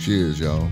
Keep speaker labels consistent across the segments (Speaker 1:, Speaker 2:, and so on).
Speaker 1: Cheers, y'all.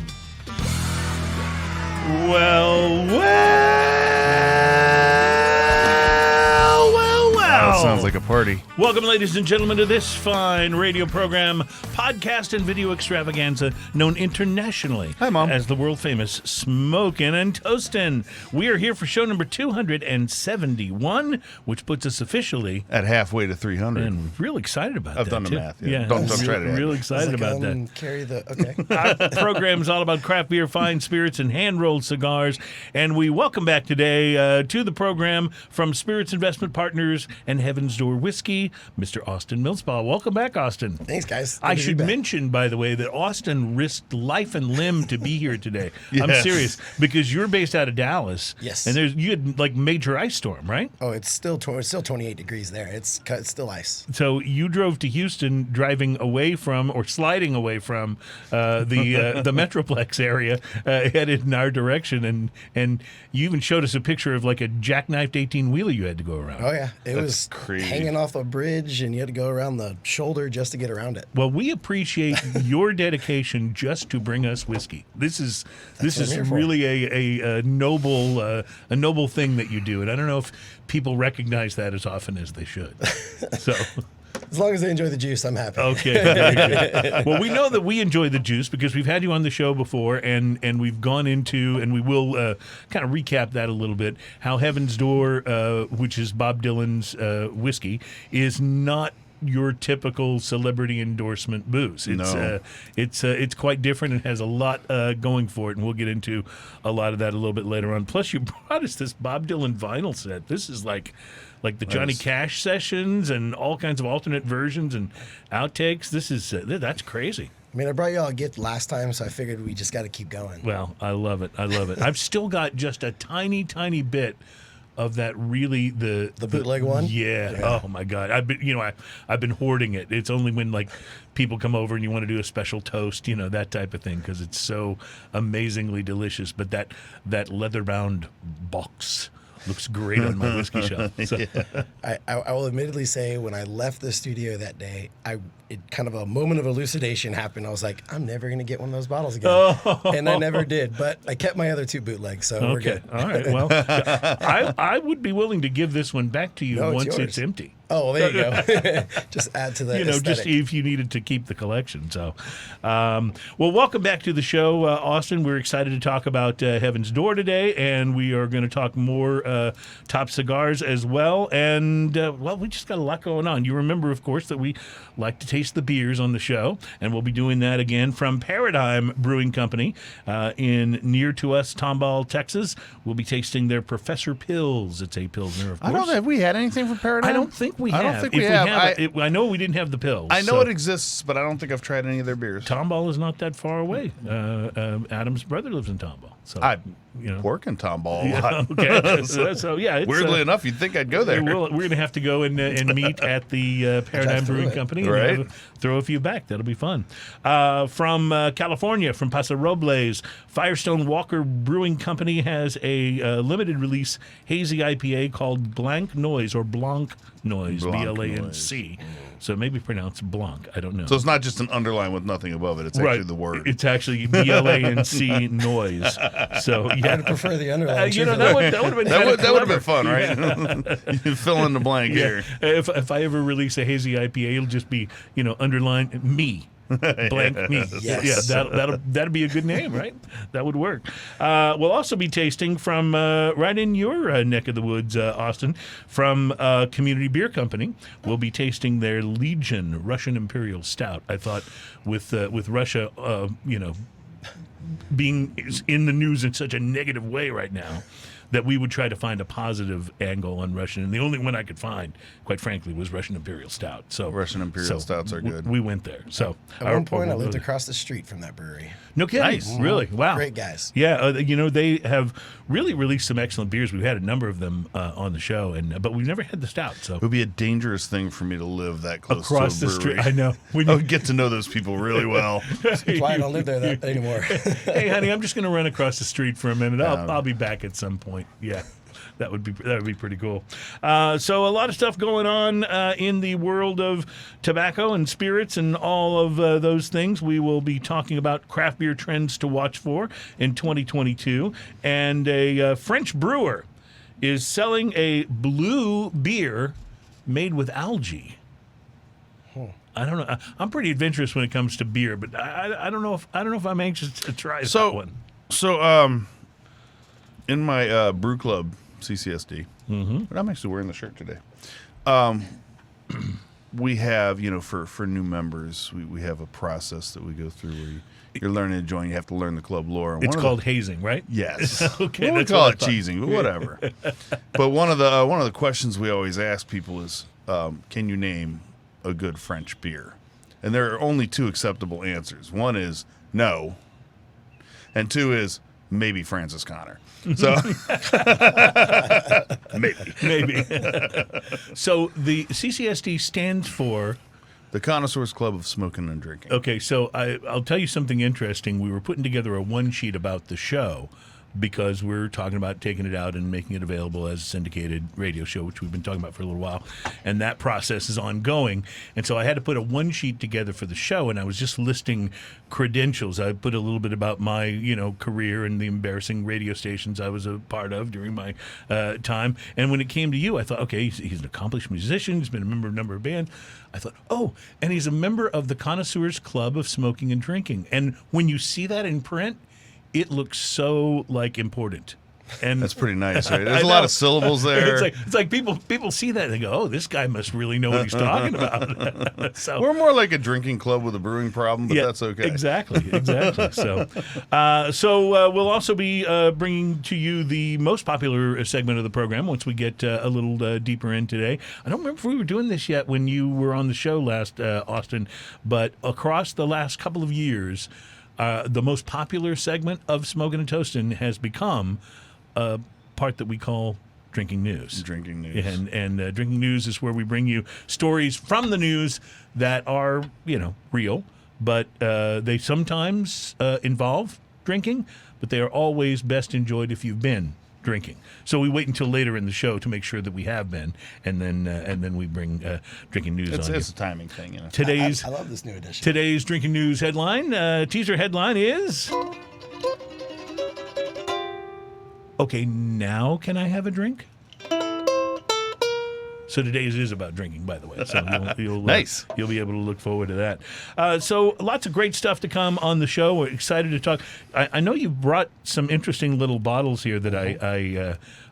Speaker 2: That sounds like a party.
Speaker 3: Welcome, ladies and gentlemen, to this fine radio program, podcast and video extravaganza known internationally as the world-famous Smokin' and Toastin'. We are here for show number 271, which puts us officially
Speaker 2: at halfway to 300.
Speaker 3: And we're real excited about that.
Speaker 2: I've done the math.
Speaker 3: Yeah,
Speaker 2: don't try to.
Speaker 3: Real excited about that.
Speaker 4: Carry the okay.
Speaker 3: Our program is all about craft beer, fine spirits, and hand-rolled cigars. And we welcome back today to the program from Spirits Investment Partners and Heaven's Door Whiskey, Mr. Austin Millspaugh. Welcome back, Austin.
Speaker 4: Thanks, guys.
Speaker 3: I should mention, by the way, that Austin risked life and limb to be here today.
Speaker 2: Yes.
Speaker 3: I'm serious, because you're based out of Dallas.
Speaker 4: Yes.
Speaker 3: And you had like major ice storm, right?
Speaker 4: Oh, it's still 28 degrees there. It's still ice.
Speaker 3: So you drove to Houston, driving away from or sliding away from the Metroplex area, headed in our direction, and you even showed us a picture of like a jackknifed 18-wheeler you had to go around.
Speaker 4: Oh yeah, it was
Speaker 2: crazy.
Speaker 4: Hanging off a bridge, and you had to go around the shoulder just to get around it.
Speaker 3: Well, we appreciate your dedication just to bring us whiskey. This is really a noble thing that you do, and I don't know if people recognize that as often as they should. So.
Speaker 4: As long as they enjoy the juice, I'm happy.
Speaker 3: Okay, very good. Well, we know that we enjoy the juice because we've had you on the show before, and we've gone into, and we will kind of recap that a little bit, how Heaven's Door, which is Bob Dylan's whiskey, is not your typical celebrity endorsement booze. It's quite different and has a lot going for it, and we'll get into a lot of that a little bit later on. Plus, you brought us this Bob Dylan vinyl set. This is like the Johnny Cash sessions and all kinds of alternate versions and outtakes. This is that's crazy.
Speaker 4: I mean, I brought you all a gift last time, so I figured we just got to keep going.
Speaker 3: Well, I love it. I've still got just a tiny bit of that, really the
Speaker 4: bootleg one.
Speaker 3: Yeah. Oh my God. I've been hoarding it. It's only when like people come over and you want to do a special toast, that type of thing, because it's so amazingly delicious. But that leather-bound box looks great on my whiskey shelf. So.
Speaker 4: I will admittedly say, when I left the studio that day, it kind of a moment of elucidation happened. I was like, I'm never going to get one of those bottles again. And I never did. But I kept my other two bootlegs, so we're good.
Speaker 3: All right. Well, I would be willing to give this one back to you once it's empty.
Speaker 4: Oh, there you go. Just add to the aesthetic.
Speaker 3: Just if you needed to keep the collection. So, well, welcome back to the show, Austin. We're excited to talk about Heaven's Door today, and we are going to talk more top cigars as well. And, well, we just got a lot going on. You remember, of course, that we like to taste the beers on the show, and we'll be doing that again from Paradigm Brewing Company in near to us, Tomball, Texas. We'll be tasting their Professor Pils. It's a Pilsner, of course.
Speaker 2: I don't know. Have we had anything from Paradigm?
Speaker 3: I don't think we have.
Speaker 2: I don't think we have.
Speaker 3: I know we didn't have the pills.
Speaker 2: I know it exists, but I don't think I've tried any of their beers.
Speaker 3: Tomball is not that far away. Adam's brother lives in Tomball. So
Speaker 2: I work in Tomball a lot.
Speaker 3: Okay. so yeah.
Speaker 2: Weirdly enough, you'd think I'd go there.
Speaker 3: We're going to have to go and meet at the Paradigm Brewing Company and throw a few back. That'll be fun. From California, from Pasa, Robles, Firestone Walker Brewing Company has a limited release Hazy IPA called Blanc Noise, or Blanc Noise, B-L-A-N-C. So maybe pronounced Blanc. I don't know.
Speaker 2: So it's not just an underline with nothing above it. It's actually the word.
Speaker 3: It's actually B-L-A-N-C noise. So yeah,
Speaker 4: I'd prefer the underline.
Speaker 3: That would have been
Speaker 2: that would have been fun, right? You fill in the blank here.
Speaker 3: If I ever release a Hazy IPA, it'll just be underline me. Blank me.
Speaker 4: Yes.
Speaker 3: Yeah, that'd be a good name, right? That would work. We'll also be tasting from right in your neck of the woods, Austin, from Community Beer Company. We'll be tasting their Legion Russian Imperial Stout. I thought with Russia, being in the news in such a negative way right now, that we would try to find a positive angle on Russian. And the only one I could find, quite frankly, was Russian Imperial Stout. So
Speaker 2: Russian Imperial Stouts are good.
Speaker 3: We went there. So
Speaker 4: at one point, I lived across the street from that brewery.
Speaker 3: No kidding.
Speaker 2: Nice.
Speaker 3: Really? Wow.
Speaker 4: Great guys.
Speaker 3: Yeah, they have really released some excellent beers. We've had a number of them on the show, but we've never had the stout. So
Speaker 2: it would be a dangerous thing for me to live that close
Speaker 3: across
Speaker 2: to a
Speaker 3: the
Speaker 2: brewery.
Speaker 3: street. I know.
Speaker 2: I would get to know those people really well.
Speaker 4: That's why I don't live there anymore.
Speaker 3: Hey, honey, I'm just going to run across the street for a minute. I'll be back at some point. Yeah. That would be pretty cool. So a lot of stuff going on in the world of tobacco and spirits and all of those things. We will be talking about craft beer trends to watch for in 2022. And a French brewer is selling a blue beer made with algae. I don't know. I'm pretty adventurous when it comes to beer, but I don't know if I'm anxious to try that one.
Speaker 2: So in my brew club CCSD, but I'm actually wearing the shirt today. We have, for new members, we have a process that we go through where you're learning to join. You have to learn the club lore.
Speaker 3: It's called hazing, right?
Speaker 2: Yes.
Speaker 3: Okay,
Speaker 2: we call it cheesing, but whatever. But one of the questions we always ask people is, can you name a good French beer? And there are only two acceptable answers. One is no, and two is maybe Francis Connor. So
Speaker 3: maybe. So the CCSD stands for
Speaker 2: the Connoisseurs Club of Smoking and Drinking.
Speaker 3: Okay, so I'll tell you something interesting. We were putting together a one sheet about the show because we're talking about taking it out and making it available as a syndicated radio show, which we've been talking about for a little while. And that process is ongoing. And so I had to put a one sheet together for the show, and I was just listing credentials. I put a little bit about my, career and the embarrassing radio stations I was a part of during my time. And when it came to you, I thought, okay, he's an accomplished musician. He's been a member of a number of bands. I thought, and he's a member of the Connoisseurs Club of Smoking and Drinking. And when you see that in print, it looks so important. And
Speaker 2: that's pretty nice, right? There's a lot of syllables there.
Speaker 3: It's like people see that and they go, this guy must really know what he's talking about. So
Speaker 2: we're more like a drinking club with a brewing problem, but that's okay.
Speaker 3: Exactly. So we'll also be bringing to you the most popular segment of the program once we get a little deeper in today. I don't remember if we were doing this yet when you were on the show last, Austin, but across the last couple of years, the most popular segment of Smoking and Toasting has become a part that we call Drinking News.
Speaker 2: Drinking News.
Speaker 3: And Drinking News is where we bring you stories from the news that are, real, but they sometimes involve drinking, but they are always best enjoyed if you've been drinking. So we wait until later in the show to make sure that we have been, and then we bring Drinking News on.
Speaker 2: It's a timing thing,
Speaker 3: Today's
Speaker 4: I love this new edition.
Speaker 3: Today's Drinking News headline, teaser headline is, okay, now can I have a drink? So today's is about drinking, by the way. So you'll
Speaker 2: nice.
Speaker 3: You'll be able to look forward to that. So lots of great stuff to come on the show. We're excited to talk. I know you brought some interesting little bottles here that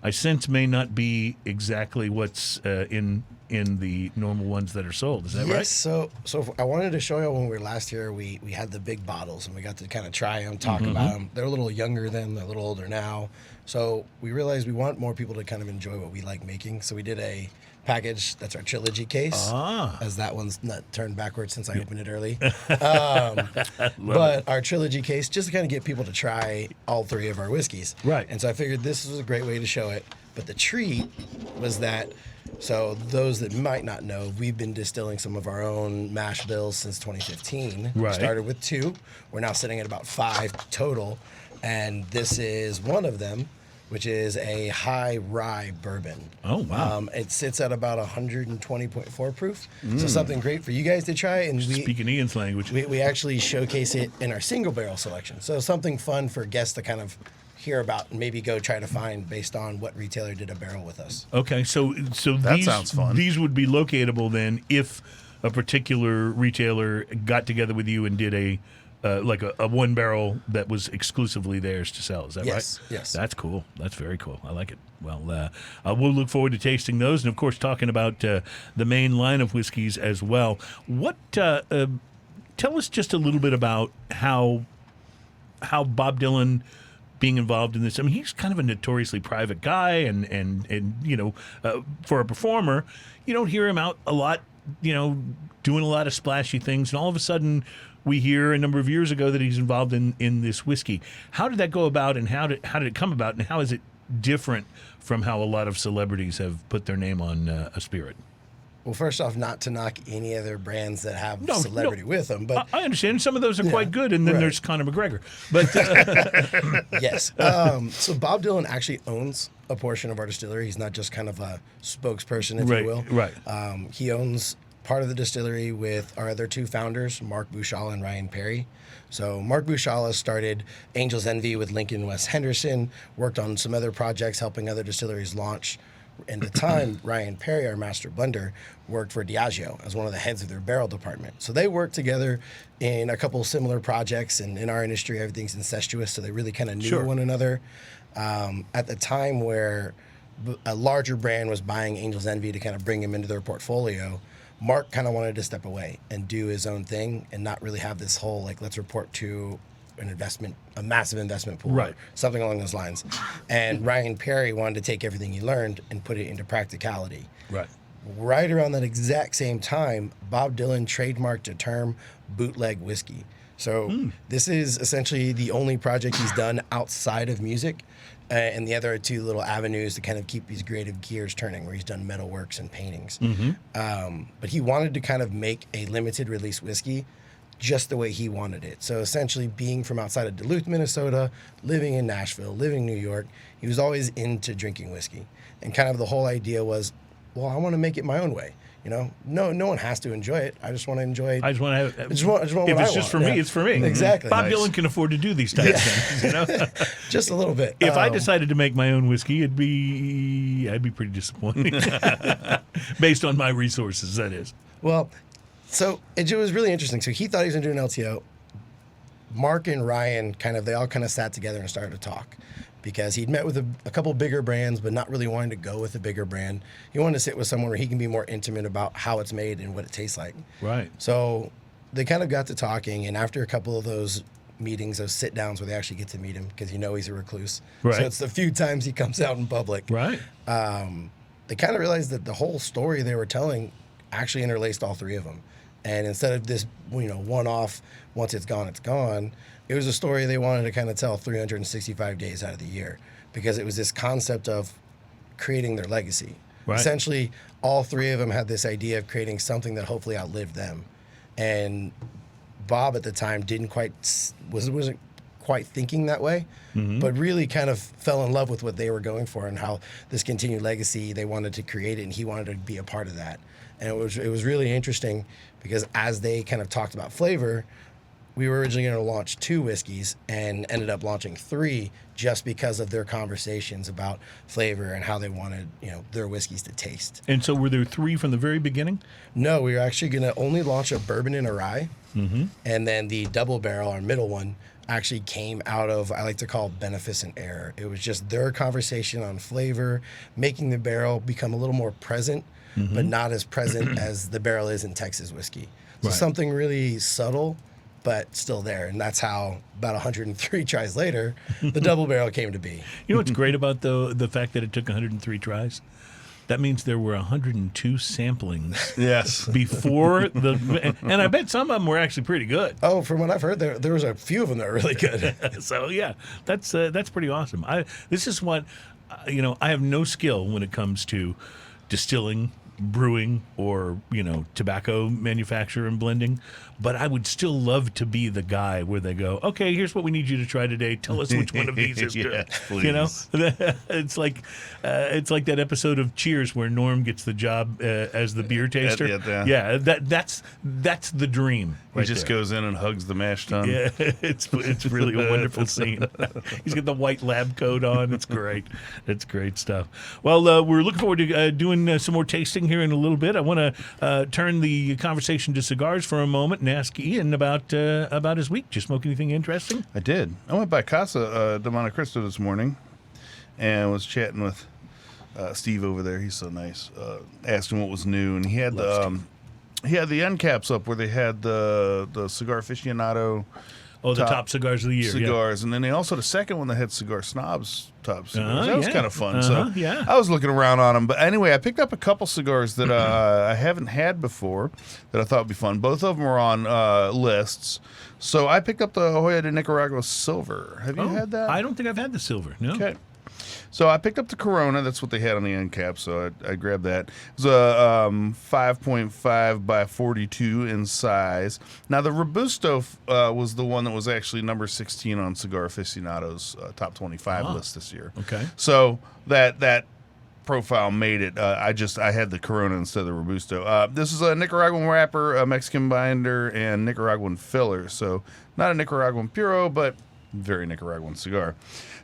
Speaker 3: I sense may not be exactly what's in the normal ones that are sold. Is that right?
Speaker 4: Yes. So I wanted to show you when we were last here, we had the big bottles and we got to kind of try them, talk about them. They're a little younger then, they're a little older now. So we realized we want more people to kind of enjoy what we like making. So we did a package that's our trilogy case, as that one's not turned backwards since I opened it early. But our trilogy case, just to kind of get people to try all three of our whiskeys.
Speaker 3: Right.
Speaker 4: And so I figured this was a great way to show it. But the treat was that, so those that might not know, we've been distilling some of our own mash bills since 2015.
Speaker 3: Right.
Speaker 4: We started with 2. We're now sitting at about 5 total. And this is one of them, which is a high rye bourbon.
Speaker 3: Oh, wow.
Speaker 4: It sits at about 120.4 proof. So something great for you guys to try. And
Speaker 3: Speaking Ian's language.
Speaker 4: we actually showcase it in our single barrel selection. So something fun for guests to kind of hear about and maybe go try to find based on what retailer did a barrel with us.
Speaker 3: Okay, so
Speaker 2: that sounds fun.
Speaker 3: These would be locatable then if a particular retailer got together with you and did a one barrel that was exclusively theirs to sell. Is that right?
Speaker 4: Yes.
Speaker 3: That's cool. That's very cool. I like it. Well, we'll look forward to tasting those, and of course, talking about the main line of whiskeys as well. What? Tell us just a little bit about how Bob Dylan being involved in this. I mean, he's kind of a notoriously private guy, and for a performer, you don't hear him out a lot, doing a lot of splashy things, and all of a sudden we hear a number of years ago that he's involved in this whiskey. How did that go about, and how did it come about, and how is it different from how a lot of celebrities have put their name on a spirit?
Speaker 4: Well, first off, not to knock any other brands that have celebrity with them, but
Speaker 3: I understand some of those are quite good, and then there's Conor McGregor. But
Speaker 4: yes, so Bob Dylan actually owns a portion of our distillery. He's not just kind of a spokesperson, if you will.
Speaker 3: Right.
Speaker 4: He owns part of the distillery with our other two founders, Mark Bushala and Ryan Perry. So Mark Bushala started Angel's Envy with Lincoln West Henderson, worked on some other projects helping other distilleries launch. At the time, Ryan Perry, our master blender, worked for Diageo as one of the heads of their barrel department. So they worked together in a couple similar projects, and in our industry, everything's incestuous, so they really kind of knew one another. At the time where a larger brand was buying Angel's Envy to kind of bring him into their portfolio, Mark kind of wanted to step away and do his own thing and not really have this whole, like, let's report to a massive investment pool,
Speaker 3: right?
Speaker 4: Something along those lines. And Ryan Perry wanted to take everything he learned and put it into practicality. Right around that exact same time, Bob Dylan trademarked a term, bootleg whiskey. So this is essentially the only project he's done outside of music. And the other two little avenues to kind of keep these creative gears turning, where he's done metalworks and paintings. But he wanted to kind of make a limited release whiskey just the way he wanted it. So essentially, being from outside of Duluth, Minnesota, living in Nashville, living in New York, he was always into drinking whiskey. And kind of the whole idea was, well, I want to make it my own way. You know, no one has to enjoy it. I just want to enjoy.
Speaker 3: I just want to have.
Speaker 4: I just want
Speaker 3: if
Speaker 4: what
Speaker 3: it's
Speaker 4: I
Speaker 3: just
Speaker 4: want.
Speaker 3: for me, it's for me.
Speaker 4: Exactly.
Speaker 3: Bob Dylan can afford to do these types of things. You know,
Speaker 4: just a little bit.
Speaker 3: If I decided to make my own whiskey, I'd be pretty disappointed, based on my resources. That is.
Speaker 4: Well, so it was really interesting. So he thought he was going to do an LTO. Mark and Ryan they all sat together and started to talk, because he'd met with a couple bigger brands, but not really wanting to go with a bigger brand. He wanted to sit with someone where he can be more intimate about how it's made and what it tastes like.
Speaker 3: Right.
Speaker 4: So they kind of got to talking, and after a couple of those meetings, those sit-downs where they actually get to meet him, because he's a recluse.
Speaker 3: Right.
Speaker 4: So it's the few times he comes out in public.
Speaker 3: Right.
Speaker 4: They kind of realized that the whole story they were telling actually interlaced all three of them. And instead of this, one-off, once it's gone, it's gone, it was a story they wanted to kind of tell 365 days out of the year, because it was this concept of creating their legacy.
Speaker 3: Right.
Speaker 4: Essentially, all three of them had this idea of creating something that hopefully outlived them. And Bob at the time wasn't quite thinking that way, but really kind of fell in love with what they were going for and how this continued legacy, they wanted to create it, and he wanted to be a part of that. And it was really interesting, because as they kind of talked about flavor, we were originally going to launch 2 whiskeys and ended up launching 3, just because of their conversations about flavor and how they wanted, their whiskeys to taste.
Speaker 3: And so were there 3 from the very beginning?
Speaker 4: No, we were actually going to only launch a bourbon and a rye. And then the double barrel, our middle one, actually came out of, I like to call, beneficent error. It was just their conversation on flavor, making the barrel become a little more present, but not as present as the barrel is in Texas whiskey. So something really subtle, but still there. And that's how, about 103 tries later, the double barrel came to be.
Speaker 3: You know what's great about the fact that it took 103 tries? That means there were 102 samplings.
Speaker 2: Yes.
Speaker 3: Before and I bet some of them were actually pretty good.
Speaker 4: Oh, from what I've heard, there was a few of them that were really good.
Speaker 3: So yeah, that's pretty awesome. This is what, I have no skill when it comes to distilling, brewing, or tobacco manufacture and blending, but I would still love to be the guy where they go, okay, here's what we need you to try today, tell us which one of these is good.
Speaker 2: Please.
Speaker 3: It's like that episode of Cheers where Norm gets the job as the beer taster. Yeah, that's the dream.
Speaker 2: He just goes in and hugs the mash tun.
Speaker 3: Yeah, it's really a wonderful scene. He's got the white lab coat on. It's great. It's great stuff. Well, we're looking forward to doing some more tasting here in a little bit. I want to turn the conversation to cigars for a moment and ask Ian about his week. Did you smoke anything interesting?
Speaker 2: I did. I went by Casa de Monte Cristo this morning and was chatting with Steve over there. He's so nice. Asked him what was new, and he had the end caps up where they had the Cigar Aficionado.
Speaker 3: Oh, the top cigars of the year.
Speaker 2: Cigars. Yeah. And then they also had a second one that had Cigar Snobs top cigars. That was kind of fun.
Speaker 3: Yeah.
Speaker 2: I was looking around on them. But anyway, I picked up a couple cigars that I haven't had before that I thought would be fun. Both of them were on lists. So I picked up the Hoya de Nicaragua Silver. Have you had that?
Speaker 3: I don't think I've had the Silver, no.
Speaker 2: Okay. So I picked up the Corona. That's what they had on the end cap, so I grabbed that. It was a 5.5 by 42 in size. Now, the Robusto was the one that was actually number 16 on Cigar Aficionado's top 25 list this year.
Speaker 3: Okay.
Speaker 2: So that profile made it. I had the Corona instead of the Robusto. This is a Nicaraguan wrapper, a Mexican binder, and Nicaraguan filler. So not a Nicaraguan Puro, but very Nicaraguan cigar.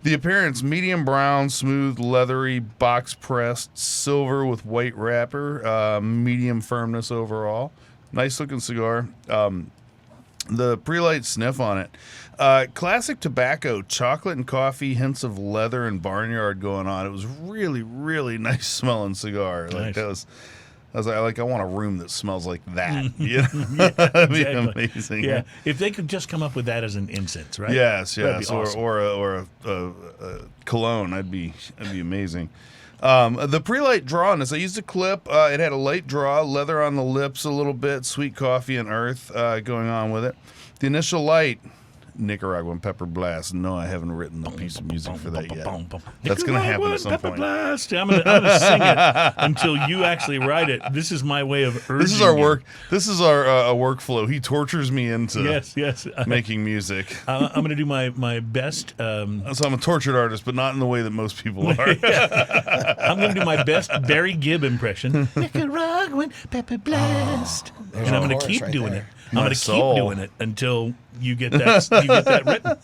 Speaker 2: The appearance, medium brown, smooth, leathery, box pressed, silver with white wrapper, medium firmness overall. Nice looking cigar. The pre-light sniff on it. Classic tobacco, chocolate and coffee, hints of leather and barnyard going on. It was really, really nice smelling cigar. Like
Speaker 3: Nice.
Speaker 2: I want a room that smells like that. You know? That'd be amazing.
Speaker 3: Yeah, if they could just come up with that as an incense, right?
Speaker 2: Yes,
Speaker 3: That'd be awesome.
Speaker 2: or a cologne. That'd be amazing. The pre-light draw on this, I used a clip. It had a light draw, leather on the lips a little bit, sweet coffee and earth going on with it. The initial light, Nicaraguan pepper blast. No, I haven't written the piece of music for that yet. That's going to happen at some
Speaker 3: pepper
Speaker 2: point.
Speaker 3: Blast. I'm gonna sing it until you actually write it. This is my way of urging.
Speaker 2: This is our
Speaker 3: you.
Speaker 2: work. This is our workflow. He tortures me into
Speaker 3: Yes.
Speaker 2: making music.
Speaker 3: I'm going to do my best.
Speaker 2: So I'm a tortured artist, but not in the way that most people are.
Speaker 3: I'm going to do my best Barry Gibb impression. Nicaraguan pepper blast.
Speaker 4: There's
Speaker 3: And I'm
Speaker 4: your
Speaker 3: going to
Speaker 4: chorus
Speaker 3: keep
Speaker 4: right
Speaker 3: doing
Speaker 4: there.
Speaker 3: it. I'm going to keep
Speaker 2: soul.
Speaker 3: doing it until you get that written.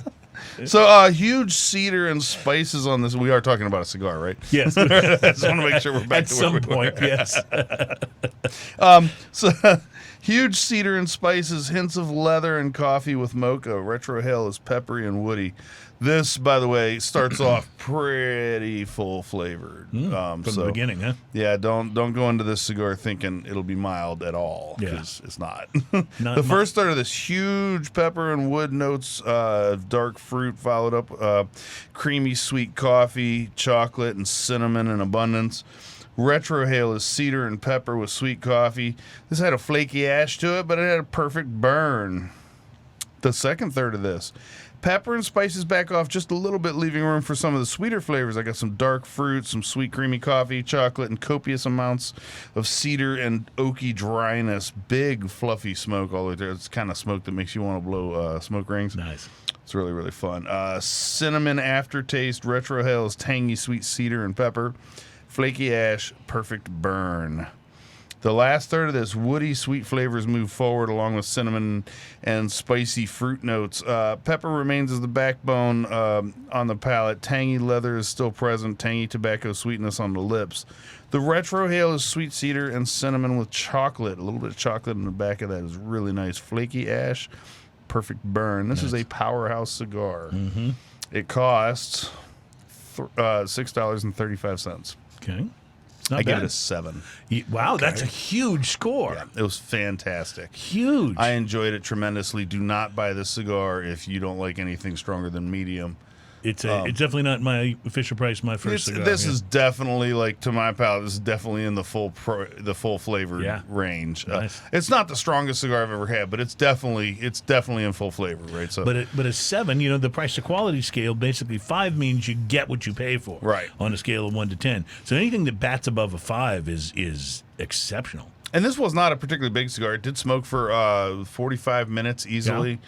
Speaker 2: So huge cedar and spices on this. We are talking about a cigar, right?
Speaker 3: Yes.
Speaker 2: I just want to make sure we're back
Speaker 3: At
Speaker 2: to where
Speaker 3: some
Speaker 2: we
Speaker 3: point,
Speaker 2: were.
Speaker 3: yes.
Speaker 2: So huge cedar and spices, hints of leather and coffee with mocha. Retrohale is peppery and woody. This, by the way, starts off pretty full flavored.
Speaker 3: From the beginning, huh?
Speaker 2: Yeah, don't go into this cigar thinking it'll be mild at all, because it's not. The first start of this huge pepper and wood notes, dark fruit, followed up creamy sweet coffee, chocolate, and cinnamon in abundance. Retrohale is cedar and pepper with sweet coffee. This had a flaky ash to it, but it had a perfect burn. The second third of this, pepper and spices back off just a little bit, leaving room for some of the sweeter flavors. I got some dark fruit, some sweet creamy coffee, chocolate, and copious amounts of cedar and oaky dryness. Big fluffy smoke all the way through. It's kind of smoke that makes you want to blow smoke rings.
Speaker 3: Nice.
Speaker 2: It's really, really fun. Cinnamon aftertaste. Retrohale is tangy sweet cedar and pepper. Flaky ash, perfect burn. The last third of this, woody, sweet flavors move forward along with cinnamon and spicy fruit notes. Pepper remains as the backbone on the palate. Tangy leather is still present. Tangy tobacco sweetness on the lips. The retrohale is sweet cedar and cinnamon with chocolate. A little bit of chocolate in the back of that is really nice. Flaky ash, perfect burn. This is a powerhouse cigar. Mm-hmm. It costs $6.35.
Speaker 3: Okay. Not
Speaker 2: I
Speaker 3: bad.
Speaker 2: gave it a 7.
Speaker 3: Wow, that's a huge score.
Speaker 2: Yeah, it was fantastic.
Speaker 3: Huge.
Speaker 2: I enjoyed it tremendously. Do not buy this cigar if you don't like anything stronger than medium.
Speaker 3: It's definitely not my official price. My first cigar.
Speaker 2: This is definitely, like, to my palate, this is definitely in the full flavored range.
Speaker 3: Nice.
Speaker 2: It's not the strongest cigar I've ever had, but it's definitely in full flavor, right? So,
Speaker 3: but a 7, the price to quality scale, basically 5 means you get what you pay for.
Speaker 2: Right.
Speaker 3: On a scale of 1 to 10. So anything that bats above a 5 is exceptional.
Speaker 2: and this was not a particularly big cigar. It did smoke for 45 minutes easily,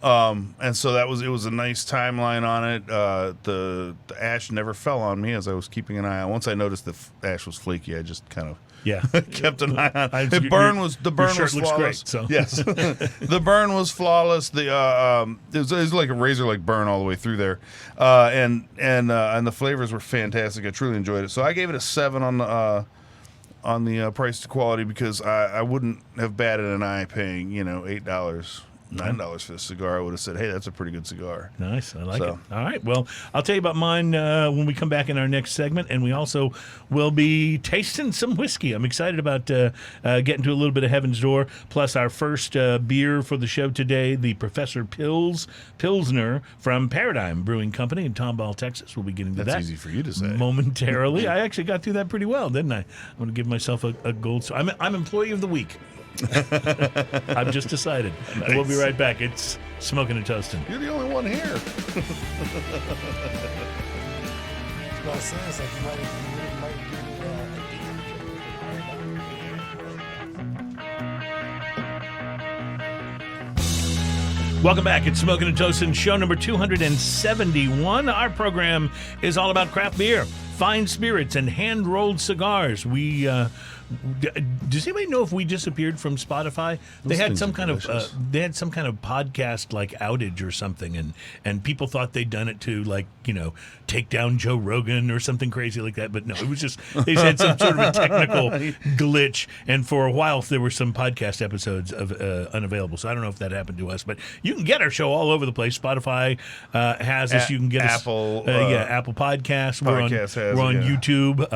Speaker 2: and so it was a nice timeline on it. The ash never fell on me as I was keeping an eye on. Once I noticed the ash was flaky, I just kind of kept an eye on. The burn was flawless.
Speaker 3: Looks great, so.
Speaker 2: Yes, the burn was flawless. It was like a razor-like burn all the way through there, and the flavors were fantastic. I truly enjoyed it. So I gave it a 7 on the price to quality, because I wouldn't have batted an eye paying $8, $9 for this cigar. I would have said, hey, that's a pretty good cigar.
Speaker 3: Nice. I like it. All right. Well, I'll tell you about mine when we come back in our next segment, and we also will be tasting some whiskey. I'm excited about getting to a little bit of Heaven's Door, plus our first beer for the show today, the Professor Pilsner from Paradigm Brewing Company in Tomball, Texas. We'll be getting to that.
Speaker 2: That's easy for you to say.
Speaker 3: Momentarily. I actually got through that pretty well, didn't I? I'm going to give myself a gold star. I'm Employee of the Week. I've just decided.
Speaker 2: Nice.
Speaker 3: We'll be right back. It's Smoking and Toasting.
Speaker 2: You're the only one here.
Speaker 4: about to say, it's like you might give me
Speaker 3: Welcome back. It's Smokin' and Toastin', show number 271. Our program is all about craft beer, fine spirits, and hand-rolled cigars. Does anybody know if we disappeared from Spotify? They had some kind of podcast like outage or something, and people thought they'd done it to take down Joe Rogan or something crazy like that. But no, it was just they had some sort of a technical glitch, and for a while there were some podcast episodes of unavailable. So I don't know if that happened to us, but you can get our show all over the place. Spotify has us. You can get
Speaker 2: Apple,
Speaker 3: us, Apple Podcasts. We're on YouTube.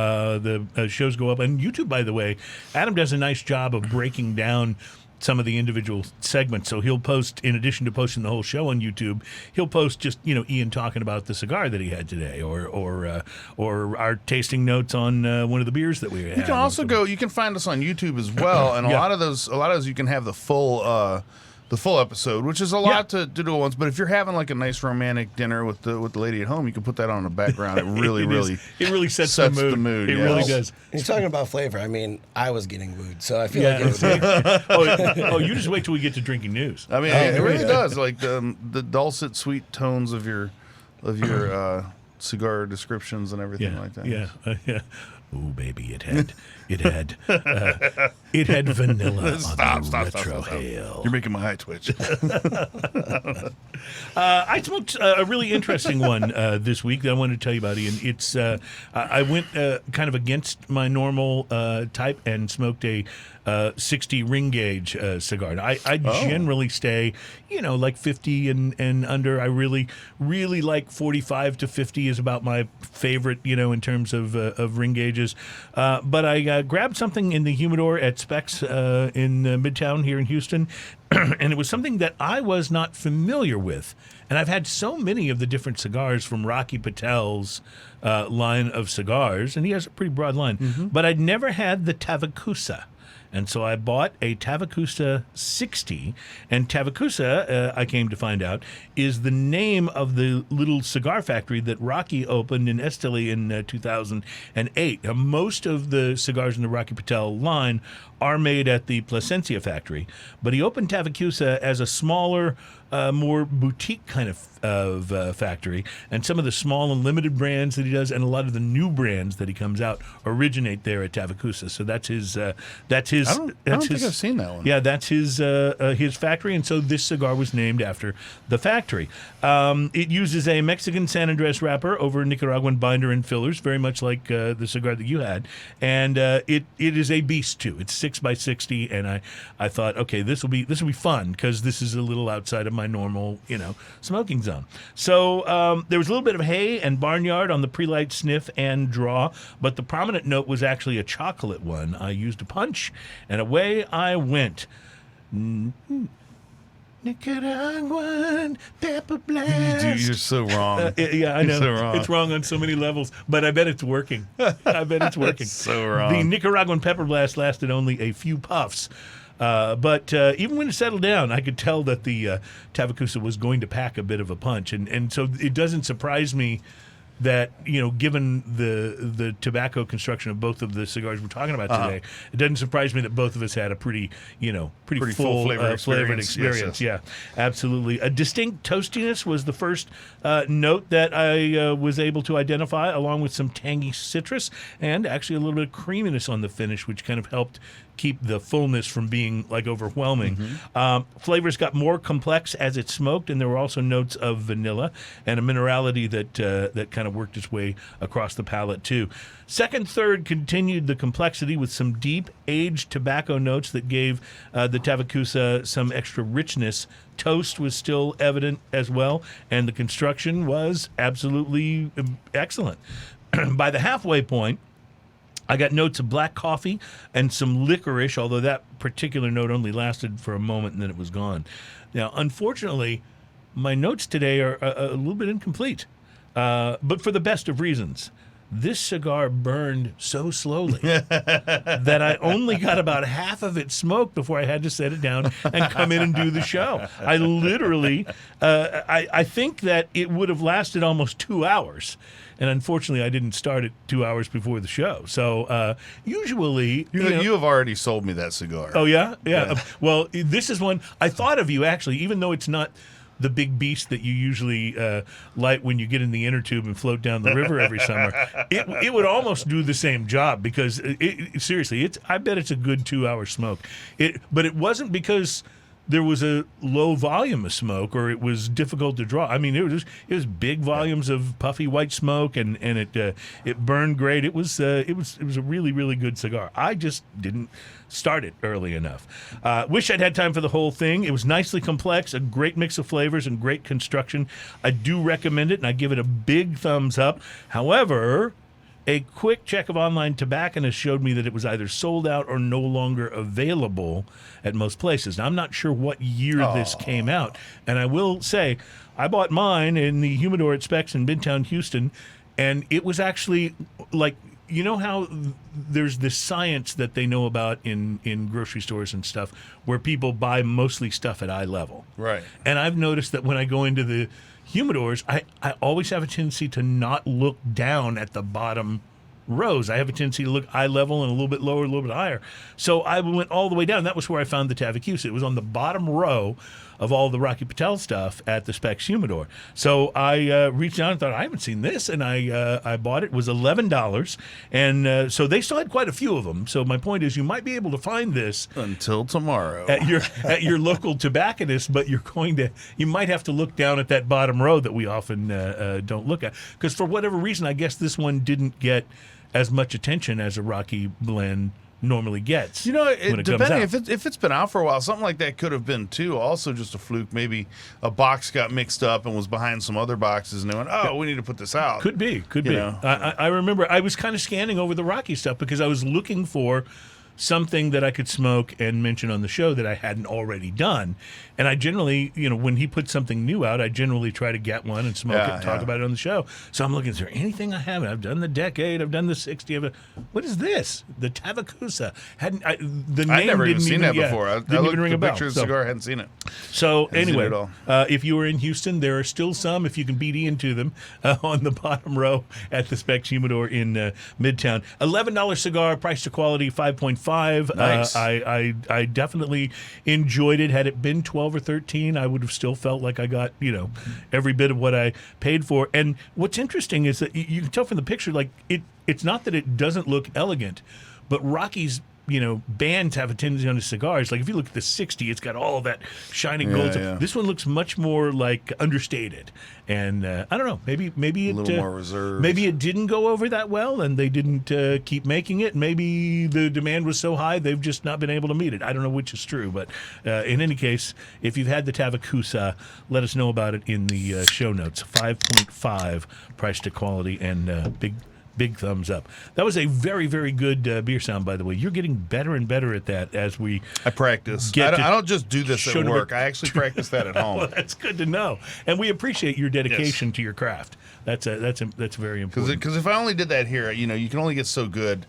Speaker 3: The shows go up on YouTube. By the way, Adam does a nice job of breaking down some of the individual segments. So he'll post, in addition to posting the whole show on YouTube, he'll post just Ian talking about the cigar that he had today, or our tasting notes on one of the beers that we had.
Speaker 2: You can also go. You can find us on YouTube as well, and a lot of those you can have the full episode, which is a lot to do at once. But if you're having like a nice romantic dinner with the lady at home, you can put that on the background. It really
Speaker 3: sets the mood. It really does.
Speaker 4: You're talking about flavor. I mean, I was getting wooed, so I feel like it was
Speaker 3: you just wait till we get to drinking news.
Speaker 2: I mean, it really does. Like the dulcet, sweet tones of your cigar descriptions and everything like that.
Speaker 3: Yeah. Oh, baby, it had vanilla on the retrohale.
Speaker 2: You're making my eye twitch.
Speaker 3: I smoked a really interesting one this week that I wanted to tell you about, Ian. It's I went kind of against my normal type and smoked a 60 ring gauge cigar. And I generally stay, like 50 and under. I really like 45 to 50 is about my favorite, in terms of ring gauges. But I grabbed something in the humidor at Specs in Midtown here in Houston, and it was something that I was not familiar with. And I've had so many of the different cigars from Rocky Patel's line of cigars, and he has a pretty broad line. But I'd never had the Tavicusa. And so I bought a Tavicusa 60, and Tavicusa, I came to find out, is the name of the little cigar factory that Rocky opened in Esteli in 2008. Now, most of the cigars in the Rocky Patel line are made at the Plasencia factory, but he opened Tavicusa as a smaller, more boutique kind of factory, and some of the small and limited brands that he does, and a lot of the new brands that he comes out originate there at Tavicusa. So that's his. I don't
Speaker 2: think I've seen that one.
Speaker 3: Yeah, that's his factory, and so this cigar was named after the factory. It uses a Mexican San Andres wrapper over Nicaraguan binder and fillers, very much like the cigar that you had, and it is a beast too. It's 6x60, and I thought, okay, this will be fun because this is a little outside of my normal smoking zone. So there was a little bit of hay and barnyard on the pre-light sniff and draw, but the prominent note was actually a chocolate one. I used a punch, and away I went. Nicaraguan pepper blast.
Speaker 2: Dude, you're so wrong.
Speaker 3: Yeah, I know.
Speaker 2: So wrong.
Speaker 3: It's wrong on so many levels, but I bet it's working.
Speaker 2: So wrong.
Speaker 3: The Nicaraguan pepper blast lasted only a few puffs. But even when it settled down, I could tell that the Tavicusa was going to pack a bit of a punch. And so it doesn't surprise me that, given the tobacco construction of both of the cigars we're talking about today, it doesn't surprise me that both of us had a pretty full flavored experience.
Speaker 2: Yes.
Speaker 3: Yeah, absolutely. A distinct toastiness was the first note that I was able to identify, along with some tangy citrus and actually a little bit of creaminess on the finish, which kind of helped keep the fullness from being overwhelming. Flavors got more complex as it smoked, and there were also notes of vanilla and a minerality that kind of worked its way across the palate too. Second, third continued the complexity with some deep aged tobacco notes that gave the Tavicusa some extra richness. Toast was still evident as well, and the construction was absolutely excellent. By the halfway point, I got notes of black coffee and some licorice, although that particular note only lasted for a moment and then it was gone. Now, unfortunately, my notes today are a little bit incomplete, but for the best of reasons. this cigar burned so slowly that I only got about half of it smoked before I had to set it down and come in and do the show. I literally, I think that it would have lasted almost 2 hours. And unfortunately, I didn't start it 2 hours before the show. So usually...
Speaker 2: You have already sold me that cigar.
Speaker 3: Oh, yeah? Yeah. Well, this is one... I thought of you, actually, even though it's not the big beast that you usually light when you get in the inner tube and float down the river every summer. It would almost do the same job because, seriously, I bet it's a good 2 hour smoke. But it wasn't because... there was a low volume of smoke, or it was difficult to draw. I mean, it was big volumes of puffy white smoke, and it burned great. It was a really, really good cigar. I just didn't start it early enough. Wish I'd had time for the whole thing. It was nicely complex, a great mix of flavors and great construction. I do recommend it, and I give it a big thumbs up. However, a quick check of online tobacconists showed me that it was either sold out or no longer available at most places. Now, I'm not sure what year this came out. And I will say, I bought mine in the humidor at Specs in Midtown Houston, and it was actually like, you know how there's this science that they know about in grocery stores and stuff where people buy mostly stuff at eye level.
Speaker 2: Right.
Speaker 3: And I've noticed that when I go into the humidors, I always have a tendency to not look down at the bottom rows. I have a tendency to look eye level and a little bit lower, a little bit higher. So I went all the way down. That was where I found the Tavicusa. It was on the bottom row of all the Rocky Patel stuff at the Specs humidor. So I reached out and thought, I haven't seen this, and I bought it. It was $11, and so they still had quite a few of them. So my point is, you might be able to find this
Speaker 2: until tomorrow
Speaker 3: at your local tobacconist, but you might have to look down at that bottom row that we often don't look at, because for whatever reason, I guess this one didn't get as much attention as a Rocky blend normally gets.
Speaker 2: You know,
Speaker 3: when it
Speaker 2: depending
Speaker 3: comes out.
Speaker 2: if it's been out for a while, something like that could have been too. Also, just a fluke. Maybe a box got mixed up and was behind some other boxes, and they went, "Oh, we need to put this out."
Speaker 3: Could be. I remember I was kind of scanning over the Rocky stuff because I was looking for something that I could smoke and mention on the show that I hadn't already done. And I generally, when he puts something new out, I generally try to get one and smoke it and talk about it on the show. So I'm looking, is there anything I haven't? I've done the Decade, I've done the 60. What is this? The Tavicusa. I'd
Speaker 2: never even seen that before. I
Speaker 3: looked
Speaker 2: at
Speaker 3: even ring
Speaker 2: the
Speaker 3: a bell.
Speaker 2: picture of the cigar, I hadn't seen it.
Speaker 3: So
Speaker 2: Hadn't seen
Speaker 3: anyway,
Speaker 2: it at all.
Speaker 3: if you were in Houston, there are still some, if you can beat Ian to them, on the bottom row at the Specs Humidor in Midtown. $11 cigar, price to quality 5.5.
Speaker 2: Nice.
Speaker 3: I definitely enjoyed it. Had it been 12 or 13, I would have still felt like I got, every bit of what I paid for. And what's interesting is that you can tell from the picture, like it's not that it doesn't look elegant, but Rocky's bands have a tendency on his cigars. Like if you look at the 60, it's got all that shining gold.
Speaker 2: Yeah.
Speaker 3: This one looks much more like understated. And I don't know, maybe it,
Speaker 2: a little more reserved.
Speaker 3: Maybe it didn't go over that well, and they didn't keep making it. Maybe the demand was so high they've just not been able to meet it. I don't know which is true, but in any case, if you've had the Tavicusa, let us know about it in the show notes. 5.5 price to quality, and big thumbs up. That was a very, very good beer sound, by the way. You're getting better and better at that as we
Speaker 2: I practice. I don't just do this at work. I actually practice that at home.
Speaker 3: Well, that's good to know. And we appreciate your dedication to your craft. That's very important.
Speaker 2: Because if I only did that here, you can only get so good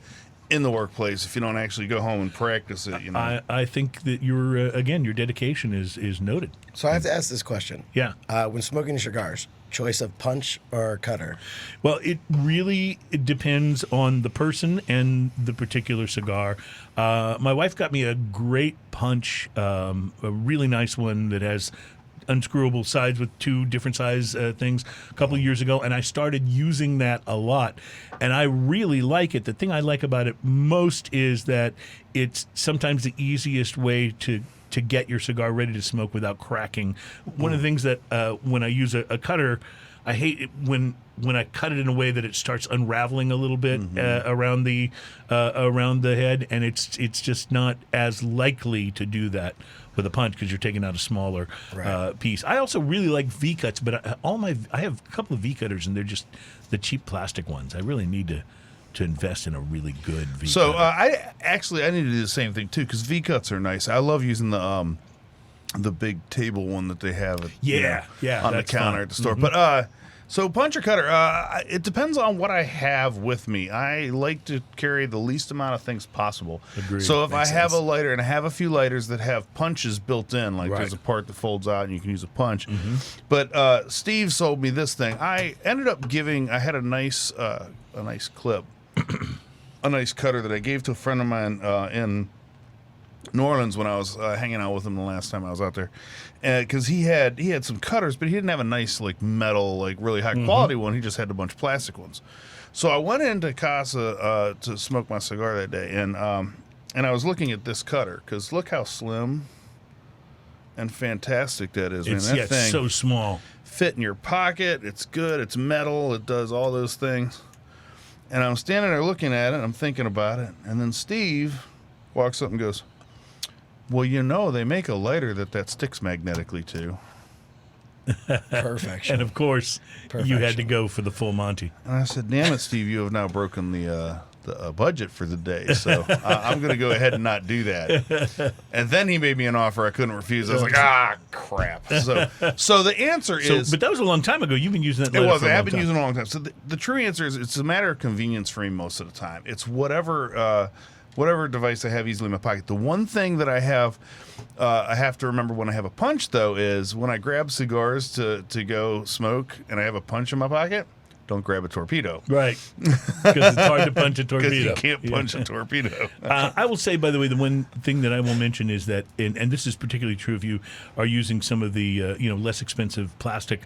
Speaker 2: in the workplace if you don't actually go home and practice it.
Speaker 3: I think that your dedication is noted.
Speaker 4: So I have to ask this question.
Speaker 3: Yeah.
Speaker 4: When smoking cigars, choice of punch or cutter?
Speaker 3: Well, it really depends on the person and the particular cigar. My wife got me a great punch, a really nice one that has unscrewable sides with two different size things a couple of years ago, and I started using that a lot, and I really like it. The thing I like about it most is that it's sometimes the easiest way to get your cigar ready to smoke without cracking. One of the things that when I use a cutter, I hate it when I cut it in a way that it starts unraveling a little bit around the head, and it's just not as likely to do that with a punch because you're taking out a smaller piece. I also really like V cuts, but I have a couple of V cutters, and they're just the cheap plastic ones. I really need to invest in a really good V cutter.
Speaker 2: So I need to do the same thing too, because V cuts are nice. I love using the big table one that they have on the counter at the store. Mm-hmm. But So punch or cutter, it depends on what I have with me. I like to carry the least amount of things possible.
Speaker 3: Agreed.
Speaker 2: So if
Speaker 4: Makes
Speaker 2: I have
Speaker 4: sense.
Speaker 2: a lighter, and I have a few lighters that have punches built in, like
Speaker 3: Right.
Speaker 2: there's a part that folds out and you can use a punch. But Steve sold me this thing. I ended up I had a nice clip, a nice cutter that I gave to a friend of mine in New Orleans when I was hanging out with him the last time I was out there, because he had some cutters, but he didn't have a nice like metal, like really high quality one. He just had a bunch of plastic ones. So I went into Casa to smoke my cigar that day, and I was looking at this cutter because look how slim and fantastic that is.
Speaker 3: It's,
Speaker 2: man. That
Speaker 3: yeah, it's
Speaker 2: thing
Speaker 3: so small.
Speaker 2: fit in your pocket. It's good. It's metal. It does all those things. And I'm standing there looking at it, and I'm thinking about it, and then Steve walks up and goes, well, you know, they make a lighter that sticks magnetically to.
Speaker 4: Perfection.
Speaker 3: And of course, you had to go for the full Monty.
Speaker 2: And I said, damn it, Steve, you have now broken the budget for the day. So I'm going to go ahead and not do that. And then he made me an offer I couldn't refuse. I was like, crap. So the answer is...
Speaker 3: But that was a long time ago. You've been using that
Speaker 2: It
Speaker 3: lighter
Speaker 2: was.
Speaker 3: for a
Speaker 2: I have
Speaker 3: long
Speaker 2: been
Speaker 3: time.
Speaker 2: using it a long time. So the true answer is it's a matter of convenience for me most of the time. It's whatever device I have easily in my pocket. The one thing that I have to remember when I have a punch, though, is when I grab cigars to go smoke and I have a punch in my pocket, don't grab a torpedo.
Speaker 3: Right. Because it's hard to punch a
Speaker 2: Because
Speaker 3: torpedo.
Speaker 2: you can't punch a torpedo.
Speaker 3: I will say, by the way, the one thing that I will mention is that, and this is particularly true if you are using some of the less expensive plastic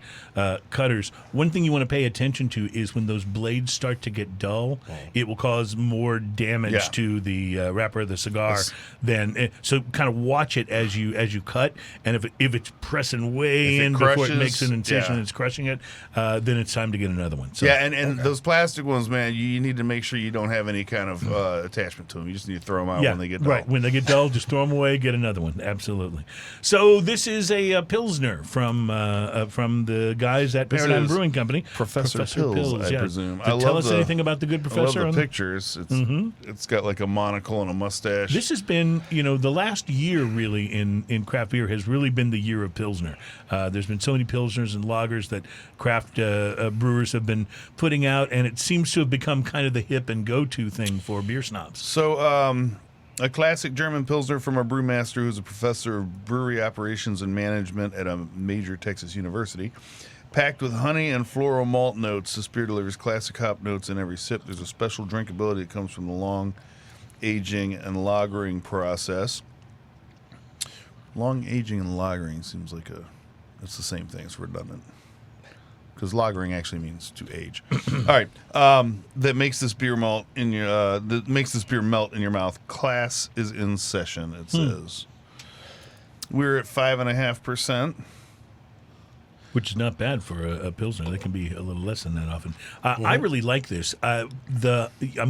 Speaker 3: cutters. One thing you want to pay attention to is when those blades start to get dull, it will cause more damage to the wrapper of the cigar. So kind of watch it as you cut, and if it's pressing way
Speaker 2: If it
Speaker 3: in before it
Speaker 2: crushes,
Speaker 3: makes an incision, and it's crushing it, then it's time to get another one. So,
Speaker 2: And those plastic ones, man, you need to make sure you don't have any kind of attachment to them. You just need to throw them out when they get dull.
Speaker 3: Right. When they get dull, just throw them away, get another one. Absolutely. So this is a Pilsner from the guys at
Speaker 2: This
Speaker 3: Paradigm
Speaker 2: is
Speaker 3: Brewing Company.
Speaker 2: Professor Pills, I presume.
Speaker 3: Did tell us anything about the good
Speaker 2: I love
Speaker 3: professor?
Speaker 2: the pictures. It's got like a monocle and a mustache.
Speaker 3: This has been, the last year really in craft beer has really been the year of Pilsner. There's been so many Pilsners and lagers that craft brewers have been putting out, and it seems to have become kind of the hip and go-to thing for beer snobs.
Speaker 2: So, a classic German Pilsner from our brewmaster, who's a professor of brewery operations and management at a major Texas university. Packed with honey and floral malt notes, this beer delivers classic hop notes in every sip. There's a special drinkability that comes from the long aging and lagering process. Long aging and lagering seems like it's the same thing. It's redundant. Because lagering actually means to age. All right, that makes this beer melt in your melt in your mouth. Class is in session. It says we're at 5.5%.
Speaker 3: Which is not bad for a Pilsner. They can be a little less than that often. I really like this. I'm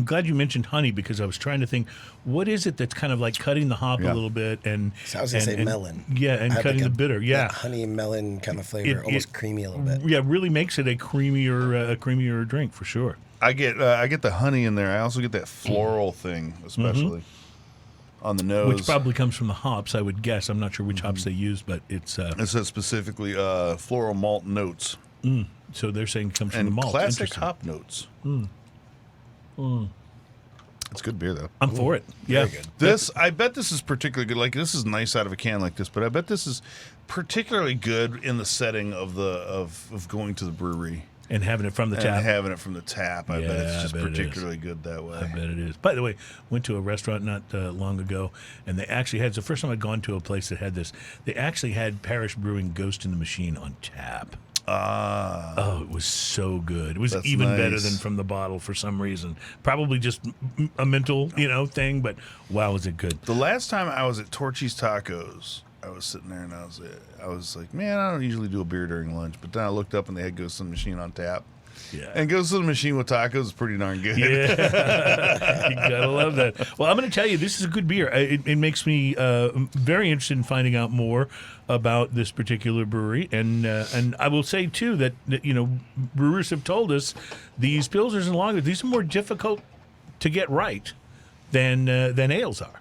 Speaker 3: glad you mentioned honey because I was trying to think, what is it that's kind of like cutting the hop a little bit and
Speaker 4: So I was going to say melon.
Speaker 3: Yeah, and
Speaker 4: I have
Speaker 3: cutting
Speaker 4: like
Speaker 3: the bitter. Yeah,
Speaker 4: that honey melon kind of flavor, almost creamy a little bit.
Speaker 3: Yeah, really makes it a creamier drink for sure.
Speaker 2: I get the honey in there. I also get that floral thing, especially on the nose.
Speaker 3: Which probably comes from the hops, I would guess. I'm not sure which hops they use, but it's...
Speaker 2: It says specifically floral malt notes.
Speaker 3: So they're saying it comes from
Speaker 2: And
Speaker 3: the malt.
Speaker 2: classic
Speaker 3: Interesting.
Speaker 2: hop notes. It's good beer, though.
Speaker 3: I'm for it. Yeah.
Speaker 4: Very good.
Speaker 2: I bet this is particularly good. Like, this is nice out of a can like this, but I bet this is particularly good in the setting of going to the brewery.
Speaker 3: And having it from the
Speaker 2: And
Speaker 3: tap.
Speaker 2: having it from the tap. I bet it's
Speaker 3: Yeah,
Speaker 2: just
Speaker 3: I bet it is.
Speaker 2: particularly good that way.
Speaker 3: I bet it is. By the way, went to a restaurant not long ago, and they actually had, it's the first time I'd gone to a place that had this, they actually had Parish Brewing Ghost in the Machine on tap. Oh, it was so good. It was
Speaker 2: That's
Speaker 3: even better
Speaker 2: nice.
Speaker 3: than from the bottle for some reason. Probably just a mental, thing, but wow, was it good.
Speaker 2: The last time I was at Torchy's Tacos, I was sitting there and I was like, man, I don't usually do a beer during lunch. But then I looked up and they had Ghost in the Machine on tap.
Speaker 3: Yeah.
Speaker 2: And Ghost in the Machine with tacos is pretty darn good.
Speaker 3: Yeah, you gotta love that. Well, I'm going to tell you, this is a good beer. It makes me very interested in finding out more about this particular brewery, and I will say too that brewers have told us these pilsners and lagers, these are more difficult to get right than ales are.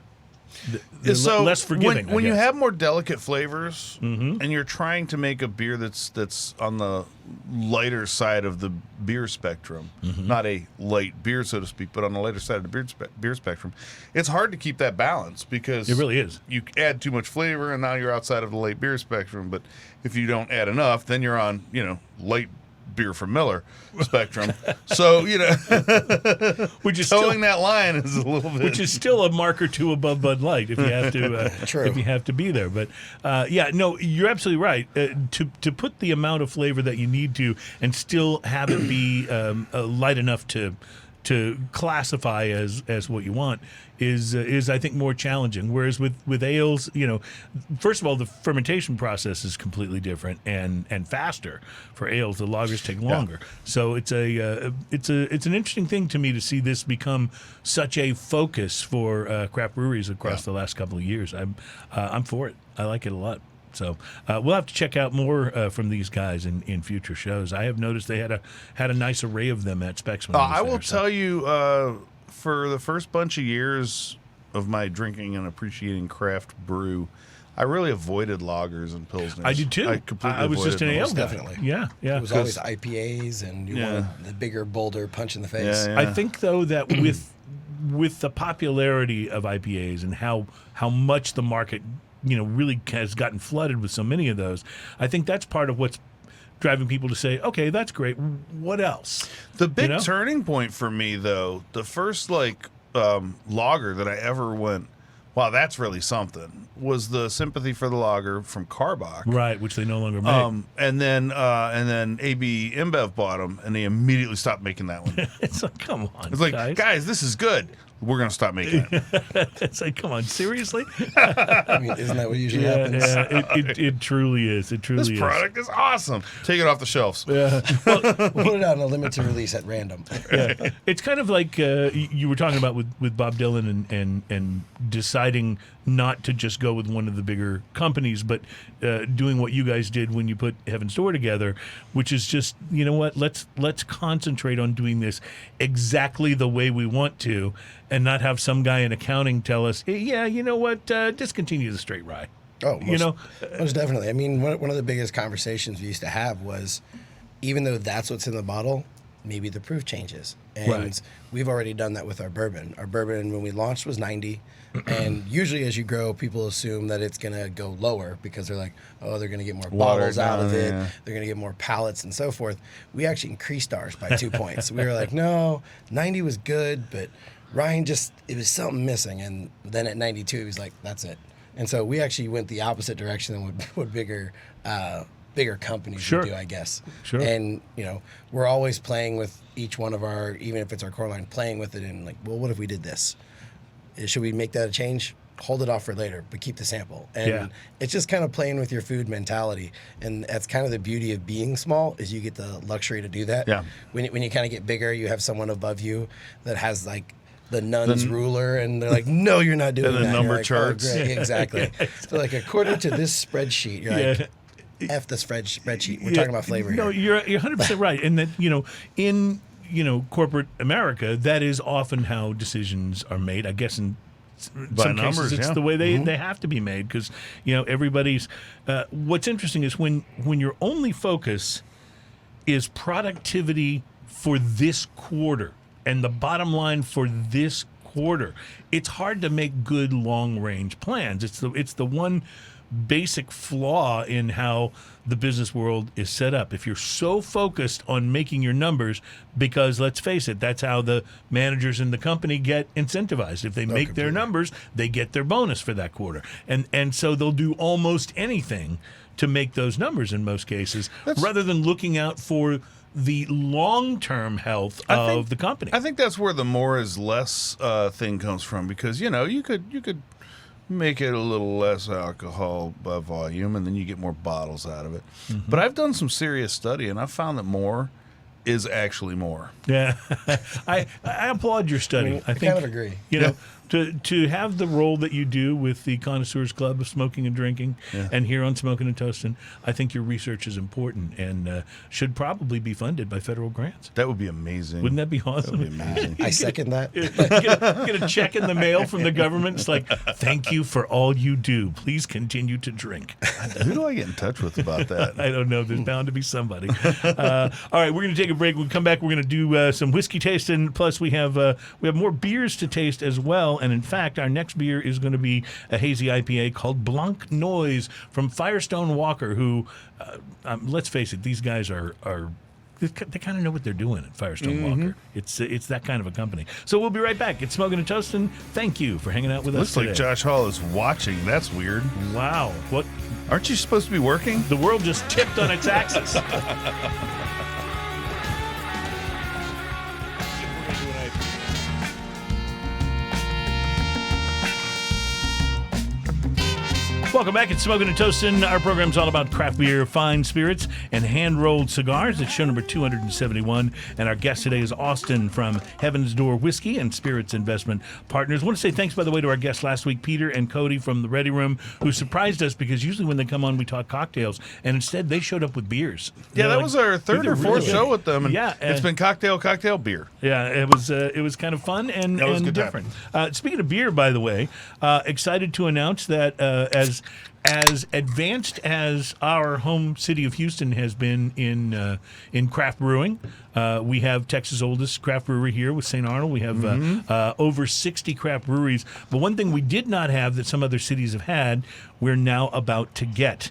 Speaker 3: they're
Speaker 2: So
Speaker 3: less forgiving.
Speaker 2: when you
Speaker 3: I guess.
Speaker 2: have more delicate flavors and you're trying to make a beer that's on the lighter side of the beer spectrum, not a light beer, so to speak, but on the lighter side of the beer spectrum, it's hard to keep that balance because
Speaker 3: It really is.
Speaker 2: You add too much flavor and now you're outside of the light beer spectrum. But if you don't add enough, then you're on, light beer from Miller spectrum. So,
Speaker 3: which is
Speaker 2: towing that line is a little bit.
Speaker 3: Which is still a mark or two above Bud Light if you have to.
Speaker 4: True.
Speaker 3: If you have to be there, but no, you're absolutely right. To put the amount of flavor that you need to, and still have it be light enough to classify as what you want is I think more challenging. Whereas with ales, first of all, the fermentation process is completely different and faster for ales. The lagers take longer, so it's an interesting thing to me to see this become such a focus for craft breweries across the last couple of years. I'm for it. I like it a lot. So we'll have to check out more from these guys in future shows. I have noticed they had a nice array of them at Specs.
Speaker 2: I will tell you, for the first bunch of years of my drinking and appreciating craft brew, I really avoided lagers and pilsners.
Speaker 3: I did too.
Speaker 2: I completely
Speaker 3: I was just an
Speaker 2: avoided
Speaker 3: ale
Speaker 2: them.
Speaker 3: guy.
Speaker 4: Definitely.
Speaker 3: Yeah.
Speaker 4: It was always IPAs, and you wanted the bigger, bolder punch in the face.
Speaker 2: Yeah.
Speaker 3: I think though that with the popularity of IPAs and how much the market really has gotten flooded with so many of those, I think that's part of what's driving people to say, okay, that's great. What else?
Speaker 2: The big turning point for me, though, the first lager that I ever went, wow, that's really something, was the Sympathy for the Lager from Karbach.
Speaker 3: Right, which they no longer make.
Speaker 2: And then AB InBev bought them, and they immediately stopped making that one.
Speaker 3: It's like, come on,
Speaker 2: It's like, guys, this is good. We're going to stop making it.
Speaker 3: It's like, come on, seriously?
Speaker 4: I mean, isn't that what usually happens?
Speaker 3: Yeah, it truly is. It truly is.
Speaker 2: This product is awesome. Take it off the shelves.
Speaker 3: Yeah.
Speaker 4: We'll put it out on a limited release at random.
Speaker 3: Yeah. It's kind of like you were talking about with Bob Dylan and deciding not to just go with one of the bigger companies, but doing what you guys did when you put Heaven's Door together, which is just, you know what, let's concentrate on doing this exactly the way we want to, and not have some guy in accounting tell us, hey, yeah, you know what, discontinue the straight rye.
Speaker 4: Oh, most definitely. I mean, one of the biggest conversations we used to have was, even though that's what's in the bottle, maybe the proof changes. And we've already done that with our bourbon. Our bourbon, when we launched, was 90. And usually as you grow, people assume that it's going to go lower because they're like, oh, they're going to get more bottles out of it. Yeah. They're going to get more pallets and so forth. We actually increased ours by 2 points. We were like, no, 90 was good, but Ryan it was something missing. And then at 92, he was like, that's it. And so we actually went the opposite direction than what bigger companies would do, I guess.
Speaker 3: Sure.
Speaker 4: And, we're always playing with each one of our, even if it's our core line, playing with it and like, well, what if we did this? Should we make that a change? Hold it off for later, but keep the sample. And it's just kind of playing with your food mentality. And that's kind of the beauty of being small, is you get the luxury to do that. Yeah. When you kind of get bigger, you have someone above you that has like the nun's ruler, and they're like, no, you're not doing that.
Speaker 2: And the number
Speaker 4: like,
Speaker 2: charts.
Speaker 4: Oh, great. Exactly. So like, according to this spreadsheet, you're like, F the spreadsheet. We're talking about flavor
Speaker 3: here. No, you're 100% right. And that, in corporate America, that is often how decisions are made. I guess in some cases it's the way they have to be made, because everybody's. What's interesting is when your only focus is productivity for this quarter and the bottom line for this quarter, it's hard to make good long range plans. It's the one basic flaw in how the business world is set up. If you're so focused on making your numbers, because let's face it, that's how the managers in the company get incentivized. If they make their numbers, they get their bonus for that quarter. And so they'll do almost anything to make those numbers in most cases, rather than looking out for the long-term health of the company.
Speaker 2: I think that's where the more is less thing comes from, because you could make it a little less alcohol by volume, and then you get more bottles out of it. Mm-hmm. But I've done some serious study, and I've found that more is actually more.
Speaker 3: Yeah, I applaud your study.
Speaker 4: I think, kind of agree.
Speaker 3: To have the role that you do with the Connoisseurs Club of Smoking and Drinking, and here on Smoking and Toasting, I think your research is important and should probably be funded by federal grants.
Speaker 2: That would be amazing.
Speaker 3: Wouldn't that be awesome?
Speaker 2: That would be amazing.
Speaker 4: I second that.
Speaker 3: Get a check in the mail from the government. It's like, thank you for all you do. Please continue to drink.
Speaker 2: Who do I get in touch with about that?
Speaker 3: I don't know. There's bound to be somebody. All right, we're going to take a break. When we come back, we're going to do some whiskey tasting. Plus, we have more beers to taste as well. And in fact, our next beer is going to be a hazy IPA called Blanc Noise from Firestone Walker. Who, let's face it, these guys are they kind of know what they're doing at Firestone Walker. It's that kind of a company. So we'll be right back. It's Smoking and Toasting. Thank you for hanging out with us
Speaker 2: Looks
Speaker 3: today.
Speaker 2: like Josh Hall is watching. That's weird.
Speaker 3: Wow. What?
Speaker 2: Aren't you supposed to be working?
Speaker 3: The world just tipped on its axis. Welcome back. It's Smoking and Toasting. Our program's all about craft beer, fine spirits, and hand-rolled cigars. It's show number 271, and our guest today is Austin from Heaven's Door Whiskey and Spirits Investment Partners. I want to say thanks, by the way, to our guests last week, Peter and Cody from the Ready Room, who surprised us because usually when they come on, we talk cocktails, and instead they showed up with beers.
Speaker 2: Yeah, that was our third or fourth show with them, and
Speaker 3: Yeah,
Speaker 2: it's been cocktail, beer.
Speaker 3: Yeah, it was kind of fun and
Speaker 2: was a good
Speaker 3: different. Speaking of beer, by the way, excited to announce that as advanced as our home city of Houston has been in craft brewing, we have Texas' oldest craft brewery here with St. Arnold. We have over 60 craft breweries. But one thing we did not have that some other cities have had, we're now about to get.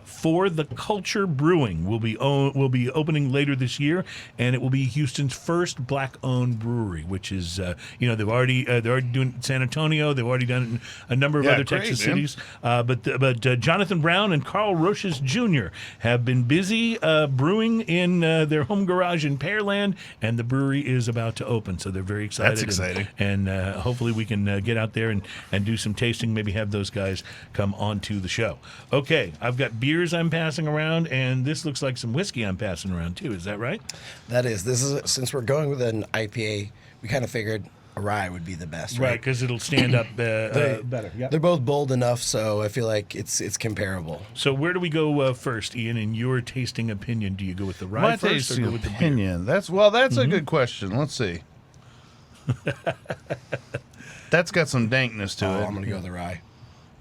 Speaker 3: For the Culture Brewing will be opening later this year, and it will be Houston's first black-owned brewery, which is they're already doing it in San Antonio. They've already done it in a number of other
Speaker 2: great,
Speaker 3: Texas
Speaker 2: man.
Speaker 3: cities. But Jonathan Brown and Carl Roches Jr. have been busy brewing in their home garage in Pearland, and the brewery is about to open. So they're very excited.
Speaker 2: That's exciting.
Speaker 3: And hopefully we can get out there and do some tasting, maybe have those guys come onto the show. Okay, I've got beers I'm passing around, and this looks like some whiskey I'm passing around too. Is that right?
Speaker 4: That is. This is since we're going with an IPA, we kind of figured a rye would be the best, right?
Speaker 3: Right, because it'll stand up better. Yep.
Speaker 4: They're both bold enough, so I feel like it's comparable.
Speaker 3: So where do we go first, Ian? In your tasting opinion, do you go with the rye
Speaker 2: My
Speaker 3: first or
Speaker 2: tasting
Speaker 3: go with the beer?
Speaker 2: opinion. That's a good question. Let's see. That's got some dankness to it.
Speaker 4: I'm going to go with the rye.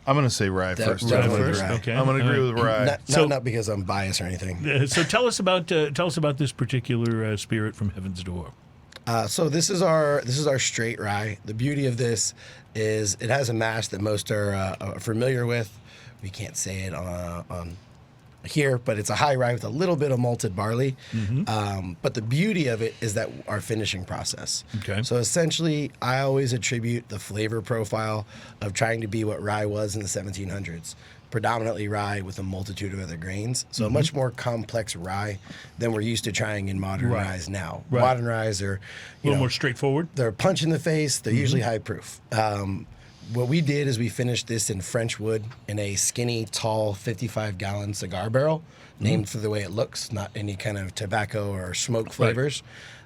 Speaker 2: I'm going to say rye first.
Speaker 4: Definitely
Speaker 3: first,
Speaker 4: rye.
Speaker 3: okay.
Speaker 2: I'm going to agree with rye.
Speaker 4: Not because I'm biased or anything.
Speaker 3: So tell us about this particular spirit from Heaven's Door.
Speaker 4: So this is our straight rye. The beauty of this is it has a mash that most are familiar with. We can't say it on here, but it's a high rye with a little bit of malted barley. But the beauty of it is that our finishing process.
Speaker 3: Okay.
Speaker 4: So essentially, I always attribute the flavor profile of trying to be what rye was in the 1700s. Predominantly rye with a multitude of other grains. So a much more complex rye than we're used to trying in modern ryes now.
Speaker 3: Right.
Speaker 4: Modern ryes are
Speaker 3: A little more straightforward.
Speaker 4: they're a punch in the face. They're usually high proof. What we did is we finished this in French wood in a skinny, tall, 55-gallon cigar barrel, named for the way it looks, not any kind of tobacco or smoke flavors.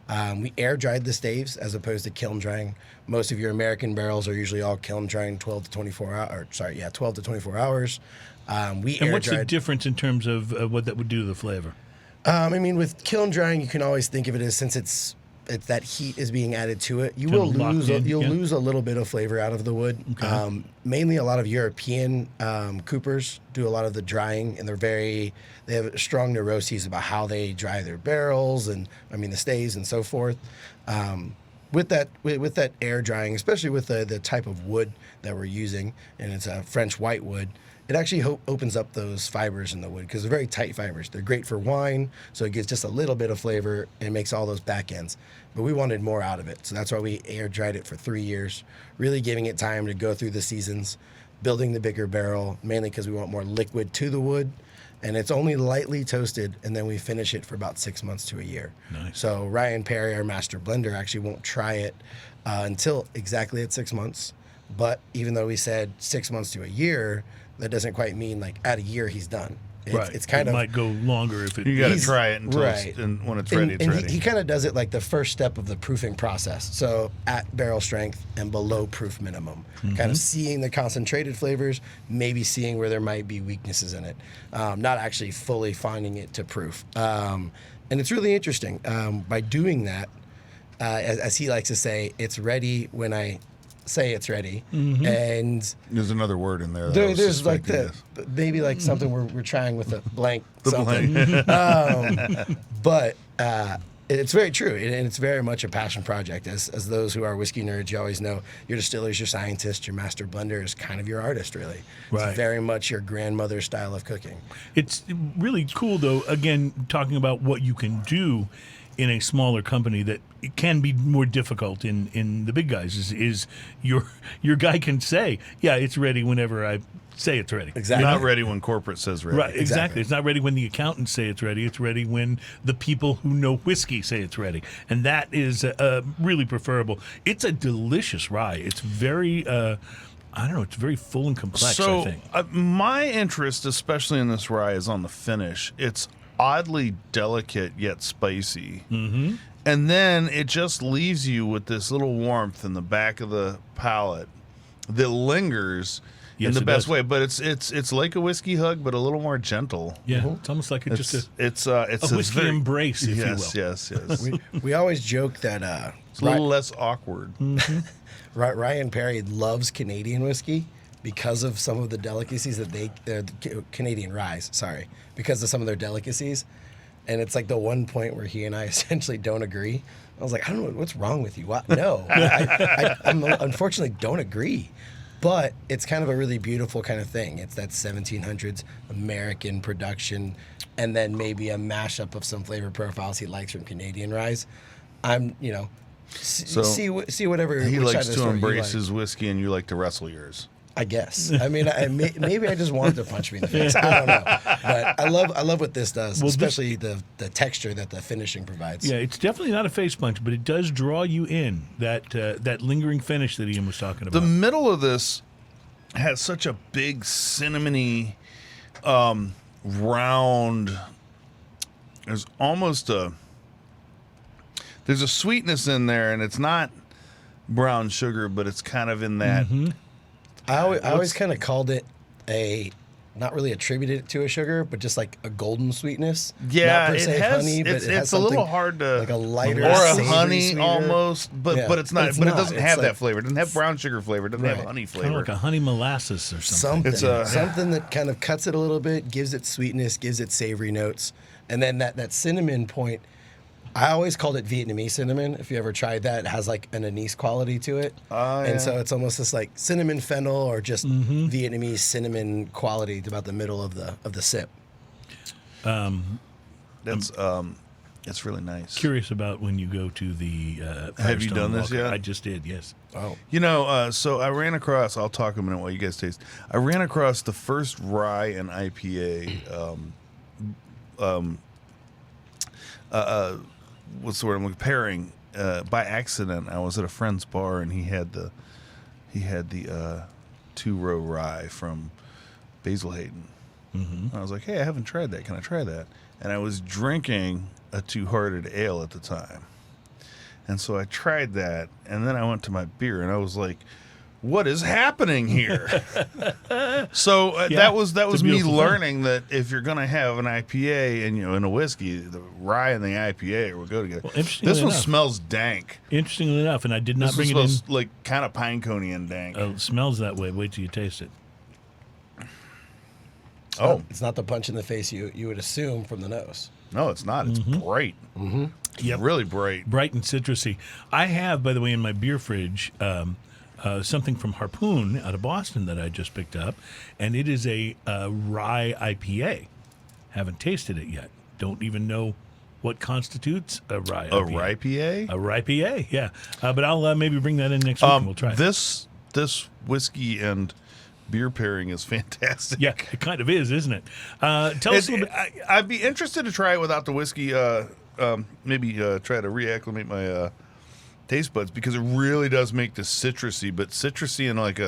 Speaker 4: We air dried the staves as opposed to kiln drying. Most of your American barrels are usually all kiln drying 12 to 24 hours. We
Speaker 3: And
Speaker 4: air
Speaker 3: what's the
Speaker 4: dried.
Speaker 3: difference in terms of what that would do to the flavor?
Speaker 4: I mean, with kiln drying, you can always think of it as since it's that heat is being added to it, you will lose a little bit of flavor out of the wood. Okay. Mainly, a lot of European coopers do a lot of the drying, and they have strong neuroses about how they dry their barrels and the staves and so forth. With that air drying, especially with the type of wood that we're using, and it's a French white wood. It actually opens up those fibers in the wood because they're very tight fibers. They're great for wine, so it gives just a little bit of flavor and makes all those back ends. But we wanted more out of it, so that's why we air dried it for 3 years, really giving it time to go through the seasons, building the bigger barrel, mainly because we want more liquid to the wood. And it's only lightly toasted, and then we finish it for about 6 months to a year.
Speaker 3: Nice.
Speaker 4: So Ryan Perry, our master blender, actually won't try it until exactly at 6 months. But even though we said 6 months to a year, that doesn't quite mean like at a year he's done. It's kind
Speaker 3: it
Speaker 4: of
Speaker 3: might go longer if it.
Speaker 2: You got to
Speaker 4: He's-
Speaker 2: try it until
Speaker 4: right.
Speaker 2: and when it's ready. It's
Speaker 4: and
Speaker 2: ready.
Speaker 4: he kind of does it like the first step of the proofing process. So at barrel strength and below proof minimum, kind of seeing the concentrated flavors, maybe seeing where there might be weaknesses in it, not actually fully finding it to proof. And it's really interesting. By doing that, as he likes to say, it's ready when I say it's ready. And
Speaker 2: There's another word in there. that I was
Speaker 4: there's like
Speaker 2: suspecting
Speaker 4: the maybe like something we're trying with a blank
Speaker 2: The
Speaker 4: something.
Speaker 2: blank.
Speaker 4: But it's very true, and it's very much a passion project. As those who are whiskey nerds, you always know your distiller's your scientist, your master blender is kind of your artist, really.
Speaker 3: Right.
Speaker 4: It's very much your grandmother's style of cooking.
Speaker 3: It's really cool, though, again, talking about what you can do in a smaller company that it can be more difficult in the big guys is your guy can say, yeah, it's ready whenever I say it's ready.
Speaker 4: Exactly.
Speaker 2: You're not ready when corporate says ready.
Speaker 3: Right, exactly. It's not ready when the accountants say it's ready. It's ready when the people who know whiskey say it's ready. And that is really preferable. It's a delicious rye. It's very... I don't know. It's very full and complex, I
Speaker 2: So
Speaker 3: think.
Speaker 2: my interest, especially in this rye, is on the finish. It's oddly delicate yet spicy. Mm-hmm. And then it just leaves you with this little warmth in the back of the palate that lingers
Speaker 3: Yes,
Speaker 2: in the
Speaker 3: it
Speaker 2: best
Speaker 3: does.
Speaker 2: way. But it's like a whiskey hug, but a little more gentle.
Speaker 3: Yeah, it's almost like it's just
Speaker 2: It's
Speaker 3: a whiskey
Speaker 2: very,
Speaker 3: embrace, if
Speaker 2: yes,
Speaker 3: you will.
Speaker 2: yes.
Speaker 4: We always joke that
Speaker 2: It's a little less awkward.
Speaker 4: Ryan Perry loves Canadian whiskey because of some of the delicacies that Canadian ryes, because of some of their delicacies. And it's like the one point where he and I essentially don't agree. I was like, I don't know, what's wrong with you? What? No, I unfortunately don't agree. But it's kind of a really beautiful kind of thing. It's that 1700s American production, and then maybe a mashup of some flavor profiles he likes from Canadian ryes. See whatever
Speaker 2: He
Speaker 4: which side
Speaker 2: likes
Speaker 4: of the
Speaker 2: to
Speaker 4: story you
Speaker 2: embrace
Speaker 4: like.
Speaker 2: his whiskey, and you like to wrestle yours.
Speaker 4: I guess. I mean, maybe I just wanted to punch me in the face. I don't know, but I love what this does, especially the texture that the finishing provides.
Speaker 3: Yeah, it's definitely not a face punch, but it does draw you in, that lingering finish that Ian was talking about.
Speaker 2: The middle of this has such a big cinnamony, round. There's almost there's a sweetness in there, and it's not brown sugar, but it's kind of in that.
Speaker 4: I always kind of called it not really attributed it to a sugar, but just like a golden sweetness.
Speaker 2: Yeah,
Speaker 4: not per se honey, but
Speaker 2: it's
Speaker 4: it has
Speaker 2: a little
Speaker 4: something
Speaker 2: hard to
Speaker 4: like a lighter
Speaker 2: or a
Speaker 4: savory
Speaker 2: honey
Speaker 4: sweeter.
Speaker 2: almost, but
Speaker 4: Yeah,
Speaker 2: but it's not.
Speaker 4: it's
Speaker 2: But it
Speaker 4: not.
Speaker 2: doesn't
Speaker 4: It's
Speaker 2: have
Speaker 4: like-
Speaker 2: that flavor. It doesn't have brown sugar flavor. It doesn't have
Speaker 4: Right.
Speaker 2: honey
Speaker 3: kind of
Speaker 2: flavor.
Speaker 3: like a honey molasses or something.
Speaker 4: Something that kind of cuts it a little bit, gives it sweetness, gives it savory notes, and then that cinnamon point. I always called it Vietnamese cinnamon. If you ever tried that, it has like an anise quality to it, and so it's almost this like cinnamon fennel or just Vietnamese cinnamon quality to about the middle of the sip.
Speaker 2: That's it's really nice.
Speaker 3: Curious about when you go to the
Speaker 2: Have you
Speaker 3: Firestone
Speaker 2: done this
Speaker 3: Walker.
Speaker 2: yet?
Speaker 3: I just did, yes.
Speaker 4: Oh,
Speaker 2: You know, so I ran across. I'll talk a minute while you guys taste. I ran across the first rye and IPA. What's the word I'm looking? Pairing by accident. I was at a friend's bar, and he had the 2-row rye from Basil Hayden. I was like, hey, I haven't tried that. Can I try that? And I was drinking a Two-Hearted Ale at the time. And so I tried that, and then I went to my beer, and I was like, what is happening here? So
Speaker 3: Yeah,
Speaker 2: that was
Speaker 3: it's a
Speaker 2: me
Speaker 3: beautiful thing.
Speaker 2: learning that if you're going to have an IPA and in a whiskey, the rye and the IPA will go together.
Speaker 3: Well, interestingly
Speaker 2: This one
Speaker 3: enough-
Speaker 2: smells dank.
Speaker 3: Interestingly enough, and I did not
Speaker 2: This
Speaker 3: bring
Speaker 2: one
Speaker 3: it in.
Speaker 2: smells like kind of pine coney and dank.
Speaker 3: It smells that way. Wait till you taste it.
Speaker 4: it's not the punch in the face you would assume from the nose.
Speaker 2: No, it's not. It's bright.
Speaker 3: Yep.
Speaker 2: It's really bright.
Speaker 3: Bright and citrusy. I have, by the way, in my beer fridge, something from Harpoon out of Boston that I just picked up, and it is a rye IPA. Haven't tasted it yet. Don't even know what constitutes a rye
Speaker 2: A
Speaker 3: IPA.
Speaker 2: rye PA?
Speaker 3: A rye PA, yeah. But I'll maybe bring that in next week and we'll try it.
Speaker 2: This whiskey and beer pairing is fantastic.
Speaker 3: Yeah, it kind of is, isn't it? Tell us a little bit.
Speaker 2: I'd be interested to try it without the whiskey. Maybe try to reacclimate my taste buds, because it really does make this citrusy, but citrusy in like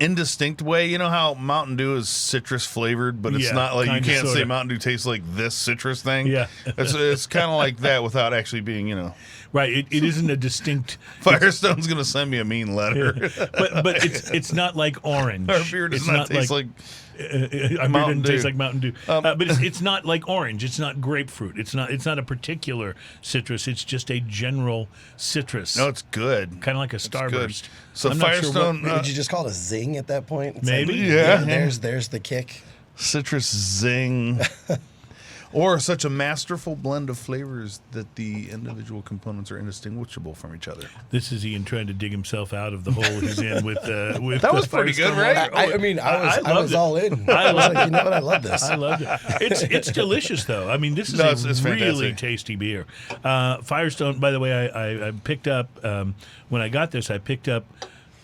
Speaker 2: indistinct way. You know how Mountain Dew is citrus flavored, but it's not like you
Speaker 3: kinda,
Speaker 2: can't say
Speaker 3: sorta.
Speaker 2: Mountain Dew tastes like this citrus thing.
Speaker 3: Yeah.
Speaker 2: It's kind of like that without actually being,
Speaker 3: Right. It isn't a distinct.
Speaker 2: Firestone's going to send me a mean letter.
Speaker 3: But it's not like orange.
Speaker 2: Our beer does
Speaker 3: It's
Speaker 2: not taste like
Speaker 3: I
Speaker 2: Mountain
Speaker 3: didn't taste
Speaker 2: Dew.
Speaker 3: like Mountain Dew. But it's not like orange. It's not grapefruit. It's not a particular citrus. It's just a general citrus.
Speaker 2: No, it's good.
Speaker 3: Kind of like a
Speaker 2: It's good.
Speaker 3: Starburst.
Speaker 2: So
Speaker 3: I'm not sure
Speaker 2: Firestone,
Speaker 4: Would you just call it a zing at that point? It's
Speaker 3: Maybe.
Speaker 2: Yeah.
Speaker 4: There's the kick.
Speaker 2: citrus zing. Or such a masterful blend of flavors that the individual components are indistinguishable from each other.
Speaker 3: This is Ian trying to dig himself out of the hole he's in with
Speaker 2: That was pretty good,
Speaker 3: Firestone
Speaker 2: right?
Speaker 3: water.
Speaker 4: I was
Speaker 3: loved it.
Speaker 4: all in.
Speaker 3: I
Speaker 4: I was
Speaker 3: loved
Speaker 4: like, you know what? I love this.
Speaker 3: I loved it. It's delicious, though. I mean, this is
Speaker 2: It's
Speaker 3: a really
Speaker 2: fantastic.
Speaker 3: tasty beer. Firestone, by the way, I picked up, when I got this, I picked up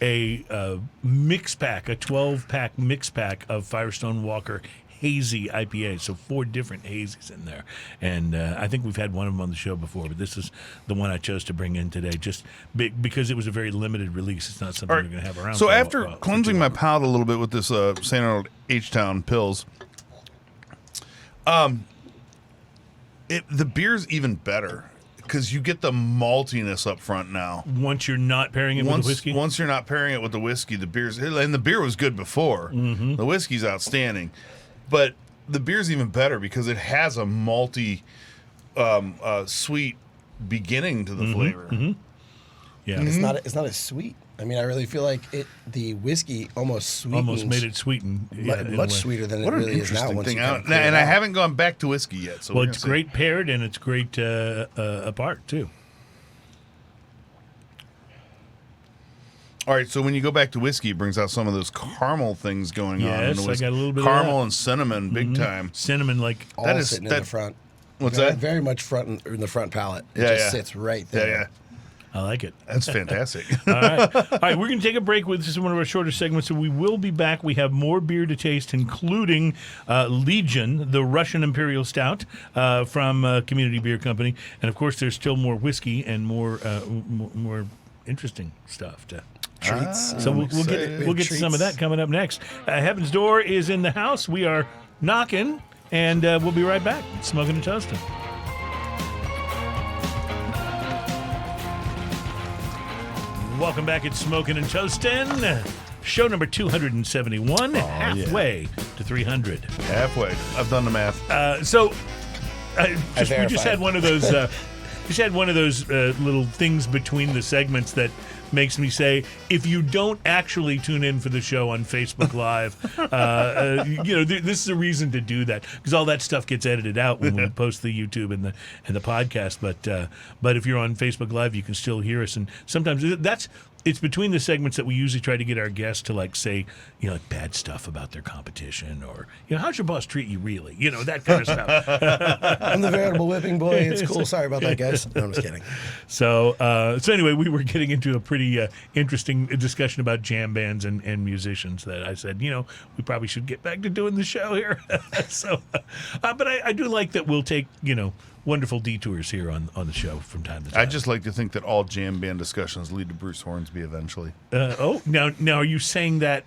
Speaker 3: a mix pack, a 12-pack mix pack of Firestone Walker Hazy IPA. So 4 different hazies in there. And I think we've had one of them on the show before, but this is the one I chose to bring in today, just because it was a very limited release. It's not something
Speaker 2: All
Speaker 3: we're
Speaker 2: right.
Speaker 3: going to have around.
Speaker 2: So
Speaker 3: for
Speaker 2: after
Speaker 3: for
Speaker 2: cleansing
Speaker 3: too
Speaker 2: my
Speaker 3: long.
Speaker 2: palate a little bit with this St. Arnold H-Town Pils, the beer's even better because you get the maltiness up front now.
Speaker 3: Once you're not pairing it with the whiskey?
Speaker 2: Once you're not pairing it with the whiskey, the beer was good before.
Speaker 3: Mm-hmm.
Speaker 2: The whiskey's outstanding, but the beer's even better because it has a malty, sweet beginning to the flavor.
Speaker 3: Yeah.
Speaker 4: It's not as sweet. I mean, I really feel like the whiskey almost sweetens.
Speaker 3: Almost made it sweeten. Yeah, in a way.
Speaker 4: much sweeter than
Speaker 2: What
Speaker 4: it
Speaker 2: an
Speaker 4: really is now.
Speaker 2: interesting
Speaker 4: Once
Speaker 2: thing!
Speaker 4: you kind of clear
Speaker 2: And
Speaker 4: it
Speaker 2: I
Speaker 4: out.
Speaker 2: haven't gone back to whiskey yet. So
Speaker 3: Well,
Speaker 2: we're
Speaker 3: it's
Speaker 2: gonna see.
Speaker 3: great paired and it's great apart, too.
Speaker 2: All right, so when you go back to whiskey, it brings out some of those caramel things going on. In
Speaker 3: Yes,
Speaker 2: the
Speaker 3: I
Speaker 2: whiskey.
Speaker 3: got a little bit of
Speaker 2: caramel
Speaker 3: that.
Speaker 2: and cinnamon, big time.
Speaker 3: Cinnamon, like,
Speaker 4: all
Speaker 2: that is-
Speaker 4: sitting in
Speaker 2: that-
Speaker 4: the front.
Speaker 2: What's
Speaker 4: very,
Speaker 2: that?
Speaker 4: Very much front in the front palate. It
Speaker 2: Yeah,
Speaker 4: just
Speaker 2: yeah.
Speaker 4: sits right
Speaker 2: Yeah,
Speaker 4: there.
Speaker 2: yeah,
Speaker 3: I like it.
Speaker 2: that's fantastic.
Speaker 3: All right. All right, we're going to take a break. This is one of our shorter segments, so we will be back. We have more beer to taste, including Legion, the Russian Imperial Stout from Community Beer Company. And, of course, there's still more whiskey and more interesting stuff to
Speaker 4: Treats.
Speaker 3: So we'll
Speaker 2: excited.
Speaker 3: get to some of that coming up next. Heaven's Door is in the house. We are knocking, and we'll be right back. Smoking and toasting. Welcome back. It's Smoking and Toasting. Show number 271, halfway to 300.
Speaker 2: Halfway. I've done the math.
Speaker 3: We just had one of those. Just had one of those little things between the segments that makes me say, if you don't actually tune in for the show on Facebook Live, this is a reason to do that, because all that stuff gets edited out when we post the YouTube and the podcast. But if you're on Facebook Live, you can still hear us, and sometimes it's between the segments that we usually try to get our guests to say, like bad stuff about their competition, or how's your boss treat you really, that kind of stuff.
Speaker 4: I'm the veritable whipping boy. It's cool. Sorry about that, guys. No, I'm just kidding.
Speaker 3: So anyway, we were getting into a pretty interesting discussion about jam bands and musicians that I said, we probably should get back to doing the show here. But I do like that we'll take, wonderful detours here on the show from time to time.
Speaker 2: I just like to think that all jam band discussions lead to Bruce Hornsby eventually.
Speaker 3: Now are you saying that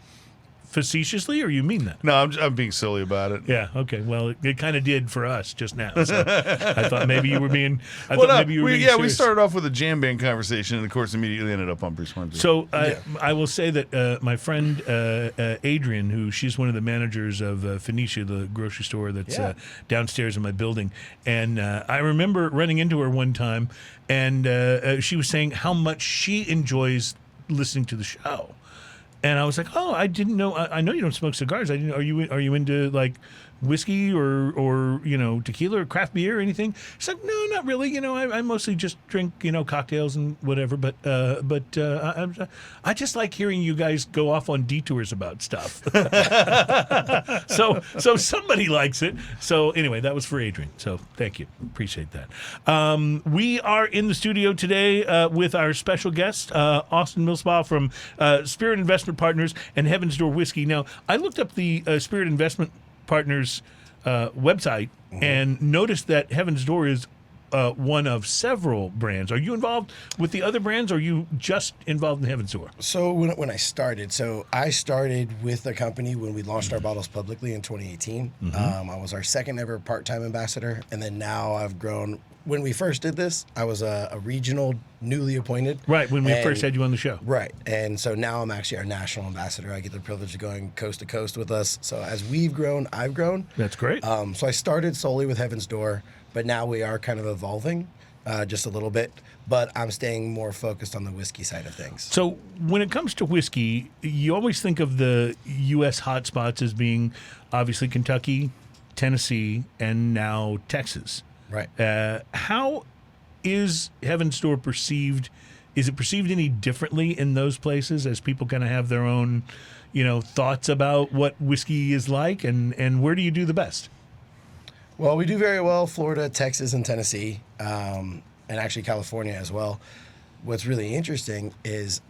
Speaker 3: facetiously, or you mean that?
Speaker 2: No, I'm being silly about it.
Speaker 3: Yeah. Okay. Well, it kind of did for us just now. So I thought maybe you were being.
Speaker 2: We
Speaker 3: Serious.
Speaker 2: started off with a jam band conversation, and of course, immediately ended up on Bruce Hornsby.
Speaker 3: So I will say that my friend Adrian, she's one of the managers of Phoenicia, the grocery store that's downstairs in my building, and I remember running into her one time, and she was saying how much she enjoys listening to the show. And I was like, "Oh, I didn't know. I know you don't smoke cigars. I didn't. Are you into whiskey or tequila or craft beer or anything?" She's like, "No, not really. I mostly just drink cocktails and whatever. But I just like hearing you guys go off on detours about stuff." So somebody likes it. So anyway, that was for Adrian. So thank you, appreciate that. We are in the studio today with our special guest, Austin Millspaugh from Spirit Investment Partners and Heaven's Door Whiskey. Now, I looked up the Spirit Investment Partners website and noticed that Heaven's Door is one of several brands. Are you involved with the other brands, or are you just involved in Heaven's Door?
Speaker 4: So when I started with the company when we launched our bottles publicly in 2018. I was our second ever part-time ambassador, and then now I've grown. When we first did this, I was a regional, newly appointed.
Speaker 3: Right, when we first had you on the show.
Speaker 4: Right, and so now I'm actually our national ambassador. I get the privilege of going coast to coast with us. So as we've grown, I've grown.
Speaker 3: That's great.
Speaker 4: So I started solely with Heaven's Door, but now we are kind of evolving just a little bit. But I'm staying more focused on the whiskey side of things.
Speaker 3: So when it comes to whiskey, you always think of the U.S. hotspots as being obviously Kentucky, Tennessee, and now Texas.
Speaker 4: Right.
Speaker 3: How is Heaven's Door perceived? Is it perceived any differently in those places as people kind of have their own, thoughts about what whiskey is like, and where do you do the best?
Speaker 4: Well, we do very well Florida, Texas, and Tennessee, and actually California as well. What's really interesting is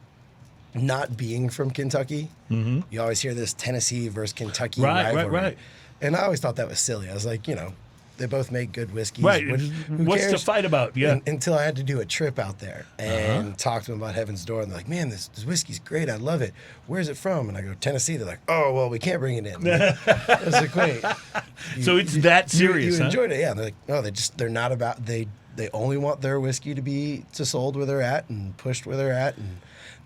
Speaker 4: not being from Kentucky. Mm-hmm. You always hear this Tennessee versus Kentucky rivalry.
Speaker 3: Right.
Speaker 4: And I always thought that was silly. I was like, they both make good whiskeys.
Speaker 3: Right.
Speaker 4: Who
Speaker 3: What's
Speaker 4: cares?
Speaker 3: the fight about? Yeah.
Speaker 4: Until I had to do a trip out there and talk to them about Heaven's Door. And they're like, man, this whiskey's great. I love it. Where's it from? And I go, Tennessee. They're like, oh, well, we can't bring it in. I was like, wait.
Speaker 3: So it's that serious,
Speaker 4: You enjoyed it. Yeah. And they're like, no, they're not about, they only want their whiskey to be sold where they're at and pushed where they're at. And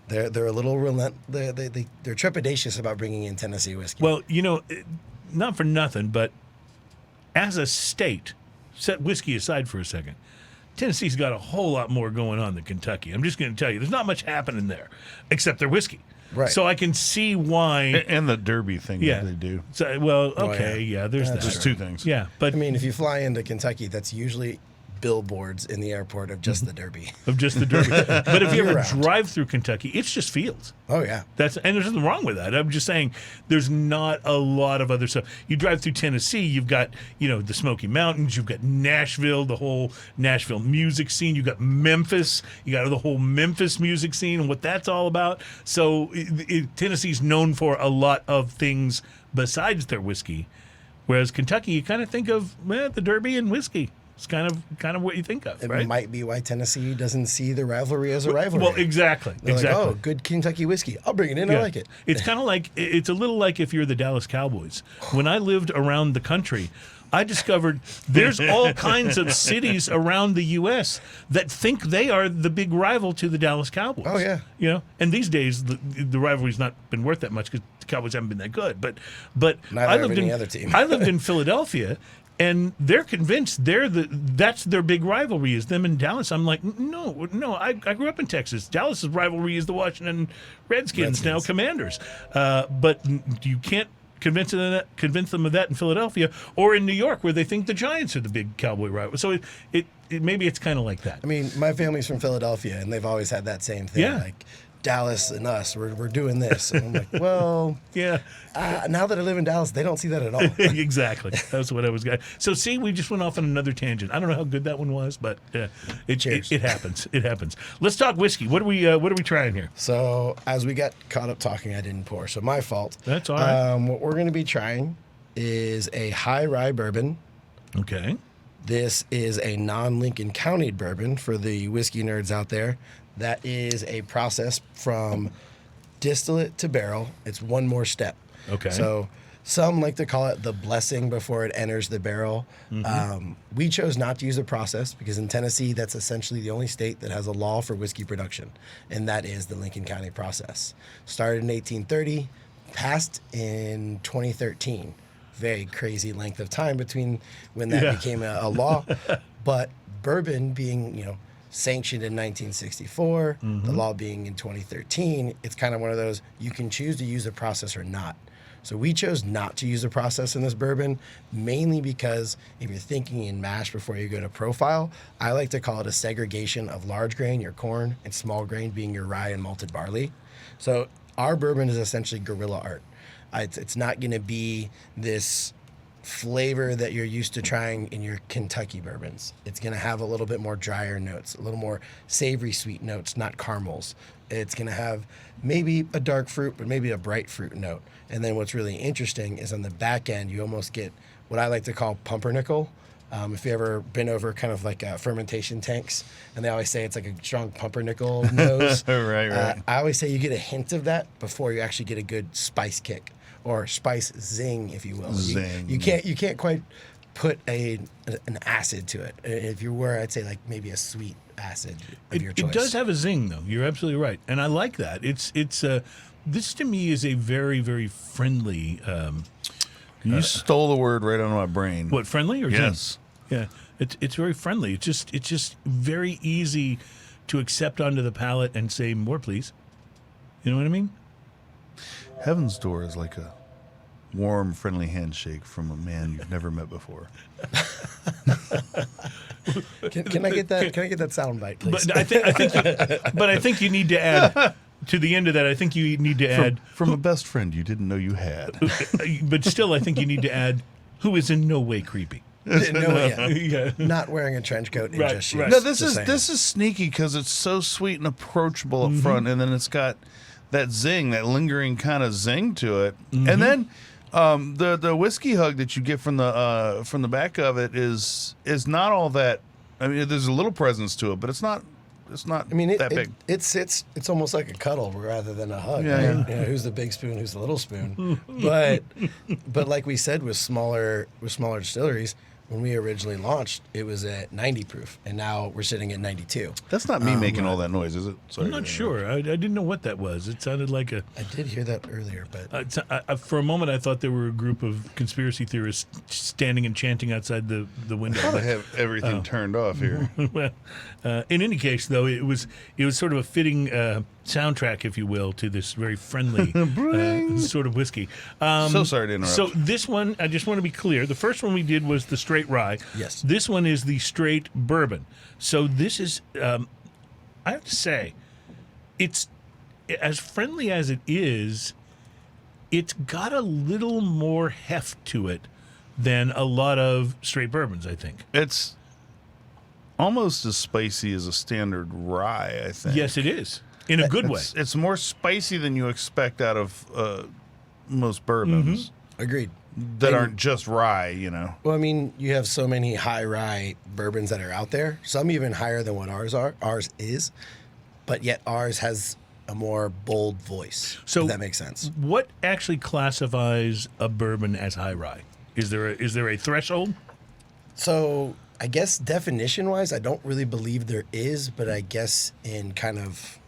Speaker 4: they're a little they're trepidatious about bringing in Tennessee whiskey.
Speaker 3: Well, not for nothing, but as a state, set whiskey aside for a second, Tennessee's got a whole lot more going on than Kentucky. I'm just going to tell you, there's not much happening there except their whiskey.
Speaker 4: Right.
Speaker 3: So I can see why.
Speaker 2: And the Derby thing that they do.
Speaker 3: So, well, okay, there's that.
Speaker 2: There's two things.
Speaker 3: Yeah, but
Speaker 4: I mean, if you fly into Kentucky, that's usually billboards in the airport of just the Derby.
Speaker 3: Of just the Derby. But if you ever
Speaker 4: Year-round.
Speaker 3: drive through Kentucky, it's just fields.
Speaker 4: Oh, yeah.
Speaker 3: And there's nothing wrong with that. I'm just saying there's not a lot of other stuff. You drive through Tennessee, you've got, the Smoky Mountains, you've got Nashville, the whole Nashville music scene, you've got Memphis, you got the whole Memphis music scene and what that's all about. So Tennessee's known for a lot of things besides their whiskey, whereas Kentucky, you kind of think of the Derby and whiskey. It's kind of what you think of, right?
Speaker 4: It might be why Tennessee doesn't see the rivalry as a rivalry.
Speaker 3: Well, exactly.
Speaker 4: They're like, oh, good Kentucky whiskey. I'll bring it in. I like it.
Speaker 3: It's kind of like, it's a little like if you're the Dallas Cowboys. When I lived around the country, I discovered there's all kinds of cities around the U.S. that think they are the big rival to the Dallas Cowboys.
Speaker 4: Oh, yeah.
Speaker 3: And these days, the rivalry's not been worth that much because the Cowboys haven't been that good. But
Speaker 4: Neither have any other team.
Speaker 3: I lived in Philadelphia, and they're convinced that's their big rivalry is them in Dallas. I'm like, no. I grew up in Texas. Dallas's rivalry is the Washington Redskins. Now Commanders. But you can't convince them of that in Philadelphia or in New York, where they think the Giants are the big Cowboy rival. So it maybe it's kind of like that.
Speaker 4: I mean, my family's from Philadelphia, and they've always had that same thing.
Speaker 3: Yeah.
Speaker 4: Like, Dallas and us, we're doing this. And I'm like, well,
Speaker 3: yeah.
Speaker 4: Now that I live in Dallas, they don't see that at all.
Speaker 3: Exactly. That's what I was going. So see, we just went off on another tangent. I don't know how good that one was, but it happens. It happens. Let's talk whiskey. What are we trying here?
Speaker 4: So as we got caught up talking, I didn't pour. So my fault.
Speaker 3: That's all right.
Speaker 4: What we're going to be trying is a high rye bourbon.
Speaker 3: Okay.
Speaker 4: This is a non-Lincoln County bourbon for the whiskey nerds out there. That is a process from distillate to barrel. It's one more step.
Speaker 3: Okay.
Speaker 4: So some like to call it the blessing before it enters the barrel. Mm-hmm. We chose not to use a process because in Tennessee, that's essentially the only state that has a law for whiskey production, and that is the Lincoln County process. Started in 1830, passed in 2013. Very crazy length of time between when that became a law. But bourbon being, sanctioned in 1964, the law being in 2013, it's kind of one of those, you can choose to use a process or not. So we chose not to use a process in this bourbon, mainly because if you're thinking in mash before you go to profile, I like to call it a segregation of large grain, your corn, and small grain being your rye and malted barley. So our bourbon is essentially guerrilla art. It's not going to be this flavor that you're used to trying in your Kentucky bourbons. It's going to have a little bit more drier notes, a little more savory sweet notes, not caramels. It's going to have maybe a dark fruit, but maybe a bright fruit note. And then what's really interesting is on the back end, you almost get what I like to call pumpernickel. If you ever been over kind of like fermentation tanks, and they always say it's like a strong pumpernickel nose.
Speaker 2: Right.
Speaker 4: I always say you get a hint of that before you actually get a good spice kick or spice zing, if you will.
Speaker 2: Zing.
Speaker 4: You can't quite put an acid to it. If you were, I'd say like maybe a sweet acid of your choice.
Speaker 3: It does have a zing, though. You're absolutely right, and I like that. It's this to me is a very, very friendly.
Speaker 2: You stole the word right out of my brain.
Speaker 3: What, friendly or
Speaker 2: Yes.
Speaker 3: zing? Yeah, it's very friendly. It's just very easy to accept onto the palate and say more, please. You know what I mean?
Speaker 2: Heaven's Door is like a warm, friendly handshake from a man you've never met before.
Speaker 4: Can I get that? Can I get that sound bite, please?
Speaker 3: But I think you need to add to the end of that. I think you need to add
Speaker 2: From a best friend you didn't know you had.
Speaker 3: but still, I think you need to add who is in no way creepy.
Speaker 4: Not wearing a trench coat and
Speaker 3: Right,
Speaker 4: just shoes.
Speaker 3: right.
Speaker 2: No,
Speaker 4: Just saying.
Speaker 2: this is sneaky because it's so sweet and approachable up front, and then it's got that zing, that lingering kind of zing to it, and then the whiskey hug that you get from the back of it is not all that. I mean, there's a little presence to it, but it's not.
Speaker 4: I mean,
Speaker 2: that big.
Speaker 4: It's almost like a cuddle rather than a hug.
Speaker 2: Yeah,
Speaker 4: right?
Speaker 2: yeah.
Speaker 4: You know, who's the big spoon? Who's the little spoon? but like we said, with smaller distilleries, when we originally launched, it was at 90 proof, and now we're sitting at 92.
Speaker 2: That's not me making all that noise, is it? Sorry.
Speaker 3: I'm not sure. I didn't know what that was. It sounded like a.
Speaker 4: I did hear that earlier, but
Speaker 3: For a moment, I thought there were a group of conspiracy theorists standing and chanting outside the window.
Speaker 2: I have everything turned off here.
Speaker 3: Well, in any case, though, it was sort of a fitting soundtrack, if you will, to this very friendly sort of whiskey.
Speaker 2: So sorry to interrupt.
Speaker 3: So this one, I just want to be clear. The first one we did was the straight rye.
Speaker 4: Yes.
Speaker 3: This one is the straight bourbon. So this is, I have to say, it's as friendly as it is. It's got a little more heft to it than a lot of straight bourbons, I think.
Speaker 2: It's almost as spicy as a standard rye, I think.
Speaker 3: Yes, it is. In a good way.
Speaker 2: It's more spicy than you expect out of most bourbons
Speaker 4: agreed.
Speaker 2: that aren't just rye, you know.
Speaker 4: Well, I mean, you have so many high rye bourbons that are out there, some even higher than what ours is, but yet ours has a more bold voice,
Speaker 3: So
Speaker 4: if that makes sense.
Speaker 3: What actually classifies a bourbon as high rye? Is there a threshold?
Speaker 4: So I guess definition-wise, I don't really believe there is, but I guess in kind of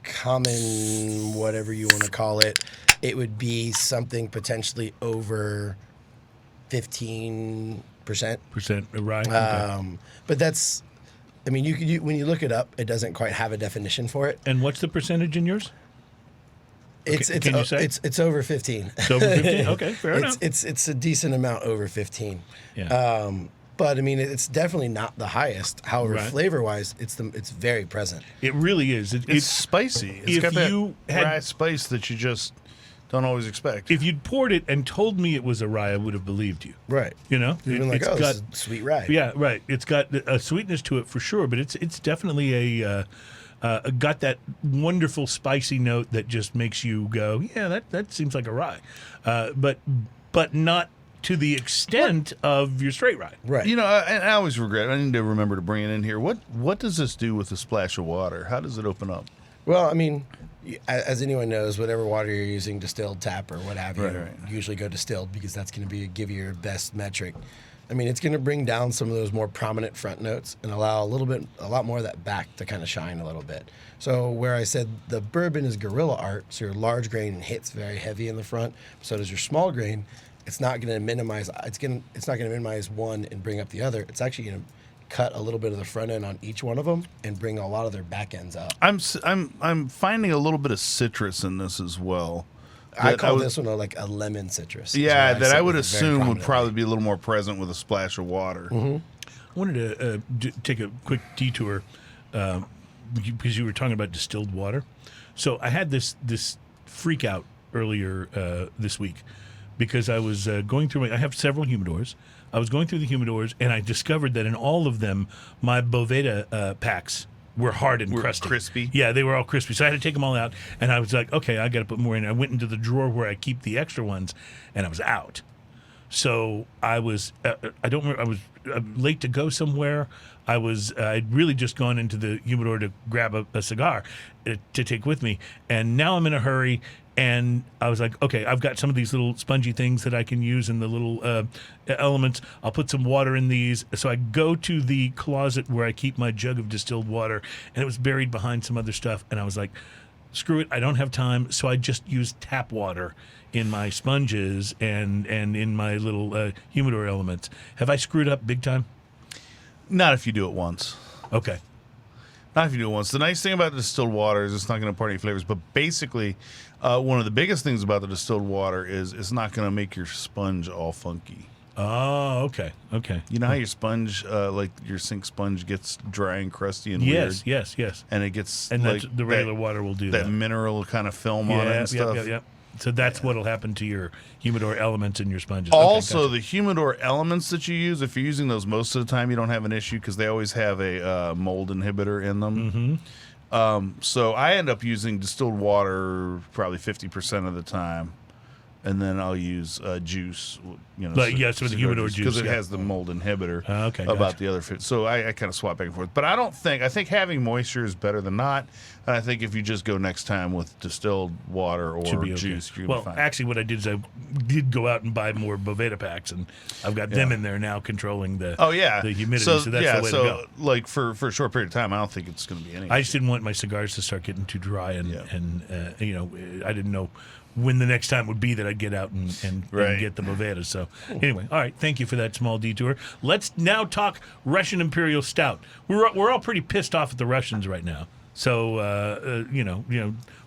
Speaker 4: common, whatever you want to call it, it would be something potentially over 15%.
Speaker 3: Percent rye? Okay.
Speaker 4: But that's, I mean, you when you look it up, it doesn't quite have a definition for it.
Speaker 3: And what's the percentage in yours?
Speaker 4: It's
Speaker 3: Can you say?
Speaker 4: it's over 15.
Speaker 3: It's over 15? Okay, fair enough.
Speaker 4: It's a decent amount over 15.
Speaker 3: Yeah.
Speaker 4: But I mean, it's definitely not the highest. However,
Speaker 3: Right.
Speaker 4: flavor-wise, it's very present.
Speaker 3: It really is.
Speaker 2: It's spicy. It's
Speaker 3: if
Speaker 2: got that
Speaker 3: you had-
Speaker 2: rye spice that you just don't always expect.
Speaker 3: If you'd poured it and told me it was a rye, I would have believed you.
Speaker 4: Right.
Speaker 3: You know?
Speaker 4: You've been like,
Speaker 3: It's
Speaker 4: oh,
Speaker 3: got-
Speaker 4: this is sweet rye.
Speaker 3: Yeah, right. It's got a sweetness to it for sure, but it's definitely got that wonderful spicy note that just makes you go, yeah, that seems like a rye, but not to the extent of your straight rye.
Speaker 4: Right.
Speaker 2: You know, I always regret. I need to remember to bring it in here. What does this do with a splash of water? How does it open up?
Speaker 4: Well, I mean, as anyone knows, whatever water you're using, distilled, tap, or what have you,
Speaker 2: Right.
Speaker 4: usually go distilled because that's going to give you your best metric. I mean, it's going to bring down some of those more prominent front notes and allow a lot more of that back to kind of shine a little bit. So where I said the bourbon is guerrilla art, so your large grain hits very heavy in the front, so does your small grain. It's not going to minimize. It's not going to minimize one and bring up the other. It's actually going to cut a little bit of the front end on each one of them and bring a lot of their back ends up.
Speaker 2: I'm finding a little bit of citrus in this as well.
Speaker 4: I call this one like a lemon citrus.
Speaker 2: Yeah, that I would
Speaker 4: very
Speaker 2: assume would
Speaker 4: prominently.
Speaker 2: probably be a little more present with a splash of water.
Speaker 3: I wanted to take a quick detour because you were talking about distilled water. So I had this freak out earlier this week because I was going through I have several humidors. I was going through the humidors and I discovered that in all of them, my Boveda packs were hard and crusty.
Speaker 2: Crispy?
Speaker 3: Yeah, they were all crispy. So I had to take them all out, and I was like, okay, I got to put more in. I went into the drawer where I keep the extra ones, and I was out. So I was, I don't remember, I was late to go somewhere. I'd really just gone into the humidor to grab a cigar to take with me. And now I'm in a hurry. And I was like, okay, I've got some of these little spongy things that I can use in the little elements. I'll put some water in these. So I go to the closet where I keep my jug of distilled water, and it was buried behind some other stuff. And I was like, screw it, I don't have time. So I just used tap water in my sponges and in my little humidor elements. Have I screwed up big time?
Speaker 2: Not if you do it once.
Speaker 3: Okay.
Speaker 2: Not if you do it once. The nice thing about the distilled water is it's not going to impart any flavors. But basically, one of the biggest things about the distilled water is it's not going to make your sponge all funky.
Speaker 3: Oh, okay. Okay.
Speaker 2: You know how your sponge, like your sink sponge, gets dry and crusty and
Speaker 3: Yes,
Speaker 2: weird?
Speaker 3: yes.
Speaker 2: And it gets
Speaker 3: And
Speaker 2: like
Speaker 3: that's, the regular water will do that.
Speaker 2: that mineral kind of film on it and stuff.
Speaker 3: Yep. So that's what'll happen to your humidor elements in your sponges.
Speaker 2: Also,
Speaker 3: Okay,
Speaker 2: the humidor elements that you use, if you're using those most of the time, you don't have an issue because they always have a mold inhibitor in them. Mm-hmm. So I end up using distilled water probably 50% of the time. And then I'll use juice,
Speaker 3: so the humidor juice.
Speaker 2: Because it has the mold inhibitor
Speaker 3: Okay,
Speaker 2: about
Speaker 3: gotcha.
Speaker 2: the other fit. So I kind of swap back and forth. But I think having moisture is better than not. And I think if you just go next time with distilled water or
Speaker 3: Should be okay.
Speaker 2: juice, you're going to be fine.
Speaker 3: Actually, what I did is I did go out and buy more Boveda packs, and I've got them in there now controlling the humidity. So that's the way to go.
Speaker 2: Like for a short period of time, I don't think it's going to be any.
Speaker 3: I just didn't want my cigars to start getting too dry, and I didn't know when the next time would be that I'd get out and get the Boveda. So anyway, all right, thank you for that small detour. Let's now talk Russian Imperial Stout. We're all pretty pissed off at the Russians right now. So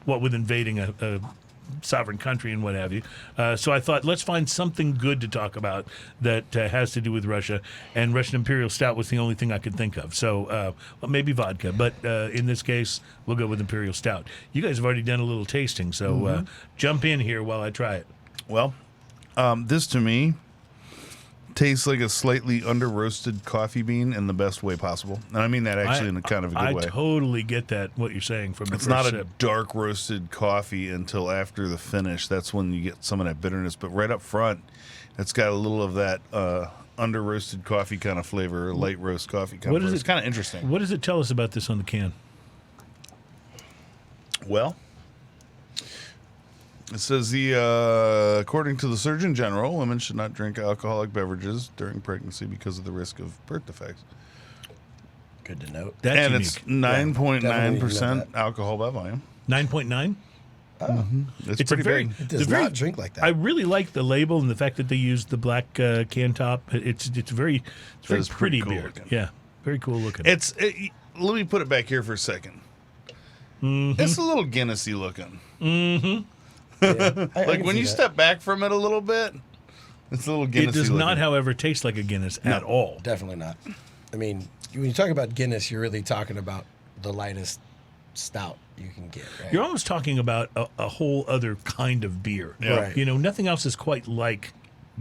Speaker 3: what with invading a sovereign country and what have you. So I thought, let's find something good to talk about that has to do with Russia. And Russian Imperial Stout was the only thing I could think of. So maybe vodka, but in this case, we'll go with Imperial Stout. You guys have already done a little tasting, so jump in here while I try it.
Speaker 2: Well, this to me tastes like a slightly under-roasted coffee bean in the best way possible. And I mean that actually in a kind of a good way.
Speaker 3: I totally get that, what you're saying from the
Speaker 2: It's
Speaker 3: first
Speaker 2: not
Speaker 3: sip.
Speaker 2: a dark roasted coffee until after the finish. That's when you get some of that bitterness. But right up front, it's got a little of that under roasted coffee kind of flavor, light roast coffee kind of flavor. It's kind of interesting.
Speaker 3: What does it tell us about this on the can?
Speaker 2: Well, it says according to the Surgeon General, women should not drink alcoholic beverages during pregnancy because of the risk of birth defects.
Speaker 4: Good to note.
Speaker 3: That's
Speaker 2: and
Speaker 3: unique.
Speaker 2: it's 9.9%
Speaker 4: that.
Speaker 2: alcohol by volume.
Speaker 3: 9.9?
Speaker 2: It's pretty big.
Speaker 4: It does not drink like that.
Speaker 3: I really like the label and the fact that they used the black can top. It's very
Speaker 2: is
Speaker 3: pretty
Speaker 2: pretty cool
Speaker 3: beer.
Speaker 2: looking.
Speaker 3: Yeah, very cool looking.
Speaker 2: Let me put it back here for a second. It's a little Guinnessy looking. Like when you step back from it a little bit, it's a little Guinnessy.
Speaker 3: It does
Speaker 2: looking.
Speaker 3: not, however, taste like a Guinness at all.
Speaker 4: Definitely not. I mean, when you talk about Guinness, you're really talking about the lightest stout you can get, right?
Speaker 3: You're almost talking about a whole other kind of beer.
Speaker 2: Yeah.
Speaker 4: Right.
Speaker 3: You know, nothing else is quite like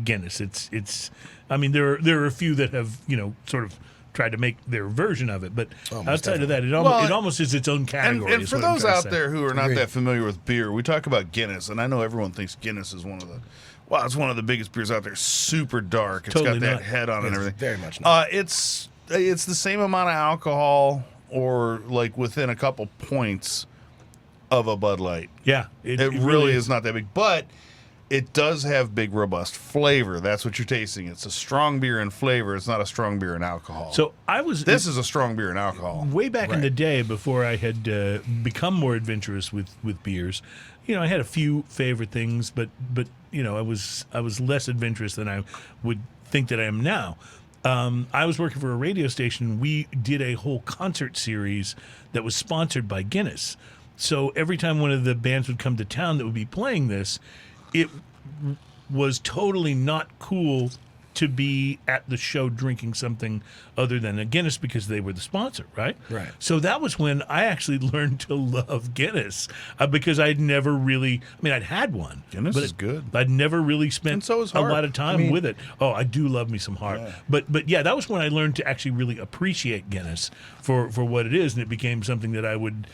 Speaker 3: Guinness. It's. I mean, there are a few that have sort of tried to make their version of it, but outside of that, it almost is its own category.
Speaker 2: And for those out there who are not
Speaker 4: Agreed.
Speaker 2: that familiar with beer, we talk about Guinness, and I know everyone thinks Guinness is one of the biggest beers out there. Super dark. It's
Speaker 3: Totally
Speaker 2: got that
Speaker 3: not.
Speaker 2: head on and everything.
Speaker 4: Very much not.
Speaker 2: It's the same amount of alcohol, or like within a couple points of a Bud Light.
Speaker 3: Yeah,
Speaker 2: It really is not that big, but it does have big, robust flavor. That's what you're tasting. It's a strong beer in flavor. It's not a strong beer in alcohol.
Speaker 3: So
Speaker 2: this is a strong beer in alcohol.
Speaker 3: Way back in the day, before I had become more adventurous with beers, I had a few favorite things, but I was less adventurous than I would think that I am now. I was working for a radio station. We did a whole concert series that was sponsored by Guinness. So every time one of the bands would come to town that would be playing this, it was totally not cool to be at the show drinking something other than a Guinness because they were the sponsor, right?
Speaker 4: Right.
Speaker 3: So that was when I actually learned to love Guinness because I'd never really, I'd had one.
Speaker 2: Guinness
Speaker 3: but
Speaker 2: is good.
Speaker 3: I'd never really spent
Speaker 2: And so is
Speaker 3: a
Speaker 2: Hart.
Speaker 3: lot of time with it. Oh, I do love me some Hart.
Speaker 2: Yeah.
Speaker 3: But yeah, that was when I learned to actually really appreciate Guinness for what it is, and it became something that I would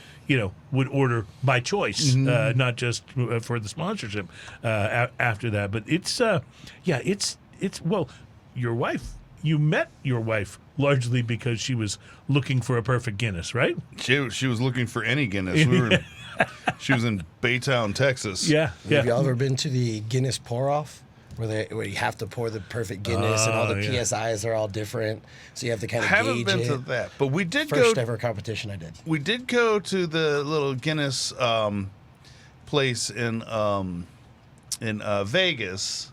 Speaker 3: order by choice, not just for the sponsorship after that. But it's it's well, your wife. You met your wife largely because she was looking for a perfect Guinness, right?
Speaker 2: She was looking for any Guinness. She was in Baytown, Texas.
Speaker 3: Yeah.
Speaker 4: Have y'all ever been to the Guinness Pour-Off? Where you have to pour the perfect Guinness and all the PSIs are all different, so you have to kind of
Speaker 2: Haven't
Speaker 4: gauge
Speaker 2: been
Speaker 4: it.
Speaker 2: to that, but we did
Speaker 4: First ever competition I did.
Speaker 2: We did go to the little Guinness place in Vegas,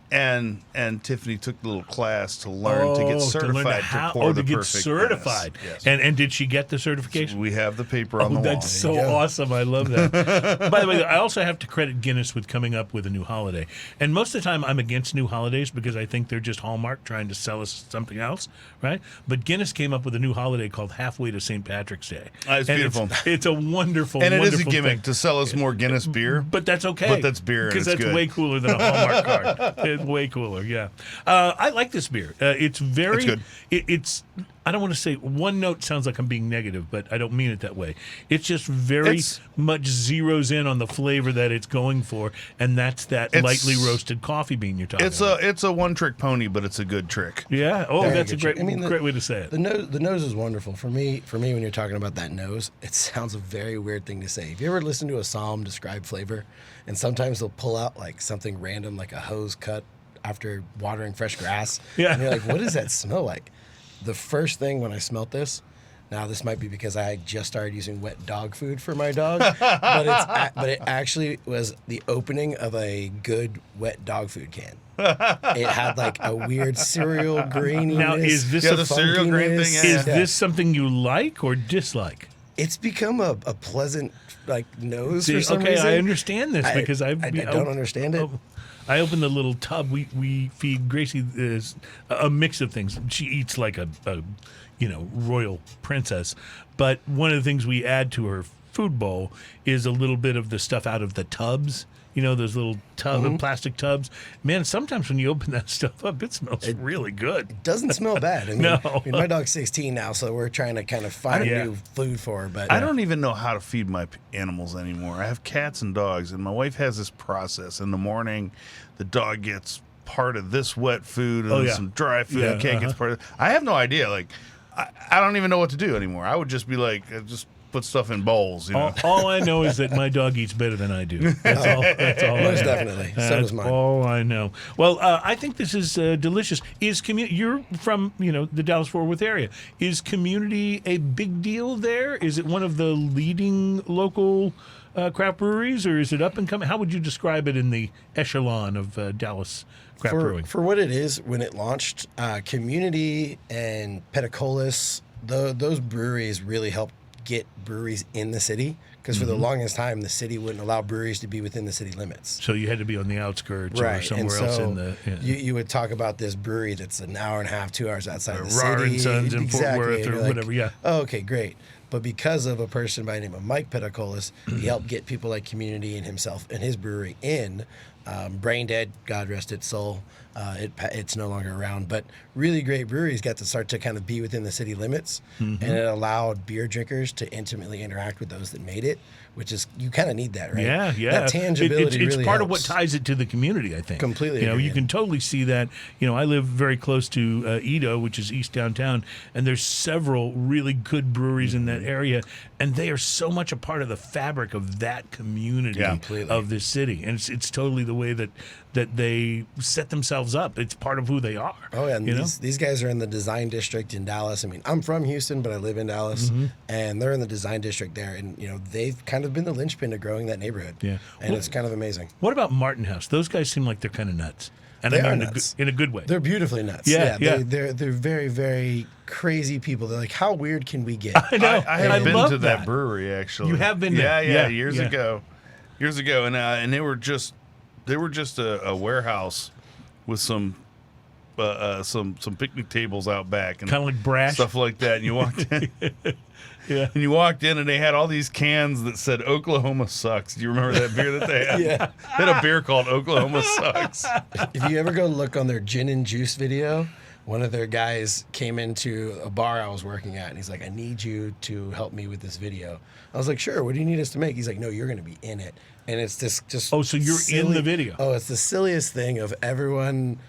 Speaker 2: and Tiffany took the little class to learn to get certified to pour the perfect
Speaker 3: certified.
Speaker 2: Guinness.
Speaker 3: Yes. And did she get the certification?
Speaker 2: We have the paper on the wall.
Speaker 3: That's so awesome. I love that. By the way, I also have to credit Guinness with coming up with a new holiday. And most of the time, I'm against new holidays because I think they're just Hallmark trying to sell us something else, right? But Guinness came up with a new holiday called Halfway to St. Patrick's Day.
Speaker 2: It's beautiful.
Speaker 3: It's a wonderful,
Speaker 2: and it
Speaker 3: wonderful
Speaker 2: is a gimmick
Speaker 3: thing.
Speaker 2: to sell us more Guinness beer.
Speaker 3: But that's okay.
Speaker 2: But that's beer, and
Speaker 3: because
Speaker 2: it's
Speaker 3: that's
Speaker 2: good.
Speaker 3: way cooler than a Hallmark card. It's way cooler. Yeah, I like this beer. It's very.
Speaker 2: It's good.
Speaker 3: It's. I don't want to say one note sounds like I'm being negative, but I don't mean it that way. It's just very much zeroes in on the flavor that it's going for, and that's that lightly roasted coffee bean you're talking about.
Speaker 2: It's a one-trick pony, but it's a good trick.
Speaker 3: Yeah. Oh,
Speaker 4: Very
Speaker 3: that's a
Speaker 4: good
Speaker 3: great,
Speaker 4: trick. I mean,
Speaker 3: great way to say it.
Speaker 4: The nose is wonderful. For me, when you're talking about that nose, it sounds a very weird thing to say. Have you ever listened to a psalm describe flavor? And sometimes they'll pull out like something random, like a hose cut after watering fresh grass.
Speaker 3: Yeah.
Speaker 4: And you're like, what does that smell like? The first thing when I smelt this, now this might be because I just started using wet dog food for my dog, but it actually was the opening of a good wet dog food can. It had like a weird cereal graininess.
Speaker 3: Now, is this
Speaker 2: the cereal grain thing?
Speaker 3: Is this something you like or dislike?
Speaker 4: It's become a pleasant like nose
Speaker 3: See,
Speaker 4: for some
Speaker 3: okay,
Speaker 4: reason.
Speaker 3: I understand this because I
Speaker 4: don't understand it.
Speaker 3: I opened the little tub. We feed Gracie a mix of things. She eats like a royal princess, but one of the things we add to her food bowl is a little bit of the stuff out of the tubs. You know, those little plastic tubs. Man, sometimes when you open that stuff up, it smells really good.
Speaker 4: It doesn't smell bad. I mean,
Speaker 3: No.
Speaker 4: my dog's 16 now, so we're trying to kind of find new food for her. But
Speaker 2: I don't even know how to feed my animals anymore. I have cats and dogs, and my wife has this process. In the morning, the dog gets part of this wet food and some dry food.
Speaker 3: Yeah,
Speaker 2: The cat gets part of it. I have no idea. Like, I don't even know what to do anymore. I would just be like, just put stuff in bowls. You know?
Speaker 3: All I know is that my dog eats better than I do. That's all. That's all.
Speaker 4: Most
Speaker 3: I know.
Speaker 4: definitely. So
Speaker 3: That's
Speaker 4: does mine.
Speaker 3: all I know. Well, I think this is delicious. You're from the Dallas-Fort Worth area. Is community a big deal there? Is it one of the leading local craft breweries, or is it up and coming? How would you describe it in the echelon of Dallas craft brewing?
Speaker 4: For what it is, when it launched, Community and Peticolas, those breweries really helped get breweries in the city, because for the longest time the city wouldn't allow breweries to be within the city limits.
Speaker 3: So you had to be on the outskirts or somewhere else in the. Yeah.
Speaker 4: You would talk about this brewery that's an hour and a half, 2 hours outside the
Speaker 3: Rahr
Speaker 4: city.
Speaker 3: and Sons in Fort
Speaker 4: Exactly.
Speaker 3: Worth
Speaker 4: And
Speaker 3: or
Speaker 4: you're like,
Speaker 3: whatever. Yeah.
Speaker 4: Oh, okay, great. But because of a person by the name of Mike Peticolas, he helped get people like Community and himself and his brewery in. Brain Dead, God rest its soul. It's no longer around, but really great breweries got to start to kind of be within the city limits, and it allowed beer drinkers to intimately interact with those that made it, which is, you kind of need that, right?
Speaker 3: Yeah.
Speaker 4: That tangibility
Speaker 3: It's
Speaker 4: really
Speaker 3: part of what
Speaker 4: helps.
Speaker 3: ties it to the community, I think.
Speaker 4: Completely
Speaker 3: You
Speaker 4: agree.
Speaker 3: can totally see that. I live very close to Edo, which is east downtown, and there's several really good breweries in that area, and they are so much a part of the fabric of that community
Speaker 4: Completely.
Speaker 3: of this city, and it's totally the way that they set themselves up. It's part of who they are.
Speaker 4: Oh, yeah, and these guys are in the design district in Dallas. I mean, I'm from Houston, but I live in Dallas, and they're in the design district there, and they've kind of been the linchpin to growing that neighborhood.
Speaker 3: Yeah.
Speaker 4: And it's kind of amazing.
Speaker 3: What about Martin House? Those guys seem like they're kind of nuts, and
Speaker 4: They
Speaker 3: I
Speaker 4: are
Speaker 3: mean
Speaker 4: nuts.
Speaker 3: in a good way.
Speaker 4: They're beautifully nuts.
Speaker 3: Yeah.
Speaker 4: They're very, very crazy people. They're like, how weird can we get?
Speaker 3: I know.
Speaker 2: I have been
Speaker 3: love
Speaker 2: to that brewery actually.
Speaker 3: You have been there?
Speaker 2: Yeah,
Speaker 3: Yeah,
Speaker 2: years ago, and they were just a warehouse with some picnic tables out back and
Speaker 3: Kind of like Brash.
Speaker 2: stuff like that. And you walked in.
Speaker 3: Yeah.
Speaker 2: And you walked in, and they had all these cans that said "Oklahoma Sucks." Do you remember that beer that they had?
Speaker 4: Yeah.
Speaker 2: They had a beer called "Oklahoma Sucks."
Speaker 4: If you ever go look on their gin and juice video, one of their guys came into a bar I was working at, and he's like, I need you to help me with this video. I was like, sure, what do you need us to make? He's like, no, you're going to be in it. And it's this just
Speaker 3: Oh, so you're in the video.
Speaker 4: Oh, it's the silliest thing of everyone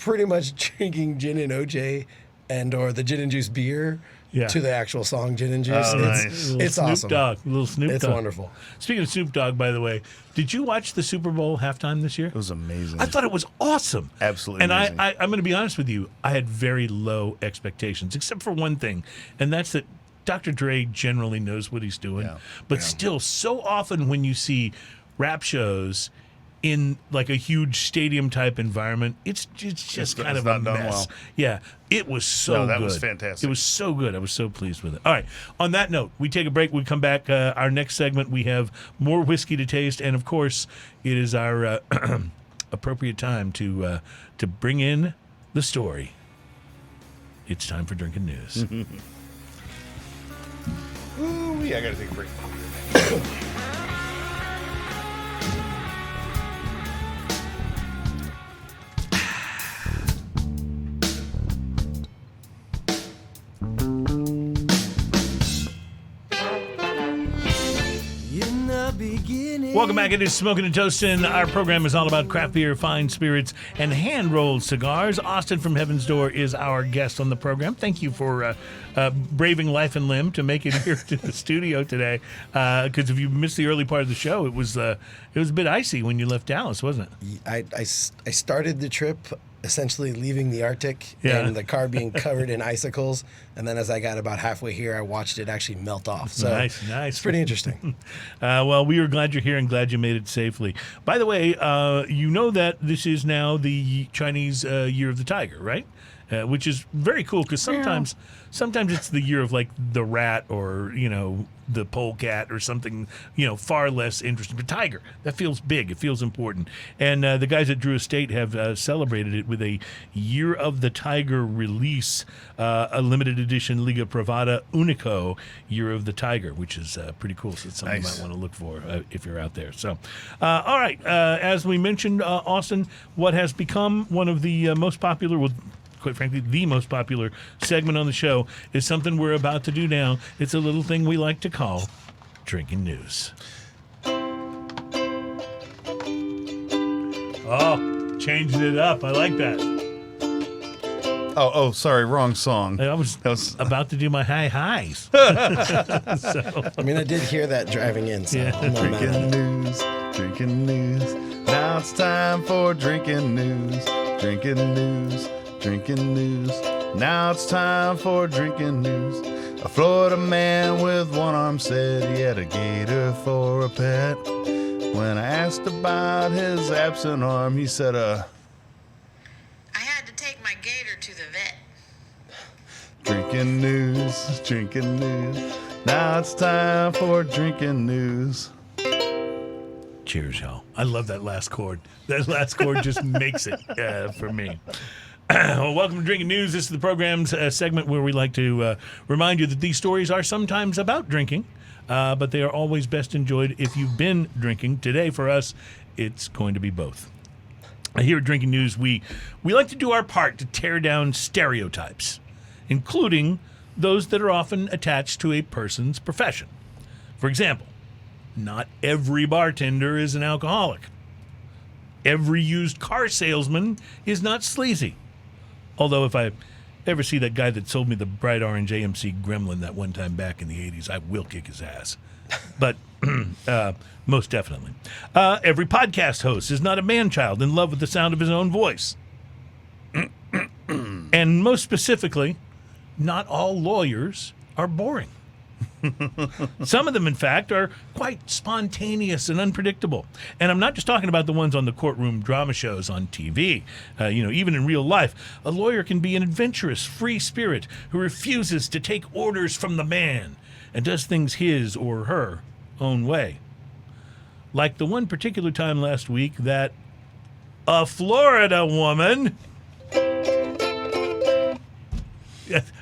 Speaker 4: pretty much drinking gin and OJ and or the gin and juice beer to the actual song Gin and Juice.
Speaker 2: Oh, nice.
Speaker 4: It's
Speaker 3: Snoop
Speaker 4: awesome.
Speaker 3: Little Snoop Dogg.
Speaker 4: It's wonderful.
Speaker 3: Speaking of Snoop Dogg, by the way, did you watch the Super Bowl halftime this year?
Speaker 2: It was amazing.
Speaker 3: I thought it was awesome.
Speaker 2: Absolutely
Speaker 3: and
Speaker 2: amazing.
Speaker 3: I'm going to be honest with you. I had very low expectations, except for one thing, and that's that Dr. Dre generally knows what he's doing.
Speaker 2: Yeah.
Speaker 3: But still, so often when you see rap shows in like a huge stadium type environment, it's just kind of a
Speaker 2: not done
Speaker 3: mess.
Speaker 2: well.
Speaker 3: Yeah, it was so
Speaker 2: No, that
Speaker 3: good.
Speaker 2: was fantastic.
Speaker 3: It was so good. I was so pleased with it. All right. On that note, we take a break. We come back. Our next segment, we have more whiskey to taste, and of course, it is our appropriate time to bring in the story. It's time for drinking news.
Speaker 2: Ooh, I gotta take a break.
Speaker 3: Welcome back. It is Smoking and Toasting. Our program is all about craft beer, fine spirits, and hand-rolled cigars. Austin from Heaven's Door is our guest on the program. Thank you for braving life and limb to make it here to the studio today. Because if you missed the early part of the show, it was a bit icy when you left Dallas, wasn't it?
Speaker 4: I started the trip essentially leaving the Arctic
Speaker 3: Yeah.
Speaker 4: and the car being covered in icicles. And then as I got about halfway here, I watched it actually melt off. So
Speaker 3: Nice.
Speaker 4: it's pretty interesting.
Speaker 3: Well, we are glad you're here and glad you made it safely. By the way, you know that this is now the Chinese Year of the Tiger, right? Which is very cool because sometimes it's the year of like the rat or the polecat or something far less interesting. But tiger, that feels big. It feels important. And the guys at Drew Estate have celebrated it with a Year of the Tiger release, a limited edition Liga Privada Unico Year of the Tiger, which is pretty cool. So it's something
Speaker 2: Nice.
Speaker 3: you might want to look for if you're out there. So, all right, as we mentioned, Austin, what has become one of the most popular, quite frankly, the most popular segment on the show is something we're about to do now. It's a little thing we like to call Drinking News. Oh, changing it up. I like that.
Speaker 2: Oh, sorry, wrong song.
Speaker 3: I was
Speaker 2: That was
Speaker 3: about to do my high highs.
Speaker 4: I mean, I did hear that driving in, so
Speaker 3: Yeah.
Speaker 4: I'm not mad at it.
Speaker 2: drinking news. Now it's time for drinking news. Drinking news. Drinking news. Now it's time for drinking news. A Florida man with one arm said he had a gator for a pet. When I asked about his absent arm, he said,
Speaker 1: I had to take my gator to the vet.
Speaker 2: drinking news, drinking news. Now it's time for drinking news.
Speaker 3: Cheers, y'all. I love that last chord. That last chord just makes it for me. Well, welcome to Drinking News. This is the program's segment where we like to remind you that these stories are sometimes about drinking, but they are always best enjoyed if you've been drinking. Today, for us, it's going to be both. Here at Drinking News, we like to do our part to tear down stereotypes, including those that are often attached to a person's profession. For example, not every bartender is an alcoholic. Every used car salesman is not sleazy. Although if I ever see that guy that sold me the bright orange AMC Gremlin that one time back in the 80s, I will kick his ass. But most definitely. Every podcast host is not a man-child in love with the sound of his own voice. And most specifically, not all lawyers are boring. Some of them, in fact, are quite spontaneous and unpredictable. And I'm not just talking about the ones on the courtroom drama shows on TV. Even in real life, a lawyer can be an adventurous, free spirit who refuses to take orders from the man and does things his or her own way. Like the one particular time last week that a Florida woman...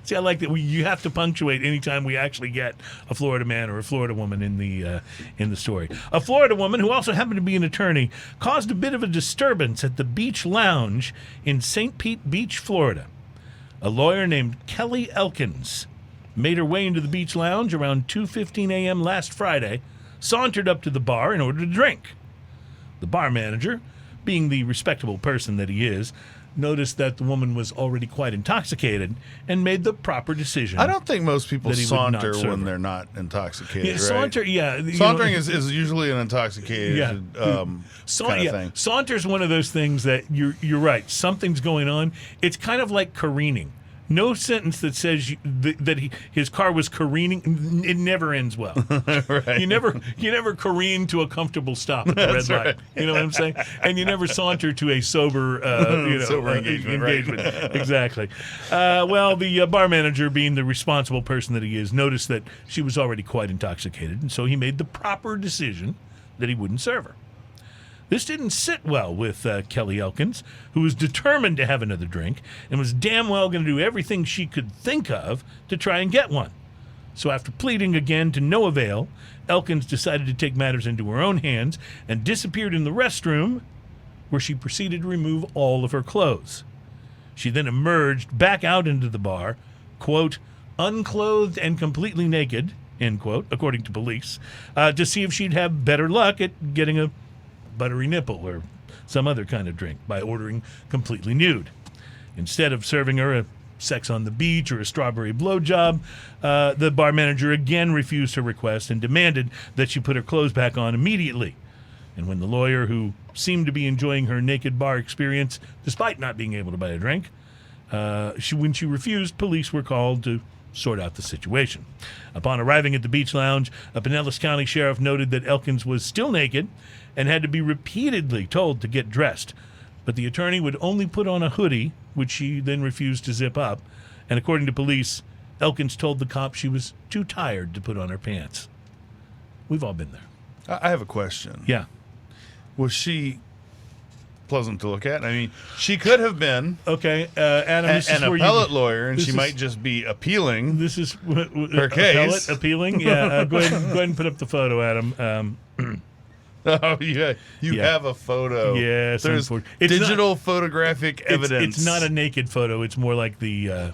Speaker 3: See, I like that. You have to punctuate anytime we actually get a Florida man or a Florida woman in the story. A Florida woman who also happened to be an attorney caused a bit of a disturbance at the Beach Lounge in St. Pete Beach, Florida. A lawyer named Kelly Elkins made her way into the Beach Lounge around 2:15 a.m. last Friday, sauntered up to the bar in order to drink. The bar manager, being the respectable person that he is, noticed that the woman was already quite intoxicated and made the proper decision.
Speaker 2: I don't think most people
Speaker 3: that he would not
Speaker 2: saunter
Speaker 3: serve
Speaker 2: when
Speaker 3: her.
Speaker 2: they're not intoxicated,
Speaker 3: Yeah,
Speaker 2: right?
Speaker 3: saunter, yeah.
Speaker 2: Sauntering is usually an intoxicated kind of thing.
Speaker 3: Saunter's one of those things that you're right. Something's going on. It's kind of like careening. No sentence that says his car was careening, it never ends well.
Speaker 2: Right.
Speaker 3: You never careen to a comfortable stop at the red light.
Speaker 2: right.
Speaker 3: You know what I'm saying? And you never saunter to a sober,
Speaker 2: Sober engagement, right.
Speaker 3: Exactly. Well, the bar manager, being the responsible person that he is, noticed that she was already quite intoxicated, and so he made the proper decision that he wouldn't serve her. This didn't sit well with Kelly Elkins, who was determined to have another drink and was damn well going to do everything she could think of to try and get one. So after pleading again to no avail, Elkins decided to take matters into her own hands and disappeared in the restroom, where she proceeded to remove all of her clothes. She then emerged back out into the bar, quote, unclothed and completely naked, end quote, according to police, to see if she'd have better luck at getting a buttery nipple or some other kind of drink by ordering completely nude. Instead of serving her a sex on the beach or a strawberry blowjob, the bar manager again refused her request and demanded that she put her clothes back on immediately. And when the lawyer, who seemed to be enjoying her naked bar experience despite not being able to buy a drink, when she refused, police were called to sort out the situation. Upon arriving at the beach lounge, a Pinellas County sheriff noted that Elkins was still naked and had to be repeatedly told to get dressed. But the attorney would only put on a hoodie, which she then refused to zip up. And according to police, Elkins told the cop she was too tired to put on her pants. We've all been there.
Speaker 2: I have a question.
Speaker 3: Yeah.
Speaker 2: Was she pleasant to look at? I mean, she could have been
Speaker 3: Okay, Adam, this is
Speaker 2: an
Speaker 3: where
Speaker 2: appellate lawyer, and
Speaker 3: this
Speaker 2: she
Speaker 3: is-
Speaker 2: might just be appealing.
Speaker 3: This is
Speaker 2: Her case.
Speaker 3: appealing. Yeah, go ahead and put up the photo, Adam.
Speaker 2: Oh, yeah. You
Speaker 3: Yeah.
Speaker 2: have a photo.
Speaker 3: Yes,
Speaker 2: There's
Speaker 3: it's
Speaker 2: digital photographic evidence.
Speaker 3: It's not a naked photo. It's more like the.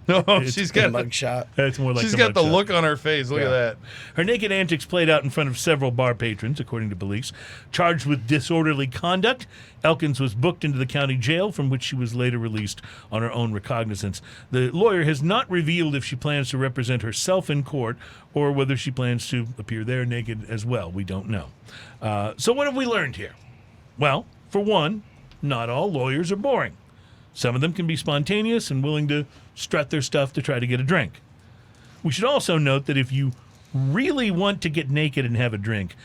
Speaker 2: No,
Speaker 3: it's
Speaker 2: she's
Speaker 4: The
Speaker 2: got
Speaker 4: mugshot.
Speaker 3: It's more like
Speaker 2: she's
Speaker 3: the
Speaker 2: got the
Speaker 3: mugshot.
Speaker 2: look on her face. Look at that.
Speaker 3: Her naked antics played out in front of several bar patrons, according to police. Charged with disorderly conduct, Elkins was booked into the county jail, from which she was later released on her own recognizance. The lawyer has not revealed if she plans to represent herself in court or whether she plans to appear there naked as well. We don't know. So what have we learned here? Well, for one, not all lawyers are boring. Some of them can be spontaneous and willing to strut their stuff to try to get a drink. We should also note that if you really want to get naked and have a drink,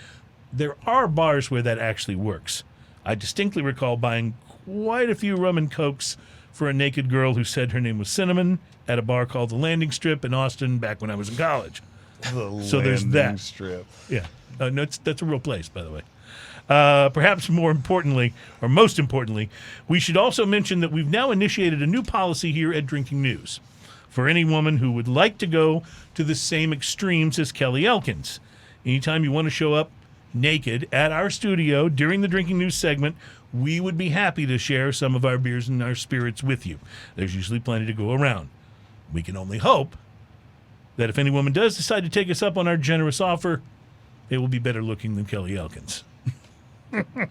Speaker 3: there are bars where that actually works. I distinctly recall buying quite a few rum and cokes for a naked girl who said her name was Cinnamon at a bar called the Landing Strip in Austin back when I was in college. So there's
Speaker 2: Landing
Speaker 3: that.
Speaker 2: Strip.
Speaker 3: Yeah. No, that's a real place, by the way. Perhaps more importantly, or most importantly, we should also mention that we've now initiated a new policy here at Drinking News for any woman who would like to go to the same extremes as Kelly Elkins. Anytime you want to show up naked at our studio during the Drinking News segment, we would be happy to share some of our beers and our spirits with you. There's usually plenty to go around. We can only hope that if any woman does decide to take us up on our generous offer, it will be better looking than Kelly Elkins.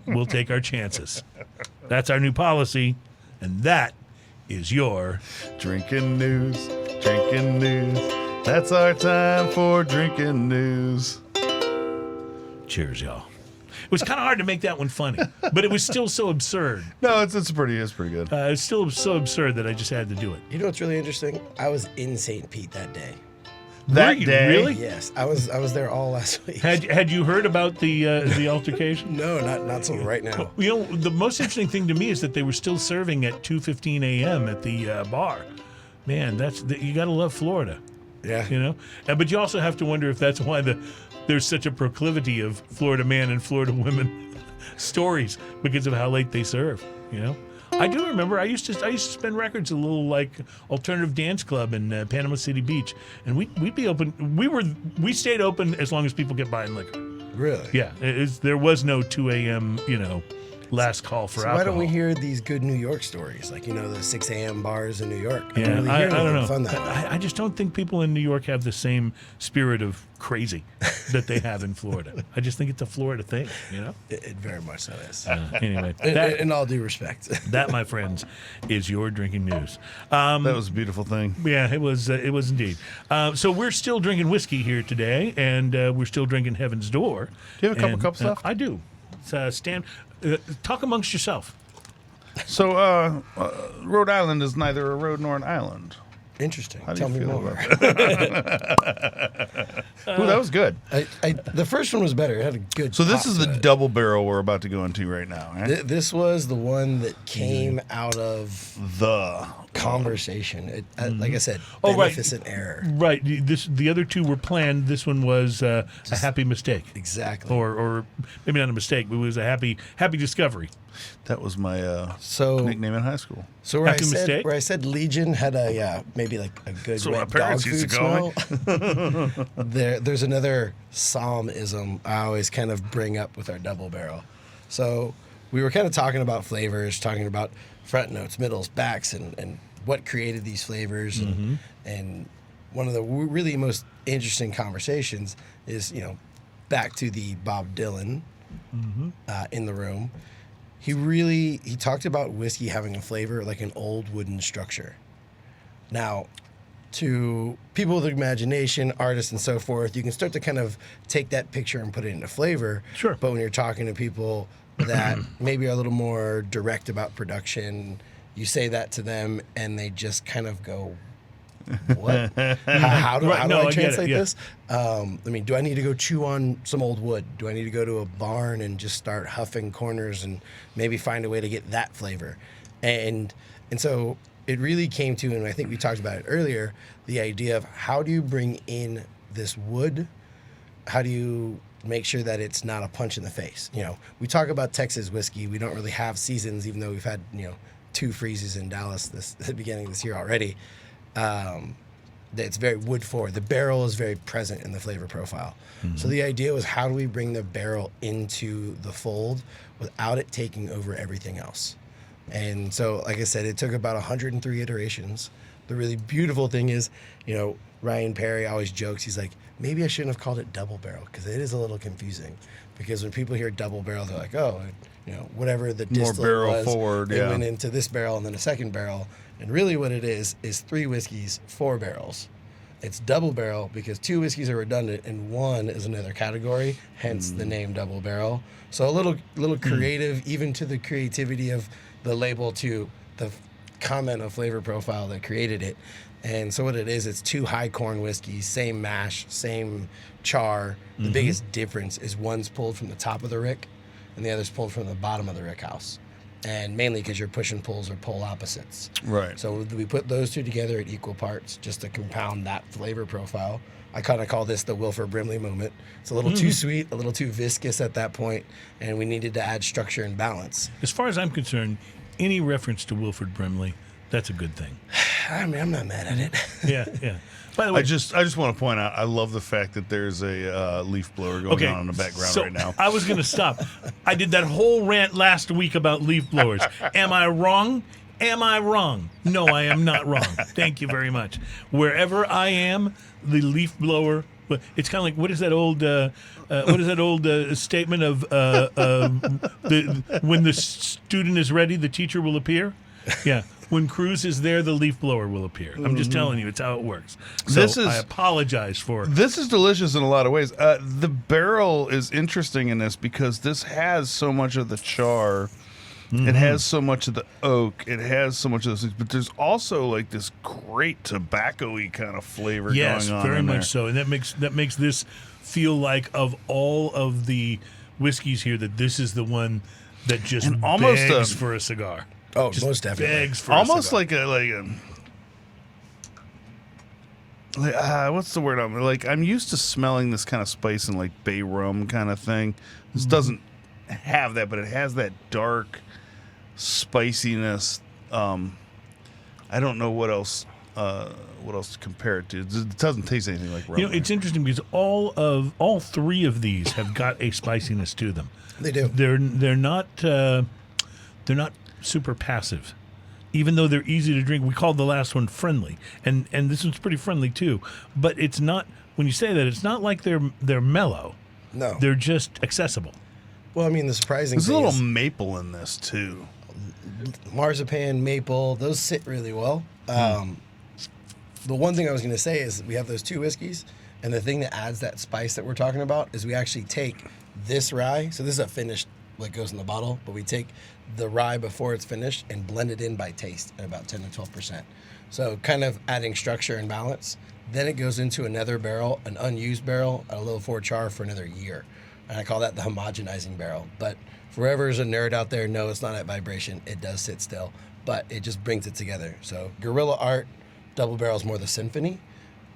Speaker 3: We'll take our chances. That's our new policy, and that is your
Speaker 2: Drinking news. Drinking news. That's our time for drinking news.
Speaker 3: cheers, y'all. It was kind of hard to make that one funny, but it was still so absurd.
Speaker 2: No, it's pretty good.
Speaker 3: It's still so absurd that I just had to do it.
Speaker 4: You know what's really interesting? I was in St. Pete that day.
Speaker 2: That
Speaker 3: Were you
Speaker 2: day,
Speaker 3: really?
Speaker 4: Yes, I was there all last week.
Speaker 3: Had you heard about the altercation?
Speaker 4: No, not till right now.
Speaker 3: You know, the most interesting thing to me is that they were still serving at 2:15 a.m. at the bar. Man, you gotta love Florida.
Speaker 4: Yeah.
Speaker 3: You know, but you also have to wonder if that's why there's such a proclivity of Florida man and Florida women stories because of how late they serve. You know, I do remember I used to spin records at a little like alternative dance club in Panama City Beach, and we'd be open. We stayed open as long as people kept buying liquor.
Speaker 4: Really?
Speaker 3: Yeah, there was no 2 a.m. last call for
Speaker 4: So
Speaker 3: alcohol.
Speaker 4: why don't we hear these good New York stories, like the 6 a.m. bars in New York?
Speaker 3: Yeah,
Speaker 4: don't really
Speaker 3: I
Speaker 4: hear
Speaker 3: don't
Speaker 4: anything
Speaker 3: know.
Speaker 4: fun that way.
Speaker 3: I just don't think people in New York have the same spirit of crazy that they have in Florida. I just think it's a Florida thing,
Speaker 4: It very much so is.
Speaker 3: Anyway,
Speaker 4: In all due respect.
Speaker 3: that, my friends, is your drinking news.
Speaker 2: That was a beautiful thing.
Speaker 3: Yeah, it was indeed. So we're still drinking whiskey here today, and we're still drinking Heaven's Door.
Speaker 2: Do you have a couple cups left?
Speaker 3: I do. Stan, talk amongst yourself.
Speaker 2: So, Rhode Island is neither a road nor an island.
Speaker 4: Interesting.
Speaker 2: How do
Speaker 4: Tell
Speaker 2: you
Speaker 4: me
Speaker 2: feel
Speaker 4: more.
Speaker 2: about that? Ooh, that was good.
Speaker 4: The first one was better. It had a good.
Speaker 2: So this
Speaker 4: pop
Speaker 2: is
Speaker 4: to
Speaker 2: the
Speaker 4: it.
Speaker 2: double barrel we're about to go into right now. Right?
Speaker 4: This was the one that came out of
Speaker 2: The
Speaker 4: conversation. Like I said,
Speaker 3: Oh, right.
Speaker 4: beneficent error.
Speaker 3: Right. The other two were planned. This one was a happy mistake.
Speaker 4: Exactly.
Speaker 3: Or maybe not a mistake, but it was a happy discovery.
Speaker 2: That was my
Speaker 4: So
Speaker 2: nickname in high school.
Speaker 4: So
Speaker 3: Happy mistake?
Speaker 4: where I said Legion had a maybe like a good
Speaker 2: So my
Speaker 4: wet dog
Speaker 2: parents used
Speaker 4: food
Speaker 2: to call
Speaker 4: smell. There's another psalmism I always kind of bring up with our double barrel. So we were kind of talking about flavors, talking about front notes, middles, backs, and what created these flavors. And one of the really most interesting conversations is back to the Bob Dylan in the room. He talked about whiskey having a flavor like an old wooden structure. Now, to people with imagination, artists and so forth, you can start to kind of take that picture and put it into flavor.
Speaker 3: Sure.
Speaker 4: But when you're talking to people that maybe are a little more direct about production, you say that to them and they just kind of go, what? How do
Speaker 3: Right,
Speaker 4: I
Speaker 3: no, I get it,
Speaker 4: translate
Speaker 3: yeah.
Speaker 4: this? Do I need to go chew on some old wood? Do I need to go to a barn and just start huffing corners and maybe find a way to get that flavor? And so it really came to, and I think we talked about it earlier, the idea of how do you bring in this wood? How do you make sure that it's not a punch in the face? We talk about Texas whiskey. We don't really have seasons, even though we've had 2 freezes in Dallas the beginning of this year already. It's very wood forward. The barrel is very present in the flavor profile. So the idea was, how do we bring the barrel into the fold without it taking over everything else? And so, like I said, it took about 103 iterations. The really beautiful thing is, Ryan Perry always jokes, he's like, maybe I shouldn't have called it double barrel, because it is a little confusing. Because when people hear double barrel, they're like, oh, whatever the
Speaker 2: More
Speaker 4: distillate
Speaker 2: barrel
Speaker 4: was,
Speaker 2: forward,
Speaker 4: it
Speaker 2: yeah.
Speaker 4: went into this barrel and then a second barrel. And really what it is 3 whiskeys, 4 barrels. It's double barrel because 2 whiskeys are redundant and 1 is another category, hence the name double barrel. So a little creative, even to the creativity of the label, to the comment of flavor profile that created it. And so what it is, it's 2 high corn whiskeys, same mash, same char. The biggest difference is one's pulled from the top of the rick and the other's pulled from the bottom of the rick house. And mainly because your push and pulls are pole opposites.
Speaker 2: Right.
Speaker 4: So we put those 2 together at equal parts just to compound that flavor profile. I kind of call this the Wilford Brimley moment. It's a little too sweet, a little too viscous at that point, and we needed to add structure and balance.
Speaker 3: As far as I'm concerned, any reference to Wilford Brimley, that's a good thing.
Speaker 4: I mean, I'm not mad at it.
Speaker 3: Yeah. By the way,
Speaker 2: I just want to point out, I love the fact that there's a leaf blower going on in the background
Speaker 3: so
Speaker 2: right now.
Speaker 3: I was going to stop. I did that whole rant last week about leaf blowers. Am I wrong? Am I wrong? No, I am not wrong. Thank you very much. Wherever I am, the leaf blower. It's kind of like, what is that old statement of when the student is ready, the teacher will appear? Yeah. When Cruze is there, the leaf blower will appear. I'm just telling you, it's how it works. So I apologize for.
Speaker 2: This is delicious in a lot of ways. The barrel is interesting in this because this has so much of the char. It has so much of the oak. It has so much of those things. But there's also like this great tobacco-y kind of flavor going on.
Speaker 3: Yes, very much so. And that makes this feel like, of all of the whiskeys here, that this is the one that just
Speaker 2: almost
Speaker 3: begs for a cigar.
Speaker 4: Oh,
Speaker 3: Just
Speaker 4: most definitely.
Speaker 3: begs for
Speaker 2: Almost
Speaker 3: a cigar.
Speaker 2: what's the word? I'm used to smelling this kind of spice and like bay rum kind of thing. This doesn't have that, but it has that dark spiciness. I don't know what else to compare it to. It doesn't taste anything like rum.
Speaker 3: It's interesting because all 3 of these have got a spiciness to them.
Speaker 4: They do.
Speaker 3: They're not they're not super passive. Even though they're easy to drink, we called the last one friendly, and this one's pretty friendly too. But it's not, when you say that, it's not like they're mellow.
Speaker 4: No.
Speaker 3: They're just accessible.
Speaker 4: Well, I mean, the surprising
Speaker 2: There's a
Speaker 4: thing
Speaker 2: little
Speaker 4: is
Speaker 2: maple in this too.
Speaker 4: marzipan, maple, those sit really well. The one thing I was going to say is we have those 2 whiskeys, and the thing that adds that spice that we're talking about is we actually take this rye. So this is a finished, what goes in the bottle, but we take the rye before it's finished and blend it in by taste at about 10 to 12%. So kind of adding structure and balance. Then it goes into another barrel, an unused barrel, a little 4 char for another year. And I call that the homogenizing barrel. But for whoever's a nerd out there, no, it's not at vibration. It does sit still, but it just brings it together. So Guerrilla Art double barrel is more the symphony,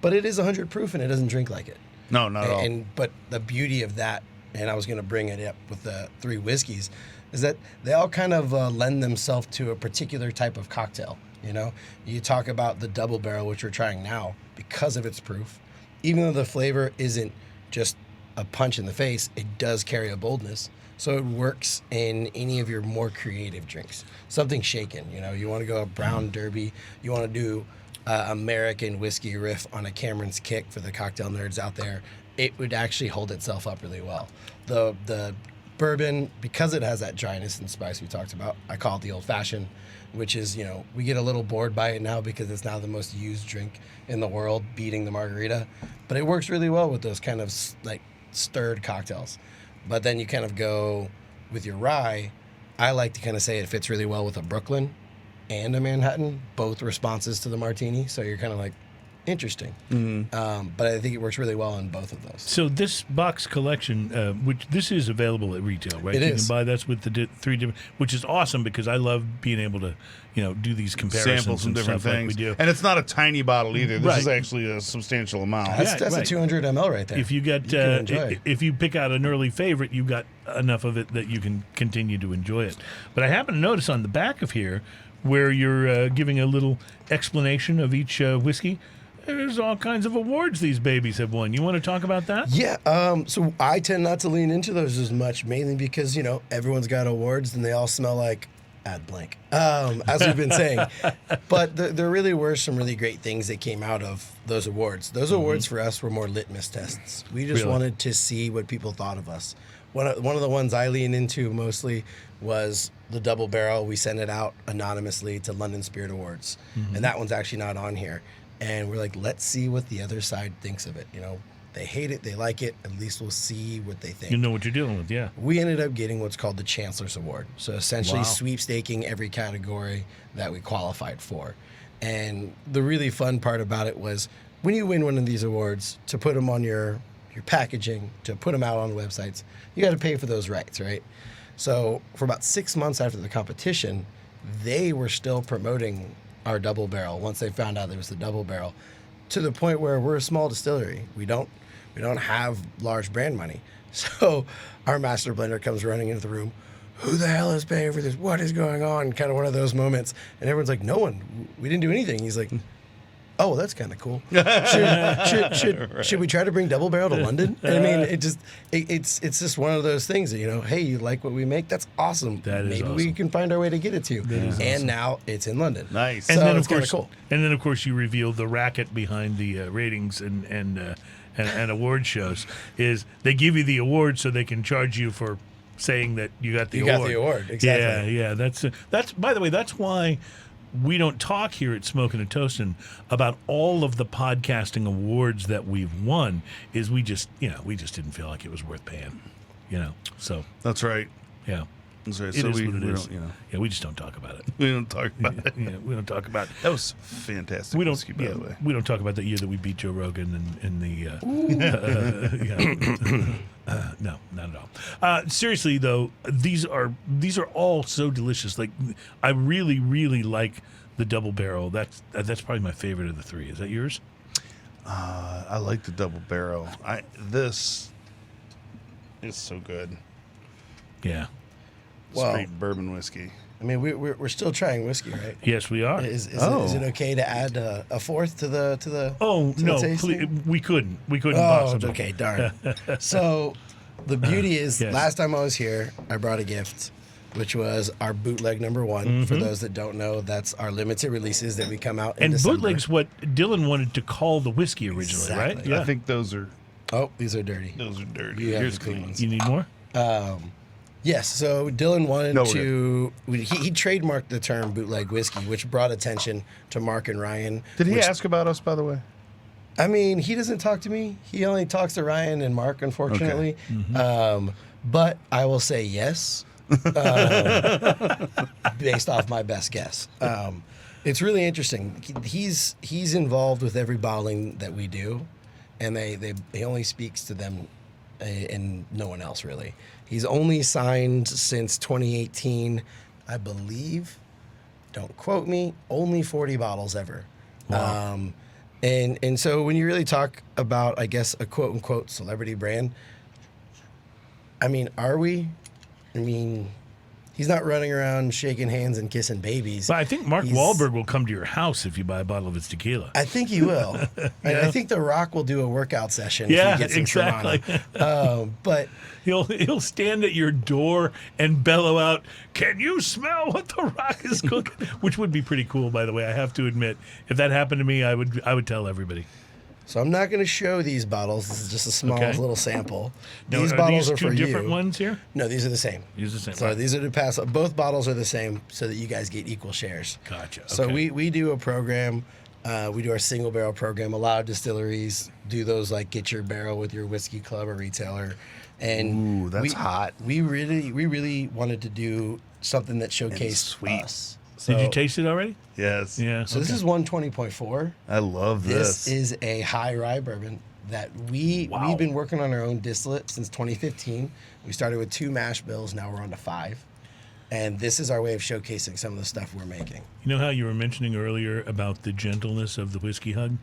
Speaker 4: but it is 100 proof and it doesn't drink like it.
Speaker 2: No, not at all.
Speaker 4: But the beauty of that, and I was going to bring it up with the 3 whiskeys, is that they all kind of lend themselves to a particular type of cocktail. You know, you talk about the double barrel, which we're trying now, because of its proof. Even though the flavor isn't just a punch in the face, it does carry a boldness. So it works in any of your more creative drinks. Something shaken, you know, you want to go a brown derby, you want to do American whiskey riff on a Cameron's Kick for the cocktail nerds out there. It would actually hold itself up really well. The bourbon, because it has that dryness and spice we talked about, I call it the old fashioned, which is, you know, we get a little bored by it now because it's now the most used drink in the world, beating the margarita. But it works really well with those kind of like stirred cocktails. But then you kind of go with your rye. I like to kind of say it fits really well with a Brooklyn and a Manhattan, both responses to the martini. So you're kind of like, interesting. But I think it works really well in both of those.
Speaker 3: So this box collection, which this is available at retail, right?
Speaker 4: It
Speaker 3: You
Speaker 4: is.
Speaker 3: can buy that's with the 3 different, which is awesome because I love being able to, you know, do these comparisons
Speaker 2: Sample some
Speaker 3: and
Speaker 2: different
Speaker 3: stuff
Speaker 2: things.
Speaker 3: like we do.
Speaker 2: And it's not a tiny bottle either. This
Speaker 3: Right.
Speaker 2: is actually a substantial amount.
Speaker 4: That's
Speaker 3: right.
Speaker 4: a 200 ml right there.
Speaker 3: If you get,
Speaker 4: can enjoy.
Speaker 3: if you pick out an early favorite, you got enough of it that you can continue to enjoy it. But I happen to notice on the back of here, where you're giving a little explanation of each whiskey, there's all kinds of awards these babies have won. You want to talk about that?
Speaker 4: Yeah, so I tend not to lean into those as much, mainly because, you know, everyone's got awards and they all smell like ad blank, as we've been saying. But there really were some really great things that came out of those awards. Those awards for us were more litmus tests. We just
Speaker 3: Really?
Speaker 4: wanted to see what people thought of us. One of the ones I lean into mostly was the double barrel. We sent it out anonymously to London Spirit Awards, and that one's actually not on here. And we're like, let's see what the other side thinks of it. You know, they hate it, they like it. At least we'll see what they think.
Speaker 3: You know what you're dealing with, yeah.
Speaker 4: We ended up getting what's called the Chancellor's Award. So essentially
Speaker 3: Wow.
Speaker 4: sweepstaking every category that we qualified for. And the really fun part about it was when you win one of these awards, to put them on your packaging, to put them out on the websites, you got to pay for those rights, right? So for about 6 months after the competition, they were still promoting our double barrel once they found out there was the double barrel, to the point where we're a small distillery. We don't have large brand money. So our master blender comes running into the room. Who the hell is paying for this? What is going on? Kind of one of those moments. And everyone's like, no one. We didn't do anything. He's like, oh, well, that's kind of cool. Should we try to bring double barrel to London? And I mean, it's just one of those things that, you know, hey, you like what we make? That's awesome.
Speaker 3: That is
Speaker 4: Maybe we
Speaker 3: awesome.
Speaker 4: can find our way to get it to you.
Speaker 3: is
Speaker 4: And now it's in London.
Speaker 2: Nice.
Speaker 4: So
Speaker 3: And then
Speaker 4: it's
Speaker 3: of
Speaker 4: kinda
Speaker 3: course,
Speaker 4: cool.
Speaker 3: and then of course, you revealed the racket behind the ratings and award shows is they give you the award so they can charge you for saying that you got the
Speaker 4: You
Speaker 3: award.
Speaker 4: got the award, exactly.
Speaker 3: Yeah. That's by the way, that's why we don't talk here at Smokin' and Toastin' about all of the podcasting awards that we've won. Is we just didn't feel like it was worth paying. You know, so
Speaker 2: That's right.
Speaker 3: yeah.
Speaker 2: That's right.
Speaker 3: It
Speaker 2: So
Speaker 3: is
Speaker 2: we
Speaker 3: what it
Speaker 2: don't,
Speaker 3: is.
Speaker 2: you know,
Speaker 3: Yeah, we just don't talk about it.
Speaker 2: we don't talk about it.
Speaker 3: Yeah, we don't talk about.
Speaker 2: That was fantastic.
Speaker 3: We don't.
Speaker 2: whiskey, by the way.
Speaker 3: We don't talk about that year that we beat Joe Rogan in the. No, not at all. Seriously though, these are all so delicious. Like, I really, really like the double barrel. That's probably my favorite of the 3. Is that yours?
Speaker 2: I like the double barrel. This is so good.
Speaker 3: Yeah.
Speaker 4: Well,
Speaker 2: Straight bourbon whiskey.
Speaker 4: I mean, we're still trying whiskey, right?
Speaker 3: Yes, we are.
Speaker 4: Is
Speaker 2: Oh.
Speaker 4: it okay to add a fourth to the?
Speaker 3: Oh
Speaker 4: to the
Speaker 3: no,
Speaker 4: tasting?
Speaker 3: we couldn't. We couldn't
Speaker 4: Oh,
Speaker 3: possibly.
Speaker 4: okay, darn. So the beauty is,
Speaker 3: yes.
Speaker 4: last time I was here, I brought a gift. which was our bootleg number 1. For those that don't know, that's our limited releases that we come out in
Speaker 3: And
Speaker 4: December.
Speaker 3: bootleg's what Dylan wanted to call the whiskey originally, right?
Speaker 4: Exactly.
Speaker 2: I think those are
Speaker 4: Oh, these are dirty.
Speaker 2: dirty.
Speaker 4: You have
Speaker 2: Here's
Speaker 4: the clean
Speaker 2: clean.
Speaker 4: ones.
Speaker 3: You need more?
Speaker 4: Yes, so Dylan wanted
Speaker 2: No,
Speaker 4: to. He trademarked the term bootleg whiskey, which brought attention to Mark and Ryan.
Speaker 2: Did he
Speaker 4: which-
Speaker 2: ask about us, by the way?
Speaker 4: I mean, he doesn't talk to me. He only talks to Ryan and Mark, unfortunately. But I will say yes, based off my best guess. It's really interesting. He's involved with every bottling that we do, and he only speaks to them and no one else really. He's only signed since 2018, I believe. Don't quote me. Only 40 bottles ever.
Speaker 3: Wow.
Speaker 4: And so when you really talk about, I guess, a quote unquote celebrity brand, I mean, are we? I mean, he's not running around shaking hands and kissing babies.
Speaker 3: But I think Mark
Speaker 4: He's-
Speaker 3: Wahlberg will come to your house if you buy a bottle of his tequila.
Speaker 4: I think he will. And I think The Rock will do a workout session
Speaker 3: Yeah,
Speaker 4: if he gets
Speaker 3: exactly.
Speaker 4: some Shamana. But
Speaker 3: He'll stand at your door and bellow out, "Can you smell what the Rock is cooking?" Which would be pretty cool, by the way. I have to admit, if that happened to me, I would tell everybody.
Speaker 4: so I'm not going to show these bottles. This is just a small
Speaker 3: Okay.
Speaker 4: little sample.
Speaker 3: Now,
Speaker 4: These
Speaker 3: are
Speaker 4: bottles
Speaker 3: these
Speaker 4: are
Speaker 3: two
Speaker 4: for
Speaker 3: different
Speaker 4: you.
Speaker 3: ones here?
Speaker 4: No, these are the same.
Speaker 3: These are the same.
Speaker 4: So
Speaker 3: Right.
Speaker 4: these are to pass. Both bottles are the same, so that you guys get equal shares.
Speaker 3: Gotcha.
Speaker 4: So
Speaker 3: Okay.
Speaker 4: we do a program. We do our single barrel program. A lot of distilleries do those, like get your barrel with your whiskey club or retailer. And
Speaker 2: Ooh, that's hot.
Speaker 4: We really wanted to do something that showcased
Speaker 2: sweet.
Speaker 4: us.
Speaker 3: Did you
Speaker 4: So-
Speaker 3: taste it already?
Speaker 2: Yes.
Speaker 3: Yeah.
Speaker 4: So this is 120.4.
Speaker 2: I love
Speaker 4: This
Speaker 2: this.
Speaker 4: is a high rye bourbon that we've been working on our own distillate since 2015. We started with 2 mash bills. Now we're on to 5. And this is our way of showcasing some of the stuff we're making.
Speaker 3: You know how you were mentioning earlier about the gentleness of the whiskey hug?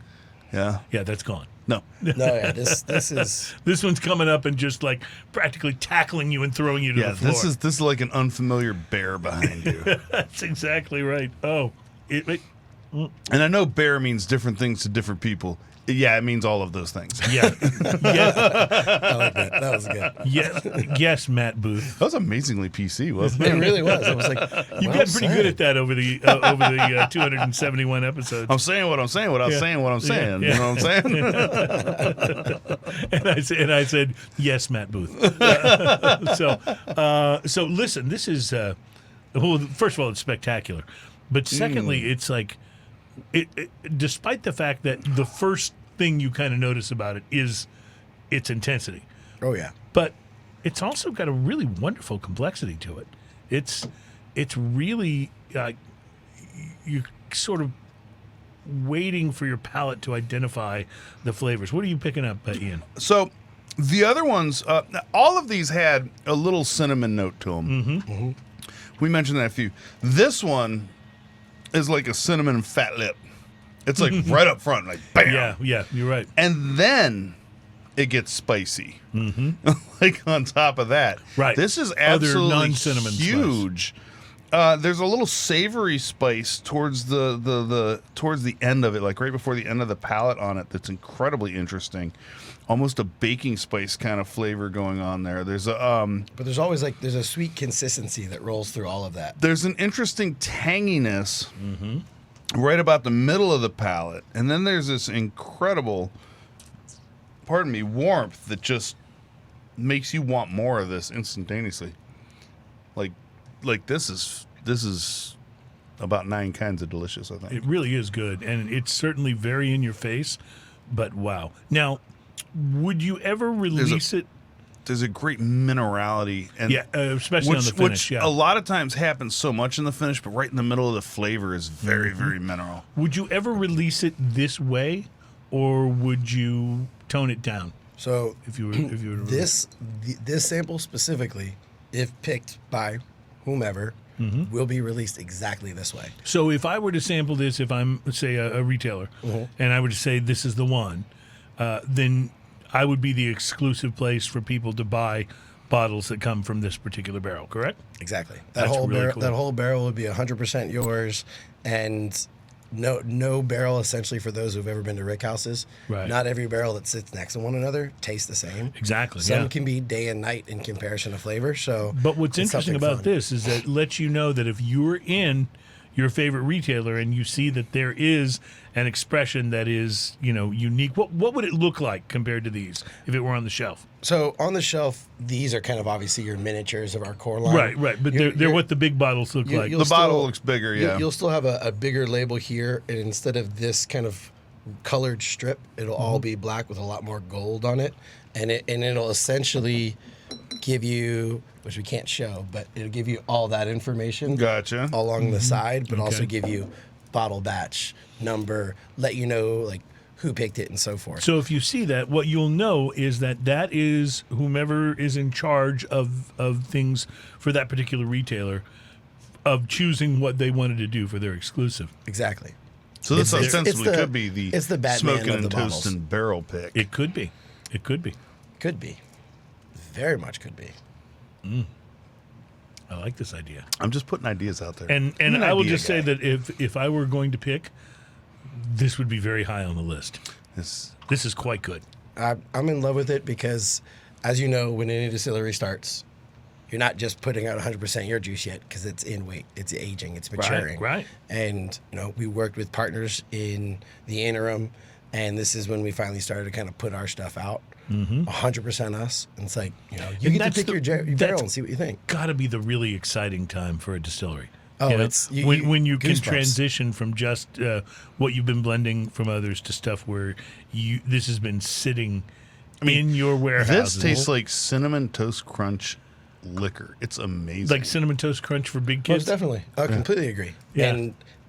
Speaker 2: Yeah.
Speaker 3: Yeah, that's gone.
Speaker 2: No.
Speaker 4: No, yeah, this is
Speaker 3: This one's coming up and just like practically tackling you and throwing you to
Speaker 2: Yeah,
Speaker 3: the floor.
Speaker 2: this is like an unfamiliar bear behind you.
Speaker 3: That's exactly right. Oh, it
Speaker 2: And I know bear means different things to different people. Yeah, it means all of those things.
Speaker 3: yeah, yeah,
Speaker 4: I like that. That was good.
Speaker 3: yes, Matt Booth.
Speaker 2: That was amazingly PC, wasn't
Speaker 4: It
Speaker 2: it?
Speaker 4: really was. I was like,
Speaker 3: You've
Speaker 4: well
Speaker 3: gotten pretty
Speaker 4: said.
Speaker 3: good at that over the 271 episodes.
Speaker 2: I'm saying what I'm saying without
Speaker 3: Yeah.
Speaker 2: saying what I'm saying.
Speaker 3: Yeah.
Speaker 2: You know what I'm saying?
Speaker 3: And I said, yes, Matt Booth. So listen, this is, well, first of all, it's spectacular. But secondly, it's like, despite the fact that the first thing you kind of notice about it is its intensity,
Speaker 4: Oh yeah.
Speaker 3: but it's also got a really wonderful complexity to it. It's really, you're sort of waiting for your palate to identify the flavors. What are you picking up, Ian?
Speaker 2: So the other ones, all of these had a little cinnamon note to them.
Speaker 3: Mm-hmm.
Speaker 2: We mentioned that a few. This one is like a cinnamon fat lip. It's like right up front, like bam.
Speaker 3: Yeah, you're right.
Speaker 2: And then it gets spicy. like on top of that.
Speaker 3: Right.
Speaker 2: This is
Speaker 3: Other
Speaker 2: absolutely
Speaker 3: non-cinnamon spice.
Speaker 2: huge. There's a little savory spice towards the towards the end of it, like right before the end of the palate on it. That's incredibly interesting. Almost a baking spice kind of flavor going on there. There's a
Speaker 4: But there's always there's a sweet consistency that rolls through all of that.
Speaker 2: there's an interesting tanginess right about the middle of the palate, and then there's this incredible, pardon me, warmth that just makes you want more of this instantaneously. Like this is about 9 kinds of delicious, I think.
Speaker 3: It really is good, and it's certainly very in your face, but wow. Now, would you ever release it?
Speaker 2: There's a great minerality, and
Speaker 3: Yeah, especially on the finish,
Speaker 2: which
Speaker 3: yeah.
Speaker 2: a lot of times happens so much in the finish, but right in the middle of the flavor is very, very mineral.
Speaker 3: Would you ever release it this way, or would you tone it down
Speaker 4: So
Speaker 3: if you were to
Speaker 4: this sample specifically, if picked by whomever, will be released exactly this way.
Speaker 3: So if I were to sample this, if I'm, say, a retailer, and I were to say this is the one, then I would be the exclusive place for people to buy bottles that come from this particular barrel, correct?
Speaker 4: Exactly.
Speaker 3: That's
Speaker 4: That whole
Speaker 3: really
Speaker 4: barrel,
Speaker 3: cool.
Speaker 4: that whole barrel would be 100% yours, and no barrel, essentially, for those who've ever been to rick houses.
Speaker 3: Right.
Speaker 4: Not every barrel that sits next to one another tastes the same.
Speaker 3: Exactly.
Speaker 4: Some
Speaker 3: yeah.
Speaker 4: can be day and night in comparison of flavor. So,
Speaker 3: But what's
Speaker 4: it's
Speaker 3: interesting
Speaker 4: something
Speaker 3: about
Speaker 4: fun.
Speaker 3: this is that it lets you know that if you're in your favorite retailer and you see that there is an expression that is, unique, what would it look like compared to these if it were on the shelf?
Speaker 4: So on the shelf, these are kind of obviously your miniatures of our core line.
Speaker 3: Right. But
Speaker 4: You're-
Speaker 3: they're what the big bottles look like.
Speaker 2: The bottle looks bigger, yeah.
Speaker 4: You'll still have a bigger label here, and instead of this kind of colored strip, it'll all be black with a lot more gold on it, and it'll essentially give you, which we can't show, but it'll give you all that information
Speaker 2: Gotcha.
Speaker 4: along the side, but also
Speaker 3: Okay.
Speaker 4: give you bottle batch, number, let you know like who picked it and so forth.
Speaker 3: So if you see that, what you'll know is that is whomever is in charge of things for that particular retailer of choosing what they wanted to do for their exclusive.
Speaker 4: Exactly.
Speaker 2: So this
Speaker 4: It's
Speaker 2: ostensibly
Speaker 4: the-
Speaker 2: could be the
Speaker 4: it's the Batman
Speaker 2: smoking
Speaker 4: of
Speaker 2: and
Speaker 4: the bottles.
Speaker 2: toasting barrel pick.
Speaker 3: It could be.
Speaker 4: Could be. Very much could be.
Speaker 3: I like this idea.
Speaker 2: I'm just putting ideas out there.
Speaker 3: And
Speaker 2: I'm an
Speaker 3: I will
Speaker 2: idea
Speaker 3: just say
Speaker 2: guy.
Speaker 3: that if I were going to pick, this would be very high on the list. This is quite good.
Speaker 4: I'm in love with it because, as you know, when any distillery starts, you're not just putting out 100% your juice yet because it's in weight, it's aging, it's maturing.
Speaker 3: Right.
Speaker 4: And, we worked with partners in the interim, and this is when we finally started to kind of put our stuff out. 100% us. And it's like, you
Speaker 3: And
Speaker 4: get to
Speaker 3: that's
Speaker 4: pick
Speaker 3: the-
Speaker 4: your barrel
Speaker 3: that's-
Speaker 4: and see what you think.
Speaker 3: Got to be the really exciting time for a distillery.
Speaker 4: Oh,
Speaker 3: You know?
Speaker 4: it's-
Speaker 3: when you can
Speaker 4: goosebumps.
Speaker 3: transition from just what you've been blending from others to stuff where this has been sitting in your warehouse.
Speaker 2: This tastes like cinnamon toast crunch liquor. It's amazing.
Speaker 3: like cinnamon toast crunch for big
Speaker 4: Most
Speaker 3: kids.
Speaker 4: definitely. I completely agree.
Speaker 3: Yeah.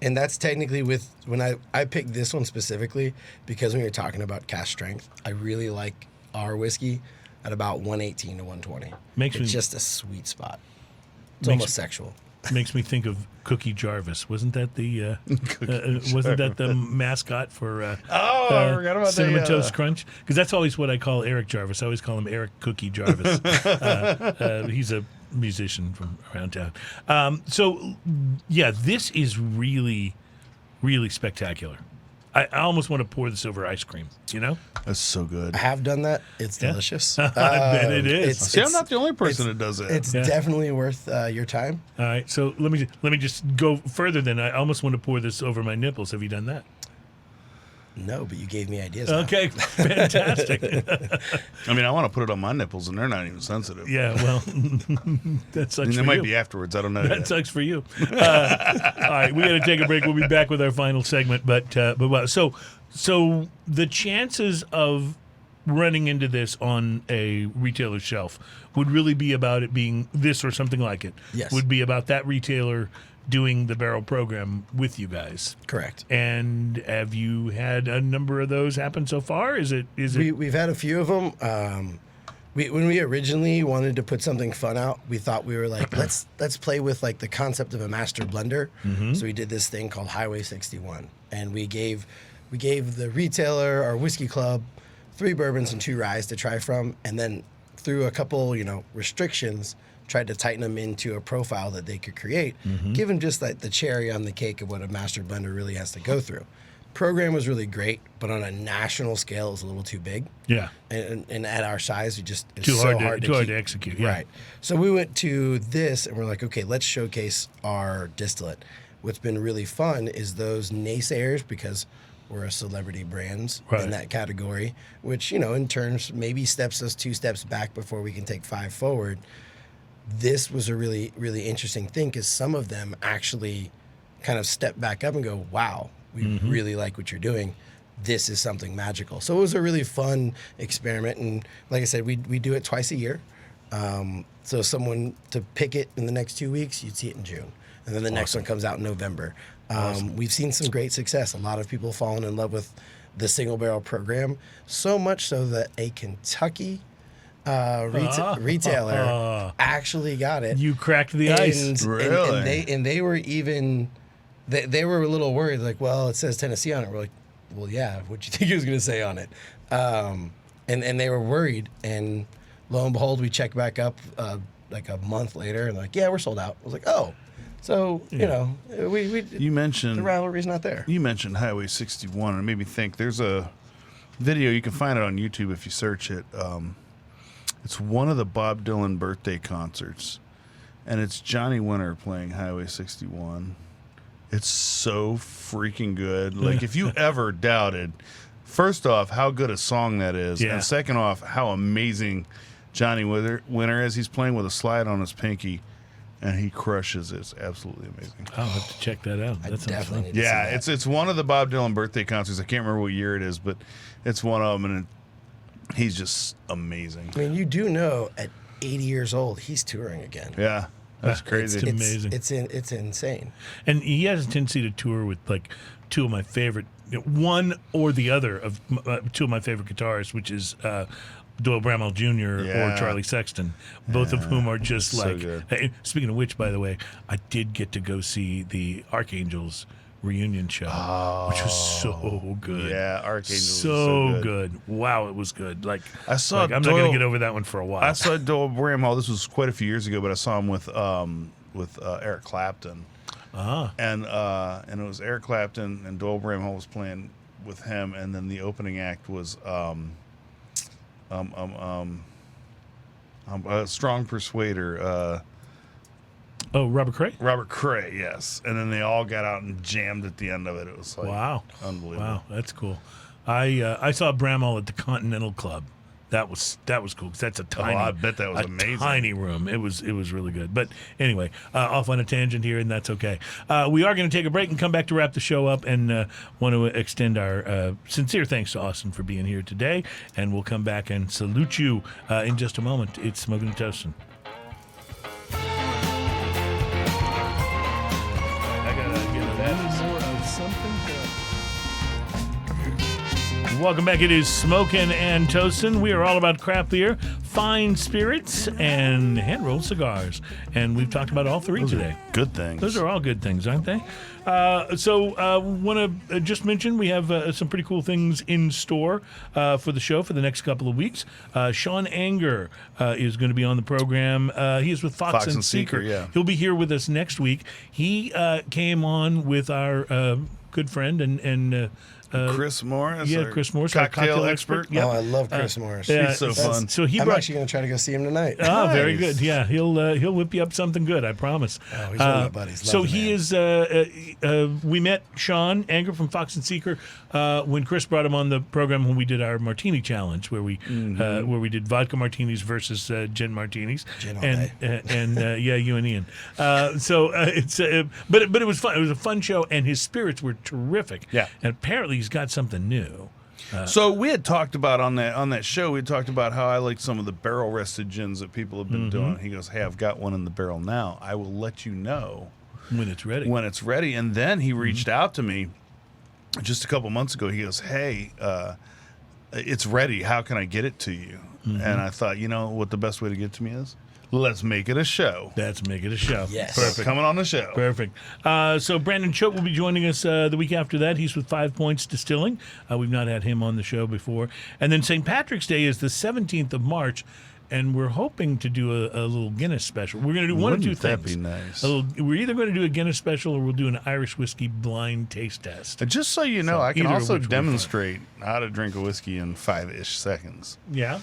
Speaker 4: And that's technically when I picked this one specifically because when you're talking about cask strength, I really like our whiskey at about 118 to 120.
Speaker 3: Makes
Speaker 4: it's
Speaker 3: me-
Speaker 4: just a sweet spot. It's
Speaker 3: Makes-
Speaker 4: almost sexual.
Speaker 3: Makes me think of Cookie Jarvis. Wasn't that the wasn't that the mascot for
Speaker 2: I forgot about
Speaker 3: Cinnamon
Speaker 2: that,
Speaker 3: Toast Crunch? Because that's always what I call Eric Jarvis. I always call him Eric Cookie Jarvis. He's a musician from around town. So yeah, this is really, really spectacular. I almost want to pour this over ice cream.
Speaker 2: That's so good.
Speaker 4: I have done that. It's delicious.
Speaker 3: I bet it is.
Speaker 2: See, I'm not the only person that does it.
Speaker 4: It's definitely worth your time.
Speaker 3: All right, so let me just go further. Then I almost want to pour this over my nipples. Have you done that?
Speaker 4: No, but you gave me ideas. now.
Speaker 3: Okay, fantastic.
Speaker 2: I mean, I want to put it on my nipples, and they're not even sensitive.
Speaker 3: Yeah, well, that sucks
Speaker 2: I mean,
Speaker 3: for
Speaker 2: they might
Speaker 3: you.
Speaker 2: be afterwards. I don't know.
Speaker 3: That
Speaker 2: yet.
Speaker 3: sucks for you. All right, we got to take a break. We'll be back with our final segment. But wow. So the chances of running into this on a retailer's shelf would really be about it being this or something like it.
Speaker 4: Yes.
Speaker 3: Would be about that retailer doing the barrel program with you guys.
Speaker 4: Correct.
Speaker 3: And have you had a number of those happen so far? Is it?
Speaker 4: We've had a few of them. When we originally wanted to put something fun out, we thought we were like, let's play with like the concept of a master blender. So we did this thing called Highway 61, and we gave the retailer, our whiskey club, 3 bourbons and 2 ryes to try from, and then through a couple restrictions, tried to tighten them into a profile that they could create, give them just like the cherry on the cake of what a master blender really has to go through. Program was really great, but on a national scale, it was a little too big.
Speaker 3: Yeah.
Speaker 4: And at our size, it's
Speaker 3: Too
Speaker 4: so
Speaker 3: hard to
Speaker 4: keep-
Speaker 3: execute. Yeah.
Speaker 4: Right. So we went to this, and we're like, okay, let's showcase our distillate. What's been really fun is those naysayers, because we're a celebrity brands
Speaker 3: Right.
Speaker 4: in that category, which, in terms maybe steps us 2 steps back before we can take 5 forward. This was a really, really interesting thing because some of them actually kind of step back up and go, wow, we really like what you're doing. This is something magical. So it was a really fun experiment. And like I said, we do it twice a year. So someone to pick it in the next 2 weeks, you'd see it in June. And then the next one comes out in November. We've seen some great success. A lot of people fallen in love with the single barrel program, so much so that a Kentucky retailer actually got it.
Speaker 3: You cracked the ice.
Speaker 2: Really?
Speaker 4: And they were even they were a little worried, like, well, it says Tennessee on it. We're like, well, yeah, what you think he was going to say on it? And they were worried, and lo and behold, we checked back up like a month later, and like, yeah, we're sold out. I was like, oh, So, you know, we
Speaker 2: You mentioned
Speaker 4: the rivalry's not there.
Speaker 2: You mentioned Highway 61, and it made me think. There's a video, you can find it on YouTube if you search it. It's one of the Bob Dylan birthday concerts, and it's Johnny Winter playing Highway 61. It's so freaking good. Like, if you ever doubted, first off, how good a song that is,
Speaker 3: Yeah.
Speaker 2: and second off, how amazing Johnny Winter is. He's playing with a slide on his pinky, and he crushes it. It's absolutely amazing.
Speaker 3: I'll have to check that out.
Speaker 4: I
Speaker 3: That sounds
Speaker 4: definitely
Speaker 3: fun.
Speaker 4: need to see
Speaker 2: Yeah,
Speaker 4: that.
Speaker 2: it's one of the Bob Dylan birthday concerts. I can't remember what year it is, but it's one of them, and he's just amazing.
Speaker 4: I mean, you do know at 80 years old, he's touring again.
Speaker 2: Yeah, that's crazy.
Speaker 3: It's amazing.
Speaker 4: It's insane.
Speaker 3: And he has a tendency to tour with like two of my favorite, one or the other of two of my favorite guitarists, which is Doyle Bramwell Jr.
Speaker 2: Yeah.
Speaker 3: or Charlie Sexton, both of whom are just
Speaker 2: So
Speaker 3: like.
Speaker 2: good.
Speaker 3: Hey, speaking of which, by the way, I did get to go see the Archangels reunion show, which was so good.
Speaker 2: Yeah, Archangels is
Speaker 3: So
Speaker 2: so
Speaker 3: good. Wow, it was good. Like
Speaker 2: I saw
Speaker 3: I'm not
Speaker 2: Doyle-
Speaker 3: going to get over that one for a while.
Speaker 2: I saw Doyle Bramhall. This was quite a few years ago, but I saw him with Eric Clapton, and it was Eric Clapton and Doyle Bramhall was playing with him, and then the opening act was Strong Persuader.
Speaker 3: Oh, Robert Cray?
Speaker 2: Robert Cray, yes. And then they all got out and jammed at the end of it. It was like
Speaker 3: Wow.
Speaker 2: unbelievable.
Speaker 3: Wow, that's cool. I saw Bramall at the Continental Club. That was cool because that's a tiny.
Speaker 2: I bet that was
Speaker 3: a
Speaker 2: amazing.
Speaker 3: Tiny room. It was really good. But anyway, off on a tangent here, and that's okay. We are going to take a break and come back to wrap the show up, and want to extend our sincere thanks to Austin for being here today. And we'll come back and salute you in just a moment. It's Smoking and Toasting. I gotta get that more of something. Welcome back. It is Smokin' and Toastin'. We are all about craft beer, fine spirits, and hand-rolled cigars. And we've talked about all three today.
Speaker 2: Good things.
Speaker 3: Those are all good things, aren't they? So want to just mention we have some pretty cool things in store for the show for the next couple of weeks. Sean Anger is going to be on the program. He is with Fox and Seeker.
Speaker 2: Yeah.
Speaker 3: He'll be here with us next week. He came on with our good friend and
Speaker 2: Chris Morris.
Speaker 3: yeah,
Speaker 2: our
Speaker 3: Chris Morris, our
Speaker 2: cocktail expert.
Speaker 3: Yep.
Speaker 4: Oh, I love Chris Morris.
Speaker 3: yeah,
Speaker 2: He's so
Speaker 3: that's-
Speaker 2: fun.
Speaker 3: So he
Speaker 4: I'm
Speaker 3: brought.
Speaker 4: actually going to try to go see him tonight.
Speaker 3: Oh, very
Speaker 2: Nice.
Speaker 3: good. Yeah, he'll whip you up something good. I promise.
Speaker 4: Oh, he's one of my buddies. Love
Speaker 3: So
Speaker 4: the
Speaker 3: he
Speaker 4: man.
Speaker 3: is. We met Sean Anger from Fox and Seeker when Chris brought him on the program when we did our martini challenge, where we did vodka martinis versus gin martinis,
Speaker 4: Gin all
Speaker 3: and yeah, you and Ian. It's but it was fun. It was a fun show, and his spirits were terrific.
Speaker 2: Yeah.
Speaker 3: and apparently he's got something new.
Speaker 2: So we had talked about on that show. We had talked about how I like some of the barrel rested gins that people have been doing. He goes, "Hey, I've got one in the barrel now. I will let you know
Speaker 3: When it's ready.
Speaker 2: when it's ready." And then he reached out to me just a couple months ago. He goes, "Hey, it's ready. How can I get it to you?" And I thought, you know what the best way to get it to me is? Let's make it a show.
Speaker 3: Let's make it a show.
Speaker 4: Yes.
Speaker 2: So coming on the show.
Speaker 3: Perfect. So Brandon Choate will be joining us the week after that. He's with 5 Points Distilling. We've not had him on the show before. And then St. Patrick's Day is the 17th of March, and we're hoping to do a little Guinness special. We're going to do one of two
Speaker 2: Wouldn't that
Speaker 3: things.
Speaker 2: be nice?
Speaker 3: We're either going to do a Guinness special or we'll do an Irish whiskey blind taste test.
Speaker 2: And just so you know, I can
Speaker 3: either of
Speaker 2: also
Speaker 3: which will be fun.
Speaker 2: demonstrate how to drink a whiskey in 5-ish seconds.
Speaker 3: Yeah?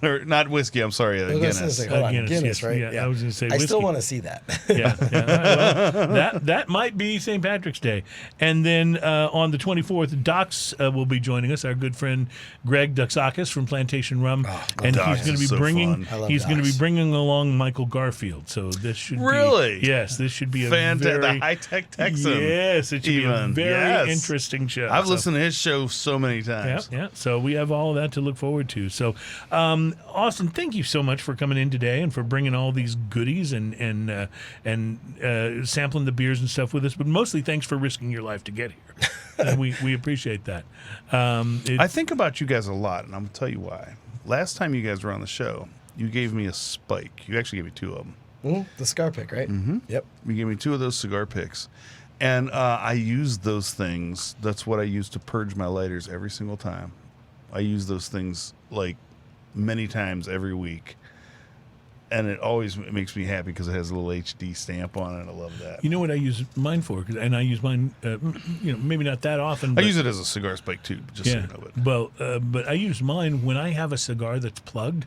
Speaker 2: Or not whiskey, I'm sorry,
Speaker 4: I was gonna
Speaker 2: Guinness.
Speaker 4: say, hold on,
Speaker 3: Guinness,
Speaker 4: Guinness,
Speaker 3: yes.
Speaker 4: right?
Speaker 3: Yeah, I was gonna say
Speaker 4: I still
Speaker 3: whiskey.
Speaker 4: want to see that.
Speaker 3: Yeah. Well, that might be St. Patrick's Day. And then on the 24th, Docs will be joining us, our good friend Greg Duxakis from Plantation Rum. and
Speaker 2: Docs
Speaker 3: he's going to
Speaker 2: is
Speaker 3: be
Speaker 2: so
Speaker 3: bringing
Speaker 2: fun.
Speaker 4: I love
Speaker 3: he's going to be
Speaker 4: Docs.
Speaker 3: bringing along Michael Garfield. So this should
Speaker 2: Really?
Speaker 3: be Yes, this should be a
Speaker 2: Fantastic.
Speaker 3: very
Speaker 2: The high-tech Texan.
Speaker 3: Yes, it should be a
Speaker 2: even.
Speaker 3: very
Speaker 2: Yes.
Speaker 3: interesting show.
Speaker 2: I've
Speaker 3: So-
Speaker 2: listened to his show so many
Speaker 3: Yeah,
Speaker 2: times.
Speaker 3: yeah. So we have all of that to look forward to. So, Austin, thank you so much for coming in today and for bringing all these goodies and sampling the beers and stuff with us. But mostly, thanks for risking your life to get here. And we appreciate that.
Speaker 2: I think about you guys a lot, and I'm going to tell you why. Last time you guys were on the show, you gave me a spike. You actually gave me two of them.
Speaker 4: The Scar pick, right? Mm-hmm. Yep.
Speaker 2: You gave me two of those cigar picks. And I used those things. That's what I use to purge my lighters every single time. I use those things like many times every week. and it always makes me happy because it has a little HD stamp on it. I love that.
Speaker 3: You know what I use mine for? And I use mine, maybe not that often.
Speaker 2: I
Speaker 3: But,
Speaker 2: use it as a cigar spike too, just so you know it.
Speaker 3: Well, but I use mine when I have a cigar that's plugged,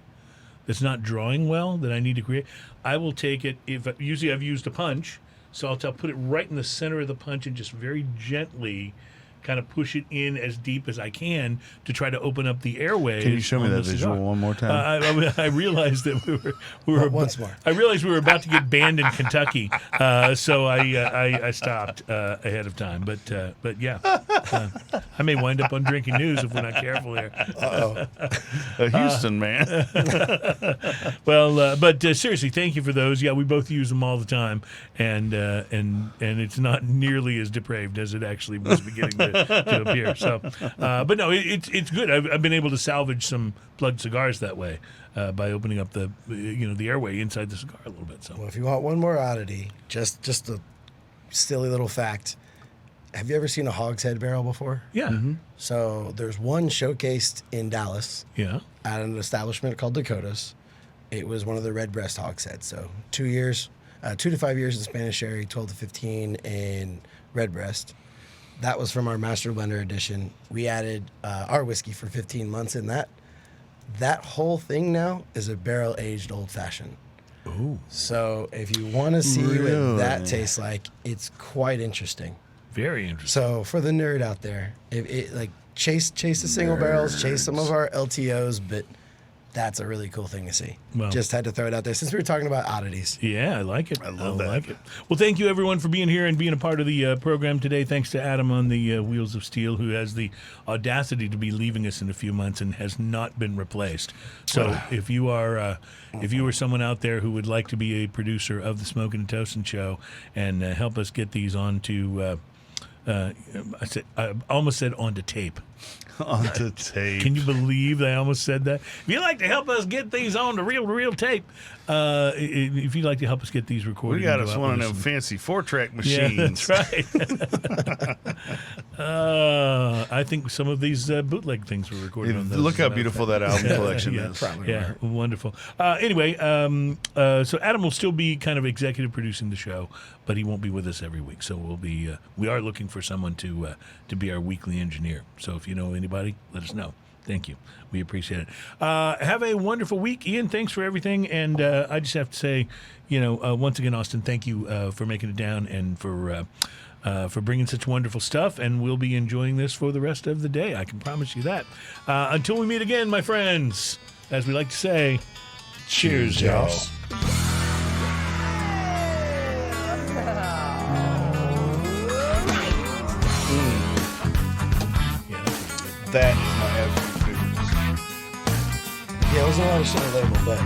Speaker 3: that's not drawing well, that I need to create. I will take it. Usually I've used a punch, so I'll put it right in the center of the punch and just very gently kind of push it in as deep as I can to try to open up the airways.
Speaker 2: Can you show me that visual one more time?
Speaker 3: I realized that we were
Speaker 4: once more.
Speaker 3: I realized we were about to get banned in Kentucky, so I stopped ahead of time. But yeah, I may wind up on Drinking News if we're not careful here.
Speaker 2: Houston, man.
Speaker 3: Well, but seriously, thank you for those. Yeah, we both use them all the time, and it's not nearly as depraved as it actually was beginning to appear. So, but no, it's good. I've been able to salvage some plugged cigars that way by opening up the airway inside the cigar a little bit. So,
Speaker 4: Well, if you want one more oddity, just a silly little fact. Have you ever seen a hogshead barrel before?
Speaker 3: yeah,
Speaker 4: So there's one showcased in Dallas
Speaker 3: yeah.
Speaker 4: at an establishment called Dakota's. It was one of the red breast hogsheads. So 2 to 5 years in Spanish sherry, 12 to 15 in red breast. That was from our Master Blender edition. We added our whiskey for 15 months in that. That whole thing now is a barrel-aged old-fashioned.
Speaker 3: Ooh,
Speaker 4: So if you want to see
Speaker 2: Really?
Speaker 4: what that tastes like, it's quite interesting.
Speaker 3: very interesting.
Speaker 4: So for the nerd out there, chase the single barrels, chase some of our LTOs, but that's a really cool thing to see.
Speaker 3: Well-
Speaker 4: Just had to throw it out there since we were talking about oddities.
Speaker 3: Yeah, I like it. I
Speaker 2: love that.
Speaker 3: like it. Well, thank you everyone for being here and being a part of the program today. Thanks to Adam on the Wheels of Steel, who has the audacity to be leaving us in a few months and has not been replaced. So if you are someone out there who would like to be a producer of the Smokin' and Toastin' Show and help us get these onto, I almost said onto tape.
Speaker 2: Onto tape.
Speaker 3: Can you believe I almost said that? If you'd like to help us get these on the real tape, if you'd like to help us get these recorded,
Speaker 2: We got
Speaker 3: and
Speaker 2: us
Speaker 3: go out
Speaker 2: one of
Speaker 3: with
Speaker 2: them
Speaker 3: some-
Speaker 2: fancy 4-track
Speaker 3: Yeah,
Speaker 2: machines.
Speaker 3: that's right. I think some of these bootleg things were recorded on those.
Speaker 2: Look
Speaker 3: as
Speaker 2: how
Speaker 3: a matter of
Speaker 2: beautiful
Speaker 3: fact.
Speaker 2: that album collection
Speaker 3: Yeah,
Speaker 2: is.
Speaker 3: yeah, wonderful. Anyway, so Adam will still be kind of executive producing the show, but he won't be with us every week. So we are looking for someone to be our weekly engineer. So if you know anybody, let us know. Thank you. We appreciate it. Have a wonderful week, Ian. Thanks for everything. And I just have to say, once again, Austin, thank you for making it down and for bringing such wonderful stuff. And we'll be enjoying this for the rest of the day. I can promise you that. Until we meet again, my friends, as we like to say, cheers, y'all.
Speaker 2: That is my absolute favorite.
Speaker 4: Yeah, it wasn't a lot of shit on the label, but